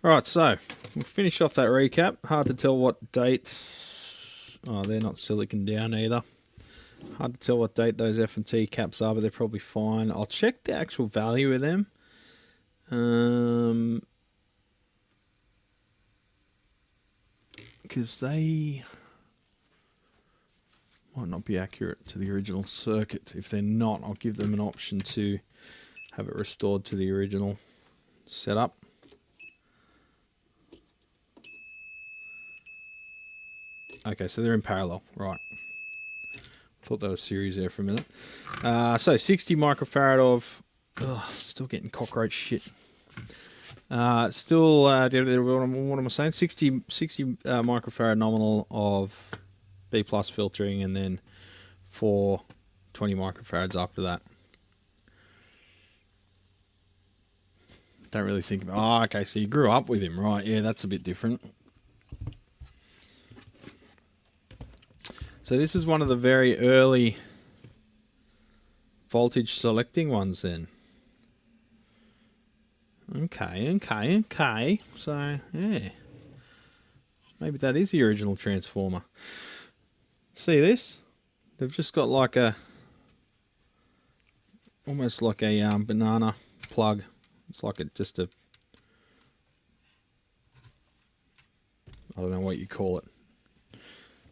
Alright, so we'll finish off that recap. Hard to tell what dates. Oh, they're not silicon down either. Hard to tell what date those F&T caps are, but they're probably fine. I'll check the actual value of them. Because they might not be accurate to the original circuit. If they're not, I'll give them an option to have it restored to the original setup. Okay, so they're in parallel, right. Thought that was series there for a minute. So 60 microfarad of, still getting cockroach shit. Still, what am I saying? 60 microfarad nominal of B plus filtering, and then 4 20 microfarads after that. Don't really think about. Oh, okay. So you grew up with him, right? Yeah, that's a bit different. So this is one of the very early voltage selecting ones then. Okay. So, yeah. Maybe that is the original transformer. See this? They've just got like a... almost like a banana plug. It's like just a... I don't know what you call it.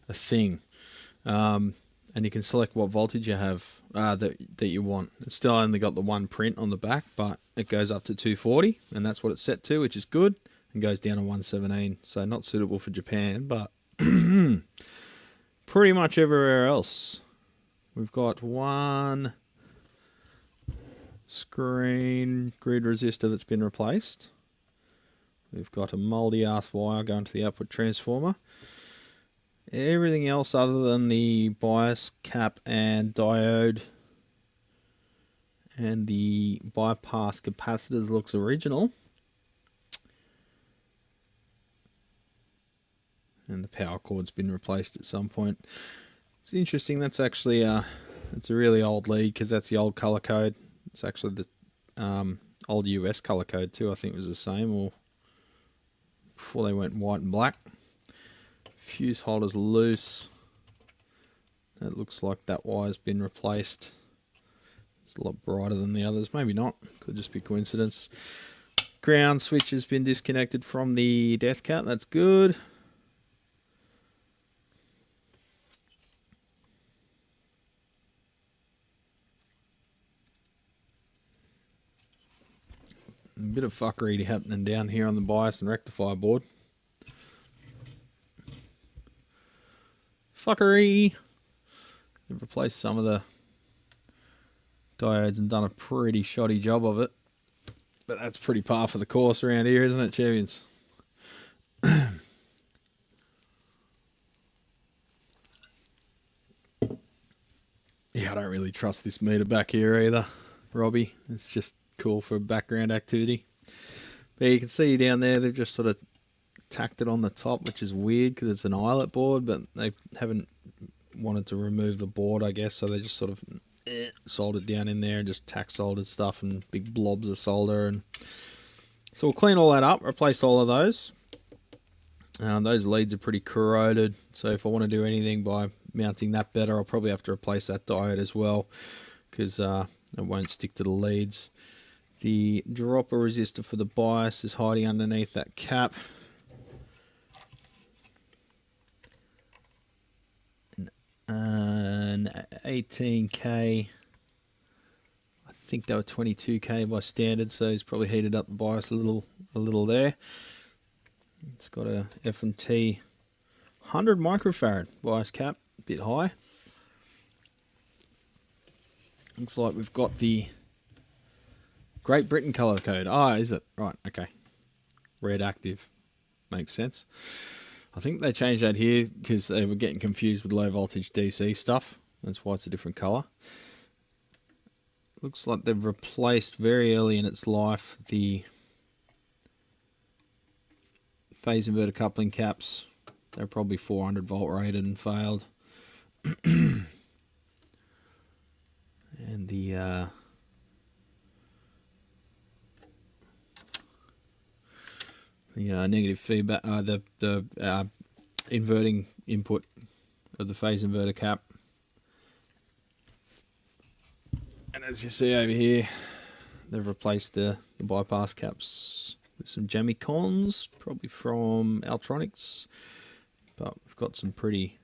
A thing. And and you can select what voltage you have that you want. It's still only got the one print on the back, but it goes up to 240, and that's what it's set to, which is good, and goes down to 117. So not suitable for Japan, but pretty much everywhere else. We've got one screen grid resistor that's been replaced. We've got a multi-earth wire going to the output transformer. Everything else other than the bias cap and diode and the bypass capacitors looks original. And the power cord's been replaced at some point. It's interesting, that's actually it's a really old lead because that's the old color code. It's actually the old US color code too. I think it was the same, or before they went white and black. Fuse holder's loose. It looks like that wire's been replaced. It's a lot brighter than the others. Maybe not. Could just be coincidence. Ground switch has been disconnected from the death cat. That's good. A bit of fuckery happening down here on the bias and rectifier board. Fuckery! They've replaced some of the diodes and done a pretty shoddy job of it. But that's pretty par for the course around here, isn't it, champions? Yeah, I don't really trust this meter back here either, Robbie. It's just cool for background activity. But you can see down there they've just sort of tacked it on the top, which is weird because it's an eyelet board, but they haven't wanted to remove the board, I guess, so they just sort of soldered down in there and just tack soldered stuff and big blobs of solder. And so we'll clean all that up, replace all of those. Those leads are pretty corroded, so if I want to do anything by mounting that better, I'll probably have to replace that diode as well, because it won't stick to the leads. The dropper resistor for the bias is hiding underneath that cap. An 18K, I think they were 22K by standard, so he's probably heated up the bias a little there. It's got a F&T 100 microfarad bias cap, a bit high. Looks like we've got the Great Britain colour code. Ah, is it? Right, okay. Red active. Makes sense. I think they changed that here because they were getting confused with low voltage DC stuff. That's why it's a different colour. Looks like they've replaced very early in its life the phase inverter coupling caps. They're probably 400 volt rated and failed. And the negative feedback, the inverting input of the phase inverter cap. And as you see over here, they've replaced the bypass caps with some Jamicons, probably from Tektronix. But we've got some pretty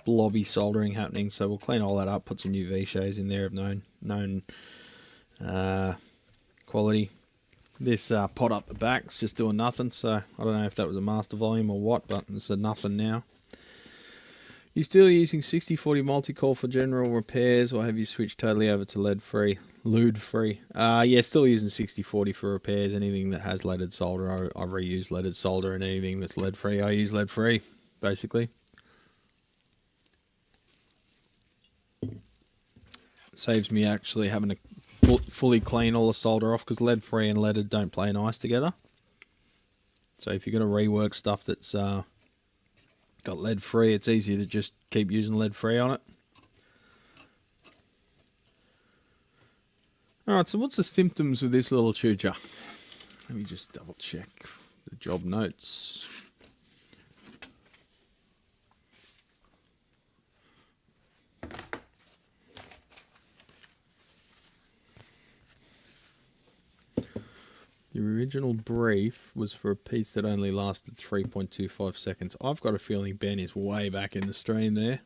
blobby soldering happening, so we'll clean all that up, put some new V-shays in there of known quality. This pot up the back's just doing nothing, so I don't know if that was a master volume or what, but it's a nothing now. You still using 6040 multi-core for general repairs, or have you switched totally over to lead-free? Lude-free? Yeah, still using 6040 for repairs. Anything that has leaded solder, I reuse leaded solder, and anything that's lead-free, I use lead-free, basically. Saves me actually having to fully clean all the solder off, because lead-free and leaded don't play nice together. So if you're going to rework stuff that's got lead-free, it's easier to just keep using lead-free on it. Alright, so what's the symptoms with this little choocher? Let me just double check the job notes. The original brief was for a piece that only lasted 3.25 seconds. I've got a feeling Ben is way back in the stream there.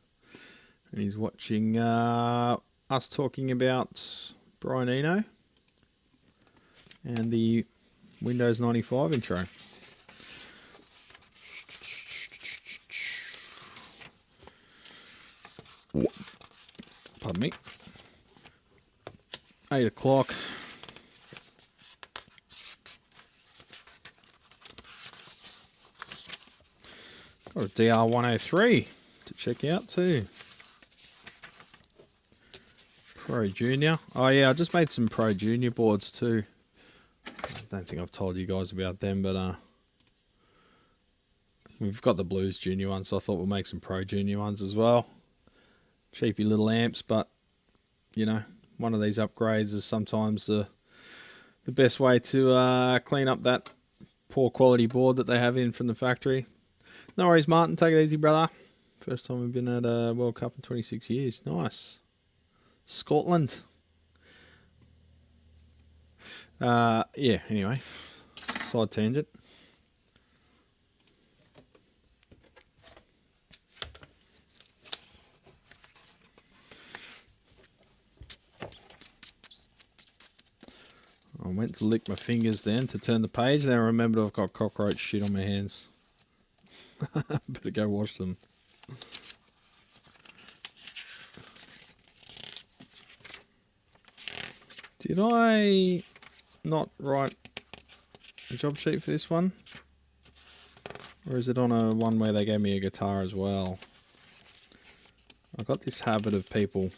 And he's watching us talking about Brian Eno and the Windows 95 intro. Pardon me. 8 o'clock. Got a DR103 to check out too. Pro Junior. Oh yeah, I just made some Pro Junior boards too. I don't think I've told you guys about them, but we've got the Blues Junior ones, so I thought we'll make some Pro Junior ones as well. Cheapy little amps, but you know, one of these upgrades is sometimes the best way to clean up that poor quality board that they have in from the factory. No worries, Martin. Take it easy, brother. First time we've been at a World Cup in 26 years. Nice. Scotland. Yeah, anyway. Side tangent. I went to lick my fingers then to turn the page. Then I remembered I've got cockroach shit on my hands. Better go wash them. Did I not write a job sheet for this one? Or is it on a one where they gave me a guitar as well? I've got this habit of people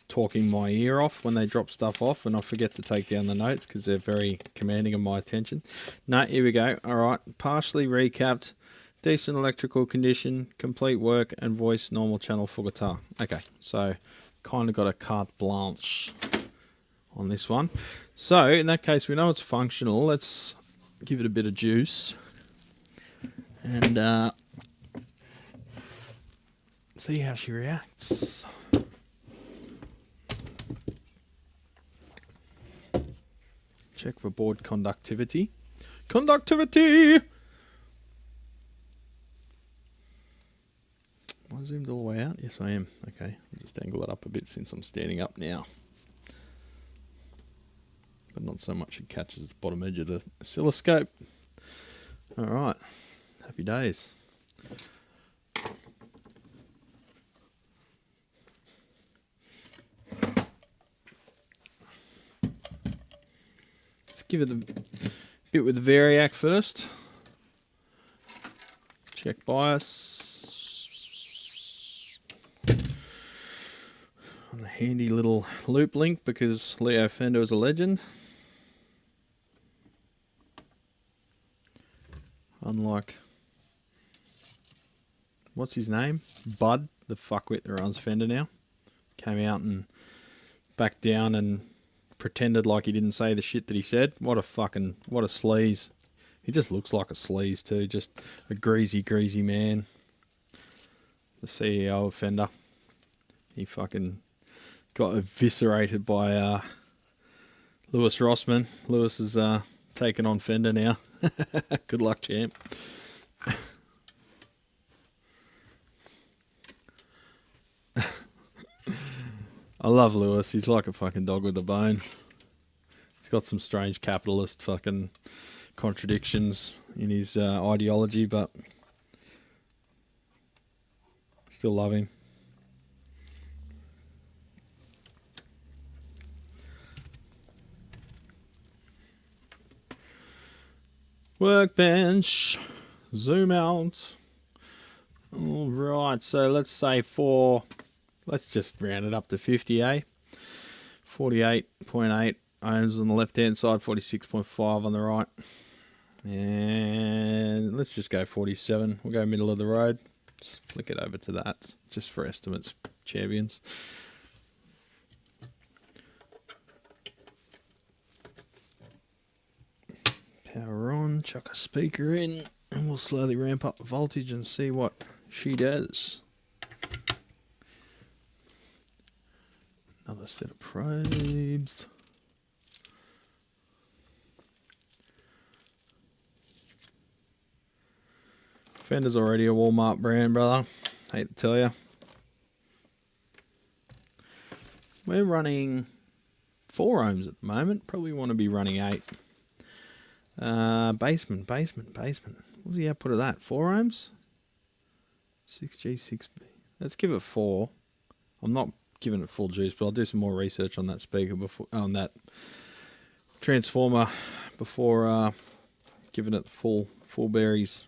talking my ear off when they drop stuff off, and I forget to take down the notes because they're very commanding of my attention. No, here we go. Alright, partially recapped. Decent electrical condition, complete work, and voice normal channel for guitar. Okay, so kind of got a carte blanche on this one. So in that case, we know it's functional. Let's give it a bit of juice and see how she reacts. Check for board conductivity. Conductivity! Am I zoomed all the way out? Yes, I am. Okay, I'll just angle it up a bit since I'm standing up now. But not so much it catches the bottom edge of the oscilloscope. Alright, happy days. Let's give it a bit with the Variac first. Check bias. On a handy little loop link because Leo Fender is a legend. Unlike, what's his name? Bud, the fuckwit that runs Fender now. Came out and backed down and pretended like he didn't say the shit that he said. What a sleaze. He just looks like a sleaze too, just a greasy man. The CEO of Fender. He fucking got eviscerated by Lewis Rossman. Lewis is taken on Fender now. Good luck, champ. I love Lewis. He's like a fucking dog with a bone. He's got some strange capitalist fucking contradictions in his ideology, but still love him. Workbench, zoom out. All right, so let's say let's just round it up to 50, eh? 48.8 ohms on the left hand side, 46.5 on the right. And let's just go 47. We'll go middle of the road. Just flick it over to that, just for estimates, champions. Power on, chuck a speaker in, and we'll slowly ramp up the voltage and see what she does. Another set of probes. Fender's already a Walmart brand, brother. Hate to tell you. We're running 4 ohms at the moment. Probably want to be running 8. Basement. What was the output of that? 4 ohms? 6G, 6B. Let's give it 4. I'm not giving it full juice, but I'll do some more research on that speaker before, on that transformer before giving it full berries.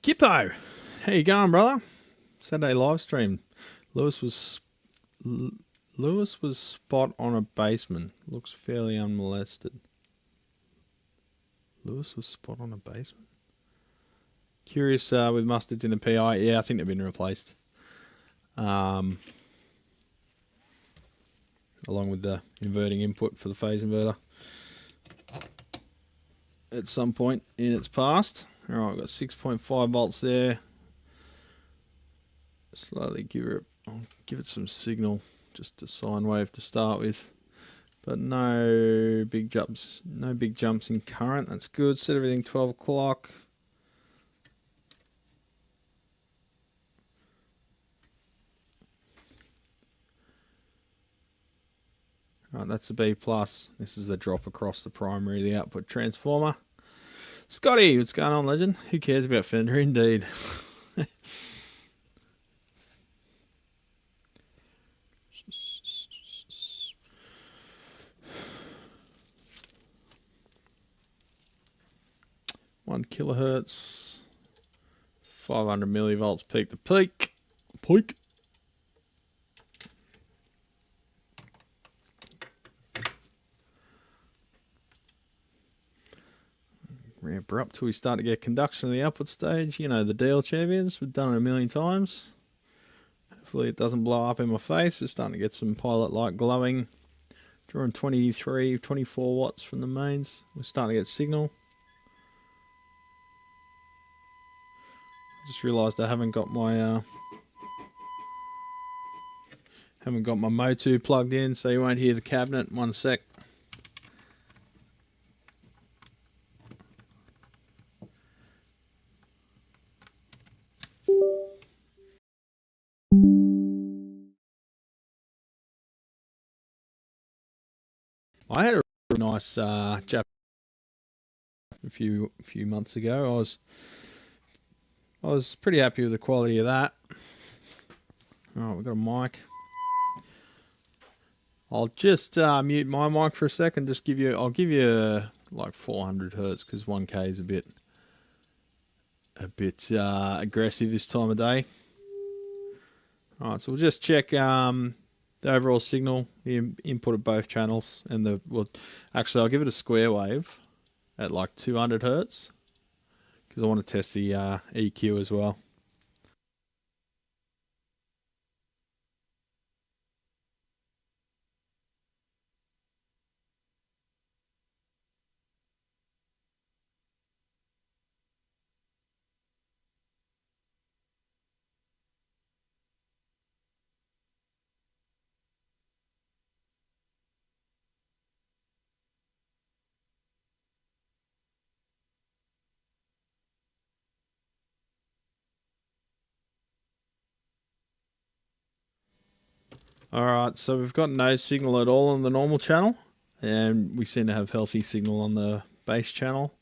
Kippo, how you going, brother? Saturday live stream. Lewis was spot on a basement. Looks fairly unmolested. Lewis was spot on a basement. Curious with mustards in the PI. Yeah, I think they've been replaced. Along with the inverting input for the phase inverter. At some point in its past. Alright, I've got 6.5 volts there. Slowly I'll give it some signal, just a sine wave to start with. But no big jumps in current. That's good. Set everything 12 o'clock. Alright, that's a B+. This is the drop across the primary, the output transformer. Scotty, what's going on, legend? Who cares about Fender, indeed. One kilohertz, 500 millivolts peak to peak. Peak. Ramp her up till we start to get conduction in the output stage. You know the deal, champions. We've done it a million times. Hopefully it doesn't blow up in my face. We're starting to get some pilot light glowing. Drawing 23, 24 watts from the mains. We're starting to get signal. Just realised I haven't got my Motu plugged in, so you won't hear the cabinet. 1 sec. I had a really nice Jap a few months ago. I was pretty happy with the quality of that. Alright, we've got a mic. I'll just mute my mic for a second. I'll give you like 400 hertz because 1K is a bit aggressive this time of day. Alright, so we'll just check the overall signal, the input of both channels, and actually I'll give it a square wave at like 200 hertz because I want to test the EQ as well. Alright, so we've got no signal at all on the normal channel, and we seem to have healthy signal on the base channel.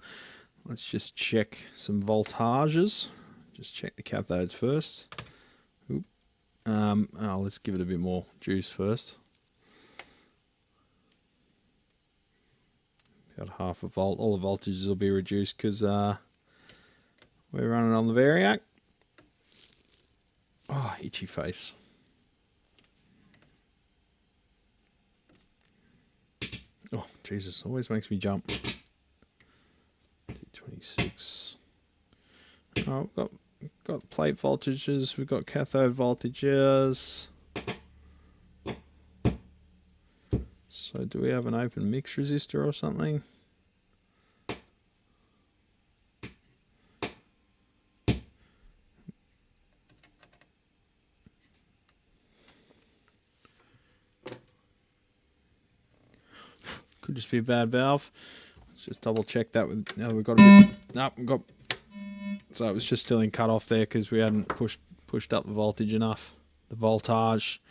Let's just check some voltages. Just check the cathodes first. Oop. Let's give it a bit more juice first. About half a volt. All the voltages will be reduced because we're running on the Variac. Oh, itchy face. Oh, Jesus, always makes me jump. 26. Oh, we've got plate voltages, we've got cathode voltages. So do we have an open mix resistor or something? Could just be a bad valve. Let's just double check that. With we've got a bit. Nope, we've got. So it was just still in cut off there because we hadn't pushed up the voltage enough, the voltage.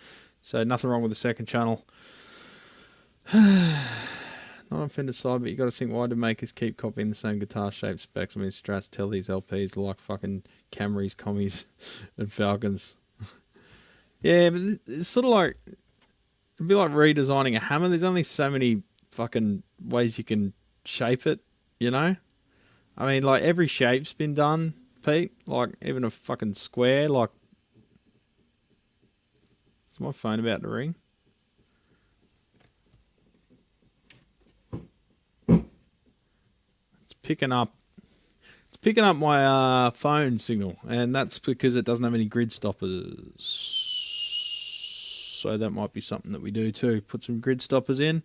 So nothing wrong with the second channel. Not on Fender side, but you got to think, why do makers keep copying the same guitar shape specs? I mean, Strats tell these LPs are like fucking Camrys, Commies, and Falcons. Yeah, but it's sort of like, it'd be like redesigning a hammer. There's only so many fucking ways you can shape it, you know? I mean, like, every shape's been done, Pete. Like, even a fucking square, like... Is my phone about to ring? Picking up my phone signal, and that's because it doesn't have any grid stoppers, so that might be something that we do too, put some grid stoppers in.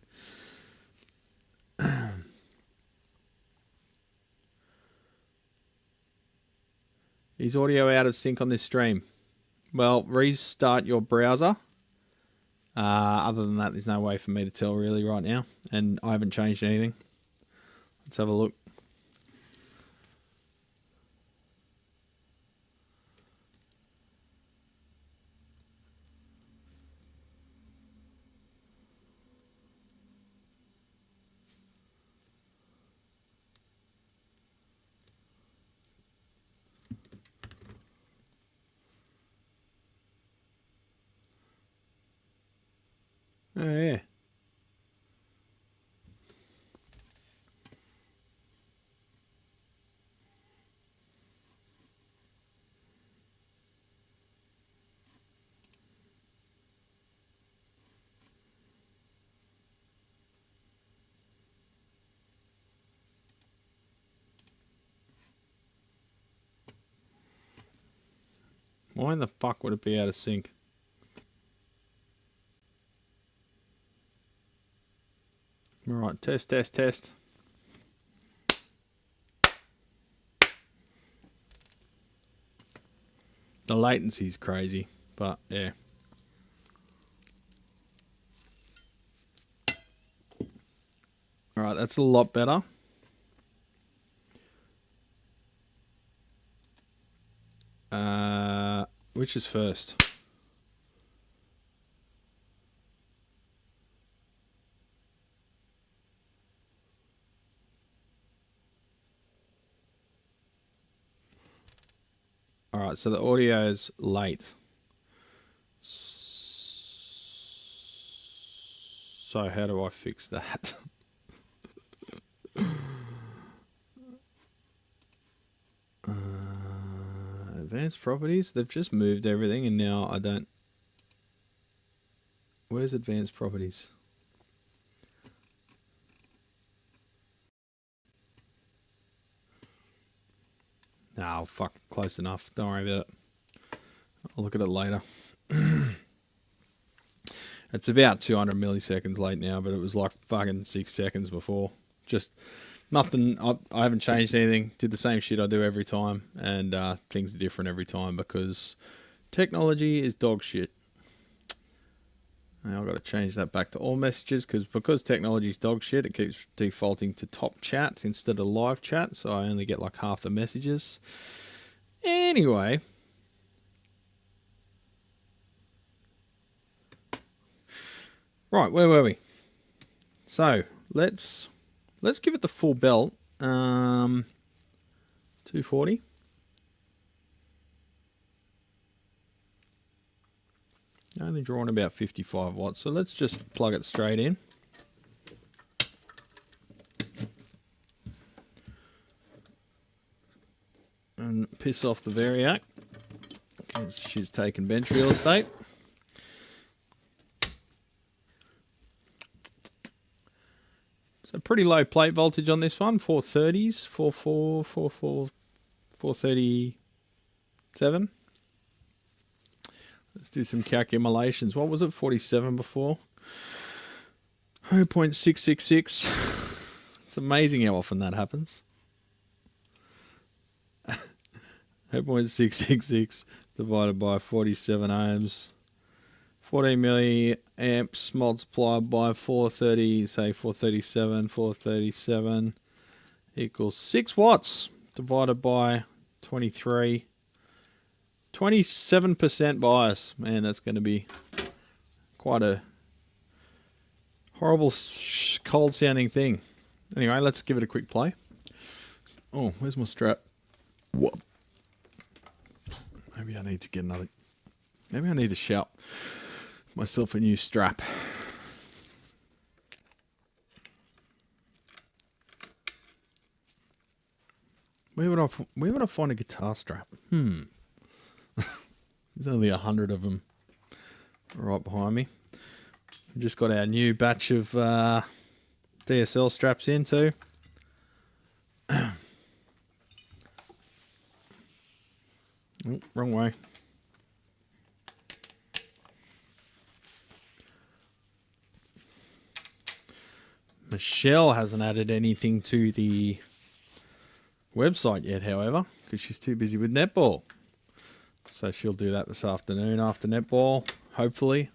Is audio out of sync on this stream? Well, restart your browser. Other than that, there's no way for me to tell really right now, and I haven't changed anything. Let's have a look. Oh, yeah. Why in the fuck would it be out of sync? Alright, test. The latency's crazy, but yeah. Alright, that's a lot better. Which is first? Alright, so the audio is late. So how do I fix that? Advanced properties, they've just moved everything and now I don't... Where's advanced properties? Oh, fuck, close enough. Don't worry about it. I'll look at it later. It's about 200 milliseconds late now, but it was like fucking 6 seconds before. Just nothing. I haven't changed anything. Did the same shit I do every time, and things are different every time because technology is dog shit. Now I've got to change that back to all messages because technology is dog shit. It keeps defaulting to top chat instead of live chat, so I only get like half the messages. Anyway. Right, where were we? So let's give it the full belt. 240. Only drawing about 55 watts, so let's just plug it straight in. And piss off the Variac, because she's taken bench real estate. So pretty low plate voltage on this one, 430s, 437. Let's do some calculations. What was it, 47 before? 0.666. It's amazing how often that happens. 0.666 divided by 47 ohms. 14 milliamps multiplied by 430, say 437 equals 6 watts divided by 23. 27% bias. Man, that's going to be quite a horrible, cold sounding thing. Anyway, let's give it a quick play. Oh, where's my strap? What? Maybe I need to get another. Maybe I need to shout myself a new strap. Where would I find a guitar strap? There's only 100 of them right behind me. We just got our new batch of DSL straps in too. Oh, wrong way. Michelle hasn't added anything to the website yet, however, because she's too busy with netball. So she'll do that this afternoon after netball, hopefully.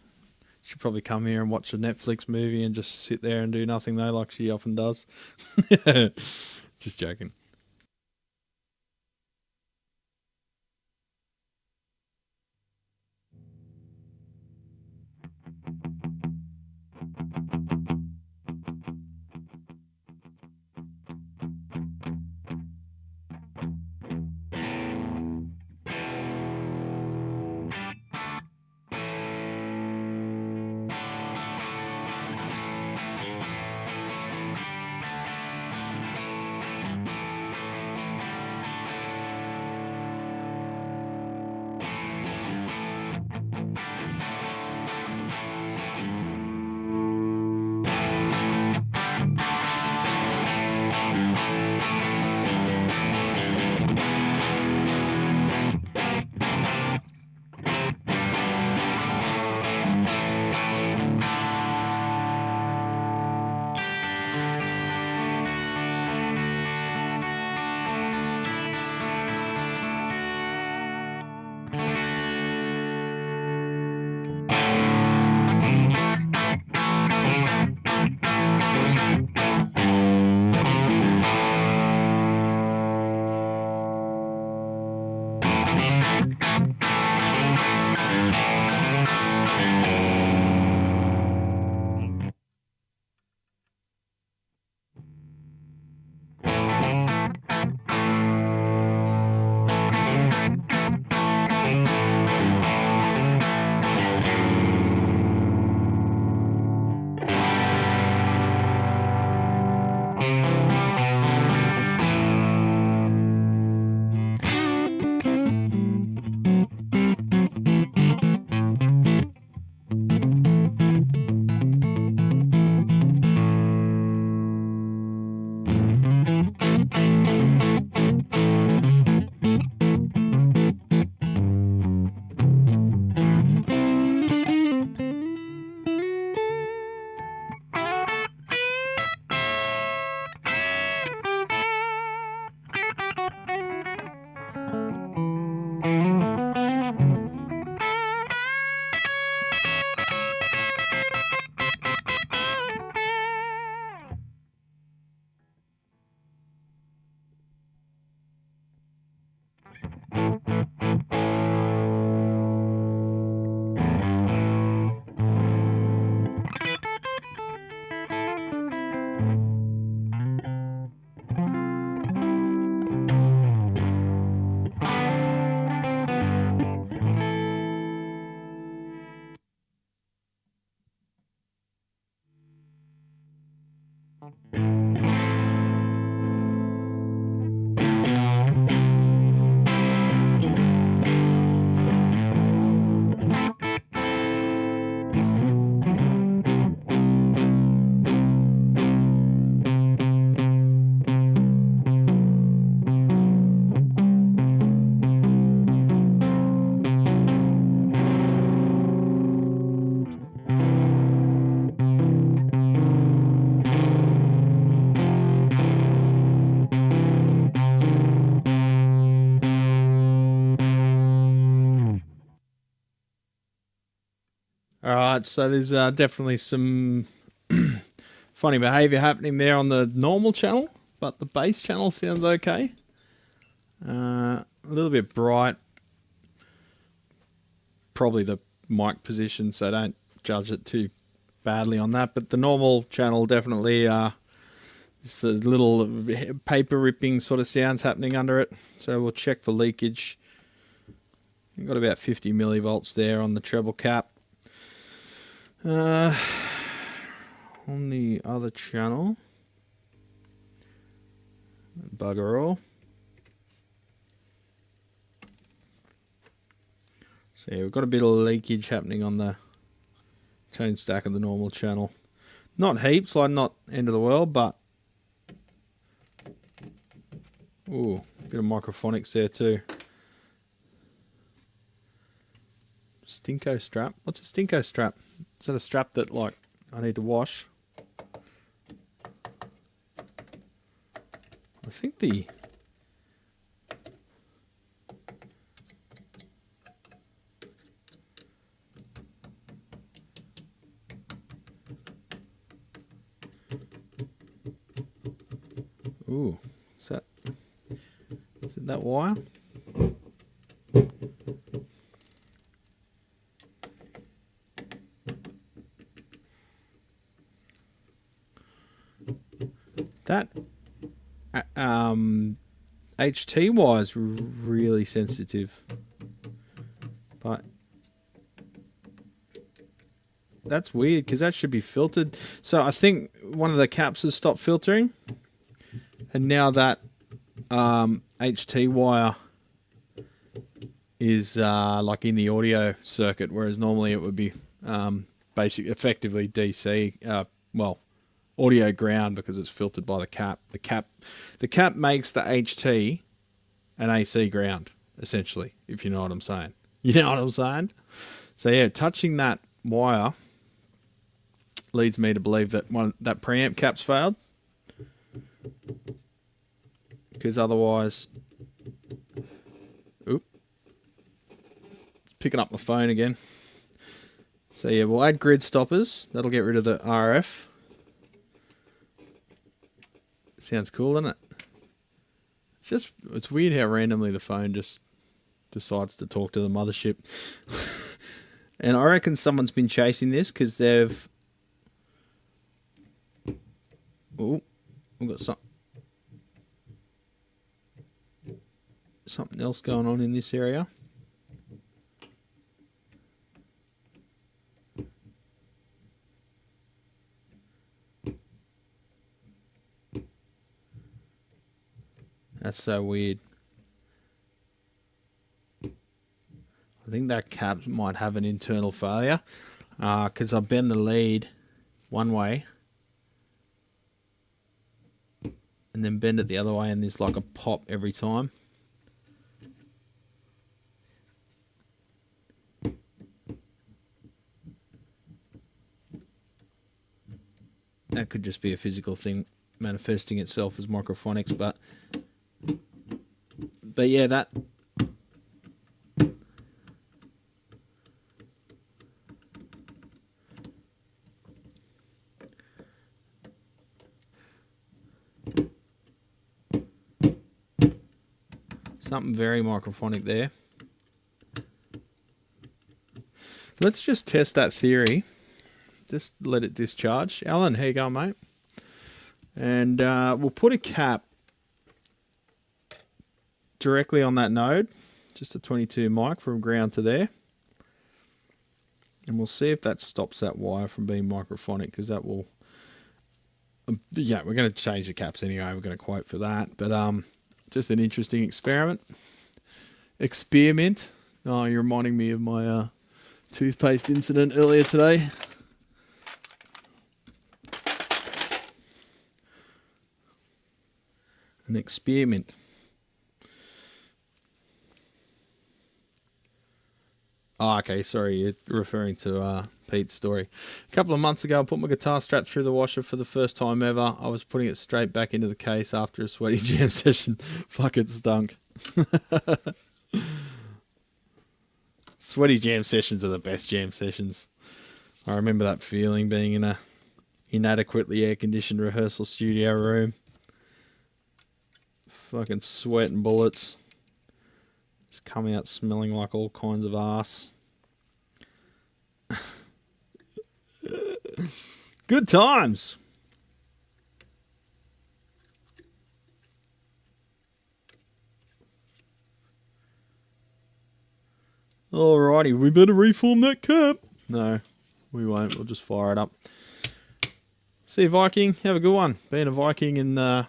She'll probably come here and watch a Netflix movie and just sit there and do nothing though, like she often does. Just joking. Alright, so there's definitely some funny behavior happening there on the normal channel, but the bass channel sounds okay. A little bit bright. Probably the mic position, so don't judge it too badly on that. But the normal channel definitely just a little paper ripping sort of sounds happening under it. So we'll check for leakage. We've got about 50 millivolts there on the treble cap. On the other channel, bugger all. So yeah, we've got a bit of leakage happening on the tone stack of the normal channel. Not heaps, like not end of the world, but ooh, a bit of microphonics there too. Stinko strap. What's a stinko strap? Is that a strap that like I need to wash? I think the ooh, is it that wire? That HT wire is really sensitive, but that's weird because that should be filtered. So I think one of the caps has stopped filtering, and now that HT wire is like in the audio circuit, whereas normally it would be effectively DC. Well, audio ground because it's filtered by the cap. The cap makes the HT an AC ground, essentially, if you know what I'm saying. You know what I'm saying? So yeah, touching that wire leads me to believe that that preamp cap's failed. Because otherwise, oop, it's picking up the phone again. So yeah, we'll add grid stoppers. That'll get rid of the RF. Sounds cool, doesn't it? It's weird how randomly the phone just decides to talk to the mothership. And I reckon someone's been chasing this because they've... Oh, we've got something else going on in this area. That's so weird. I think that cap might have an internal failure because I bend the lead one way and then bend it the other way, and there's like a pop every time. That could just be a physical thing manifesting itself as microphonics, but yeah, that something very microphonic there. Let's just test that theory. Just let it discharge. Alan, how you going, mate? And we'll put a cap directly on that node, just a 22 mic from ground to there, and we'll see if that stops that wire from being microphonic, because that will yeah, we're going to change the caps anyway. We're going to quote for that, but just an interesting experiment. Oh, you're reminding me of my toothpaste incident earlier today. An experiment. Oh, okay, sorry, you're referring to Pete's story. A couple of months ago, I put my guitar strap through the washer for the first time ever. I was putting it straight back into the case after a sweaty jam session. Fuck, it stunk. Sweaty jam sessions are the best jam sessions. I remember that feeling, being in a inadequately air-conditioned rehearsal studio room. Fucking sweat and bullets. Just coming out smelling like all kinds of arse. Good times. Alrighty, we better reform that cap. No, we won't. We'll just fire it up. See you, Viking. Have a good one. Being a Viking, and I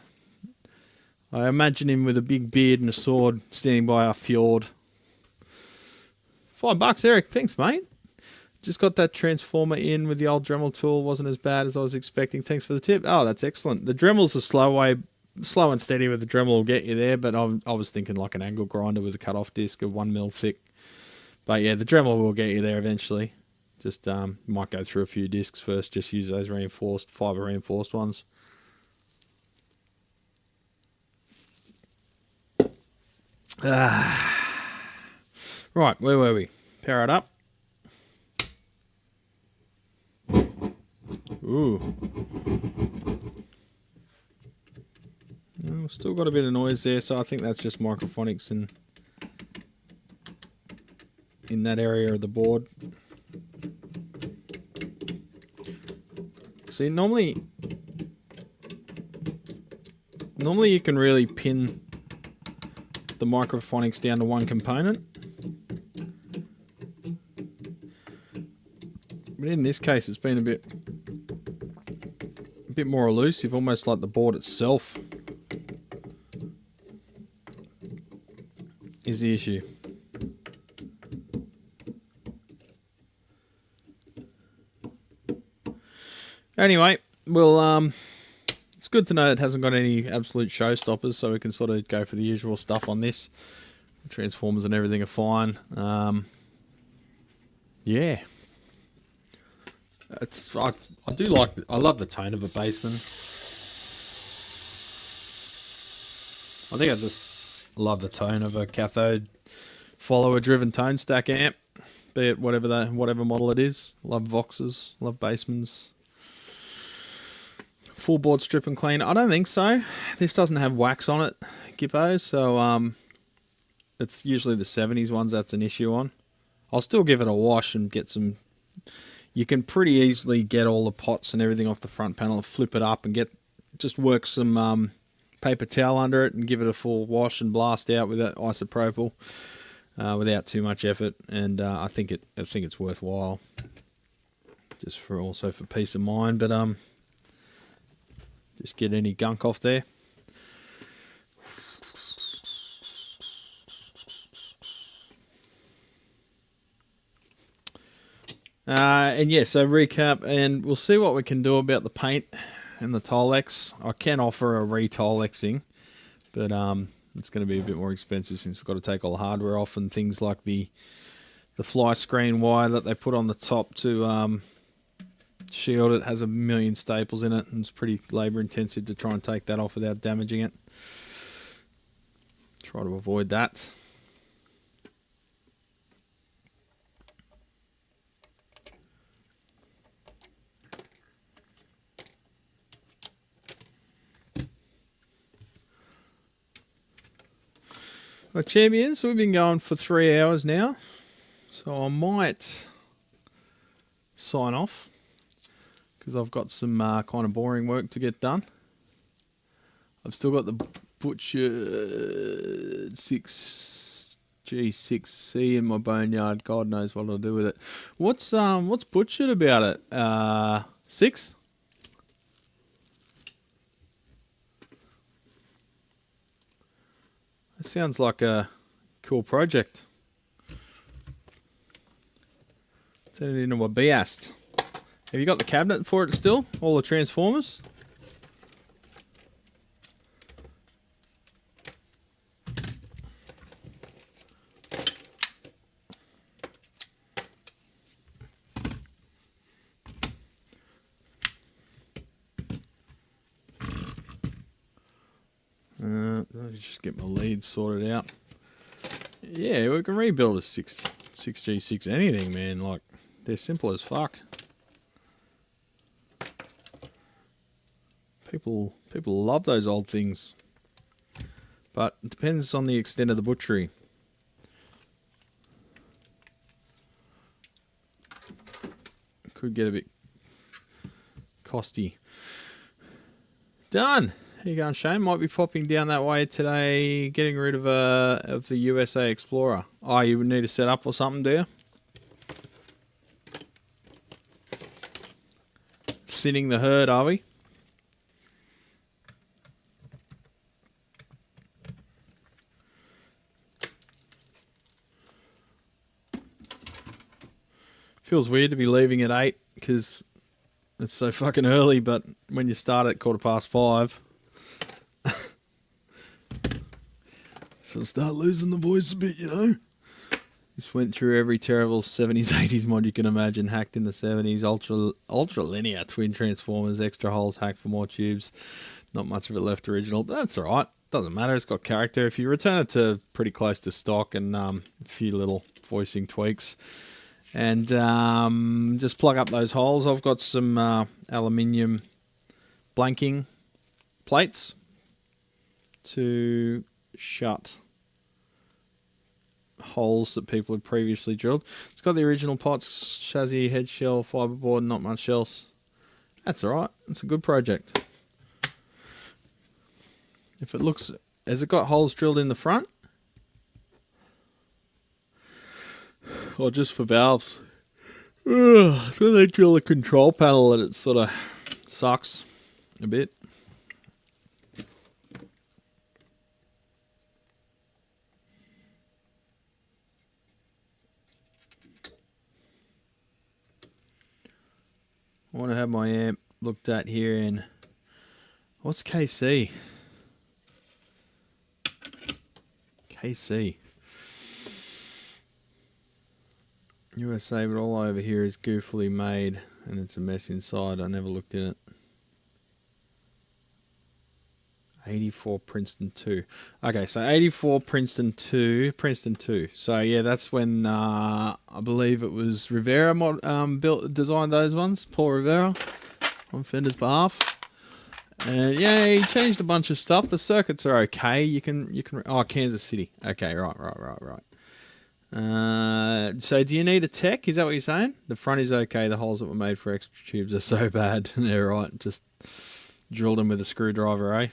imagine him with a big beard and a sword standing by our fjord. $5, Eric. Thanks, mate. Just got that transformer in with the old Dremel tool. Wasn't as bad as I was expecting. Thanks for the tip. Oh, that's excellent. The Dremel's a slow and steady with the Dremel will get you there, but I was thinking like an angle grinder with a cut-off disc of 1mm thick. But yeah, the Dremel will get you there eventually. Just might go through a few discs first. Just use those fiber reinforced ones. Right, where were we? Power it up. Ooh. Still got a bit of noise there, so I think that's just microphonics in that area of the board. See, normally you can really pin the microphonics down to one component. But in this case, it's been a bit more elusive, almost like the board itself is the issue. Anyway, well, it's good to know it hasn't got any absolute showstoppers, so we can sort of go for the usual stuff on this. Transformers and everything are fine. Yeah. I love the tone of a Bassman. I think I just love the tone of a cathode follower driven tone stack amp, be it whatever model it is. Love Voxes, love Bassmans. Full board strip and clean. I don't think so. This doesn't have wax on it, Gippo, so it's usually the 70s ones that's an issue on. I'll still give it a wash and get some. You can pretty easily get all the pots and everything off the front panel, flip it up, and just work some paper towel under it and give it a full wash and blast out with that isopropyl without too much effort. And I think it's worthwhile, just for peace of mind. But just get any gunk off there. And yeah, so recap, and we'll see what we can do about the paint and the Tilex. I can offer a re-Tilexing, but it's going to be a bit more expensive since we've got to take all the hardware off and things like the fly screen wire that they put on the top to shield it has a million staples in it, and it's pretty labor intensive to try and take that off without damaging it. Try to avoid that. Well, champions, we've been going for 3 hours now, so I might sign off because I've got some kind of boring work to get done. I've still got the Butcher 6G6C in my boneyard. God knows what I'll do with it. What's butchered about it? 6? It sounds like a cool project. Turn it into a Beast. Have you got the cabinet for it still? All the transformers? Let me just get my leads sorted out. Yeah, we can rebuild a 6G6 anything, man. Like, they're simple as fuck. People love those old things. But it depends on the extent of the butchery. Could get a bit costy. Done. How you going, Shane? Might be popping down that way today, getting rid of the USA Explorer. Oh, you would need a setup or something, do you? Thinning the herd, are we? Feels weird to be leaving at 8 because it's so fucking early, but when you start at 5:15, so start losing the voice a bit, you know? Just went through every terrible 70s, 80s mod you can imagine, hacked in the 70s, ultra linear twin transformers, extra holes hacked for more tubes. Not much of it left original, but that's alright. Doesn't matter, it's got character. If you return it to pretty close to stock and a few little voicing tweaks, and just plug up those holes. I've got some aluminium blanking plates to shut holes that people had previously drilled. It's got the original pots, chassis, head shell, fiberboard, not much else. That's alright, it's a good project. If it looks, has it got holes drilled in the front? Or just for valves? It's when they drill the control panel that it sort of sucks a bit. I want to have my amp looked at here in, what's KC? KC. USA, but all over here is goofily made and it's a mess inside. I never looked in it. 84 Princeton 2. Okay, so 84 Princeton 2. So yeah, that's when I believe it was Rivera designed those ones. Paul Rivera on Fender's behalf. And yeah, he changed a bunch of stuff. The circuits are okay. You can. Oh, Kansas City. Okay, right. So do you need a tech? Is that what you're saying? The front is okay. The holes that were made for extra tubes are so bad. They're right. Just drilled them with a screwdriver, eh?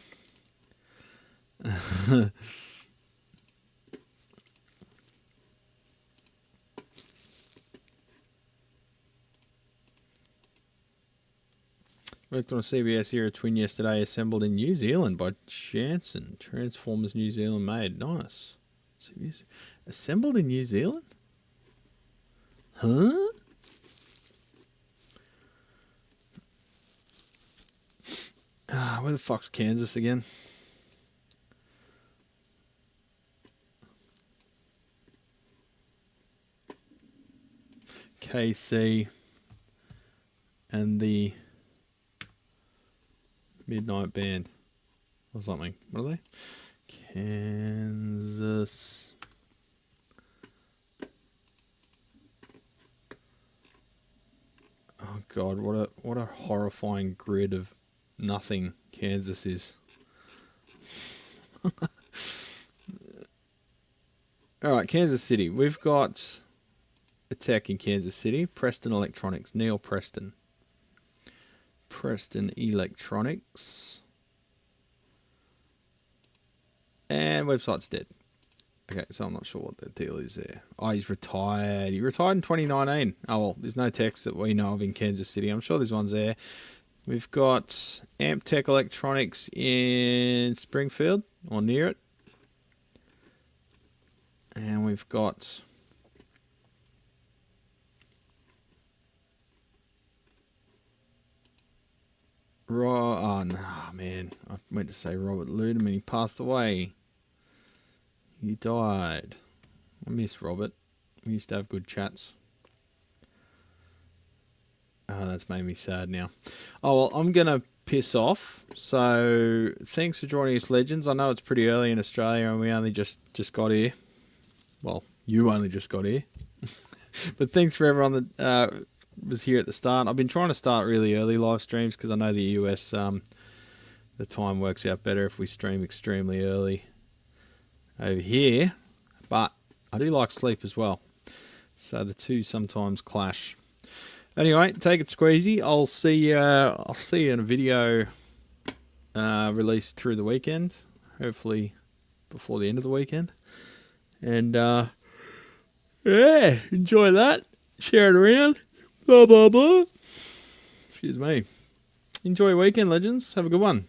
Worked on a CBS era twin yesterday, assembled in New Zealand by Jansen. Transformers New Zealand made. Nice. CBS. Assembled in New Zealand? Huh? Where the fuck's Kansas again? KC and the Midnight Band or something. What are they? Kansas. Oh God, what a horrifying grid of nothing Kansas is. Alright, Kansas City. We've got a tech in Kansas City. Preston Electronics. Neil Preston. Preston Electronics. And website's dead. Okay, so I'm not sure what the deal is there. Oh, he's retired. He retired in 2019. Oh, well, there's no techs that we know of in Kansas City. I'm sure there's one's there. We've got Amp Tech Electronics in Springfield, or near it. And we've got... Oh, no, man. I meant to say Robert Ludeman. He passed away. He died. I miss Robert. We used to have good chats. Oh, that's made me sad now. Oh, well, I'm going to piss off. So, thanks for joining us, Legends. I know it's pretty early in Australia and we only just got here. Well, you only just got here. But thanks for everyone that was here at the start. I've been trying to start really early live streams because I know the US the time works out better if we stream extremely early over here. But I do like sleep as well. So the two sometimes clash. Anyway, take it squeezy. I'll see you in a video released through the weekend. Hopefully before the end of the weekend. And yeah, enjoy that. Share it around. Blah blah blah. Excuse me. Enjoy your weekend, legends. Have a good one.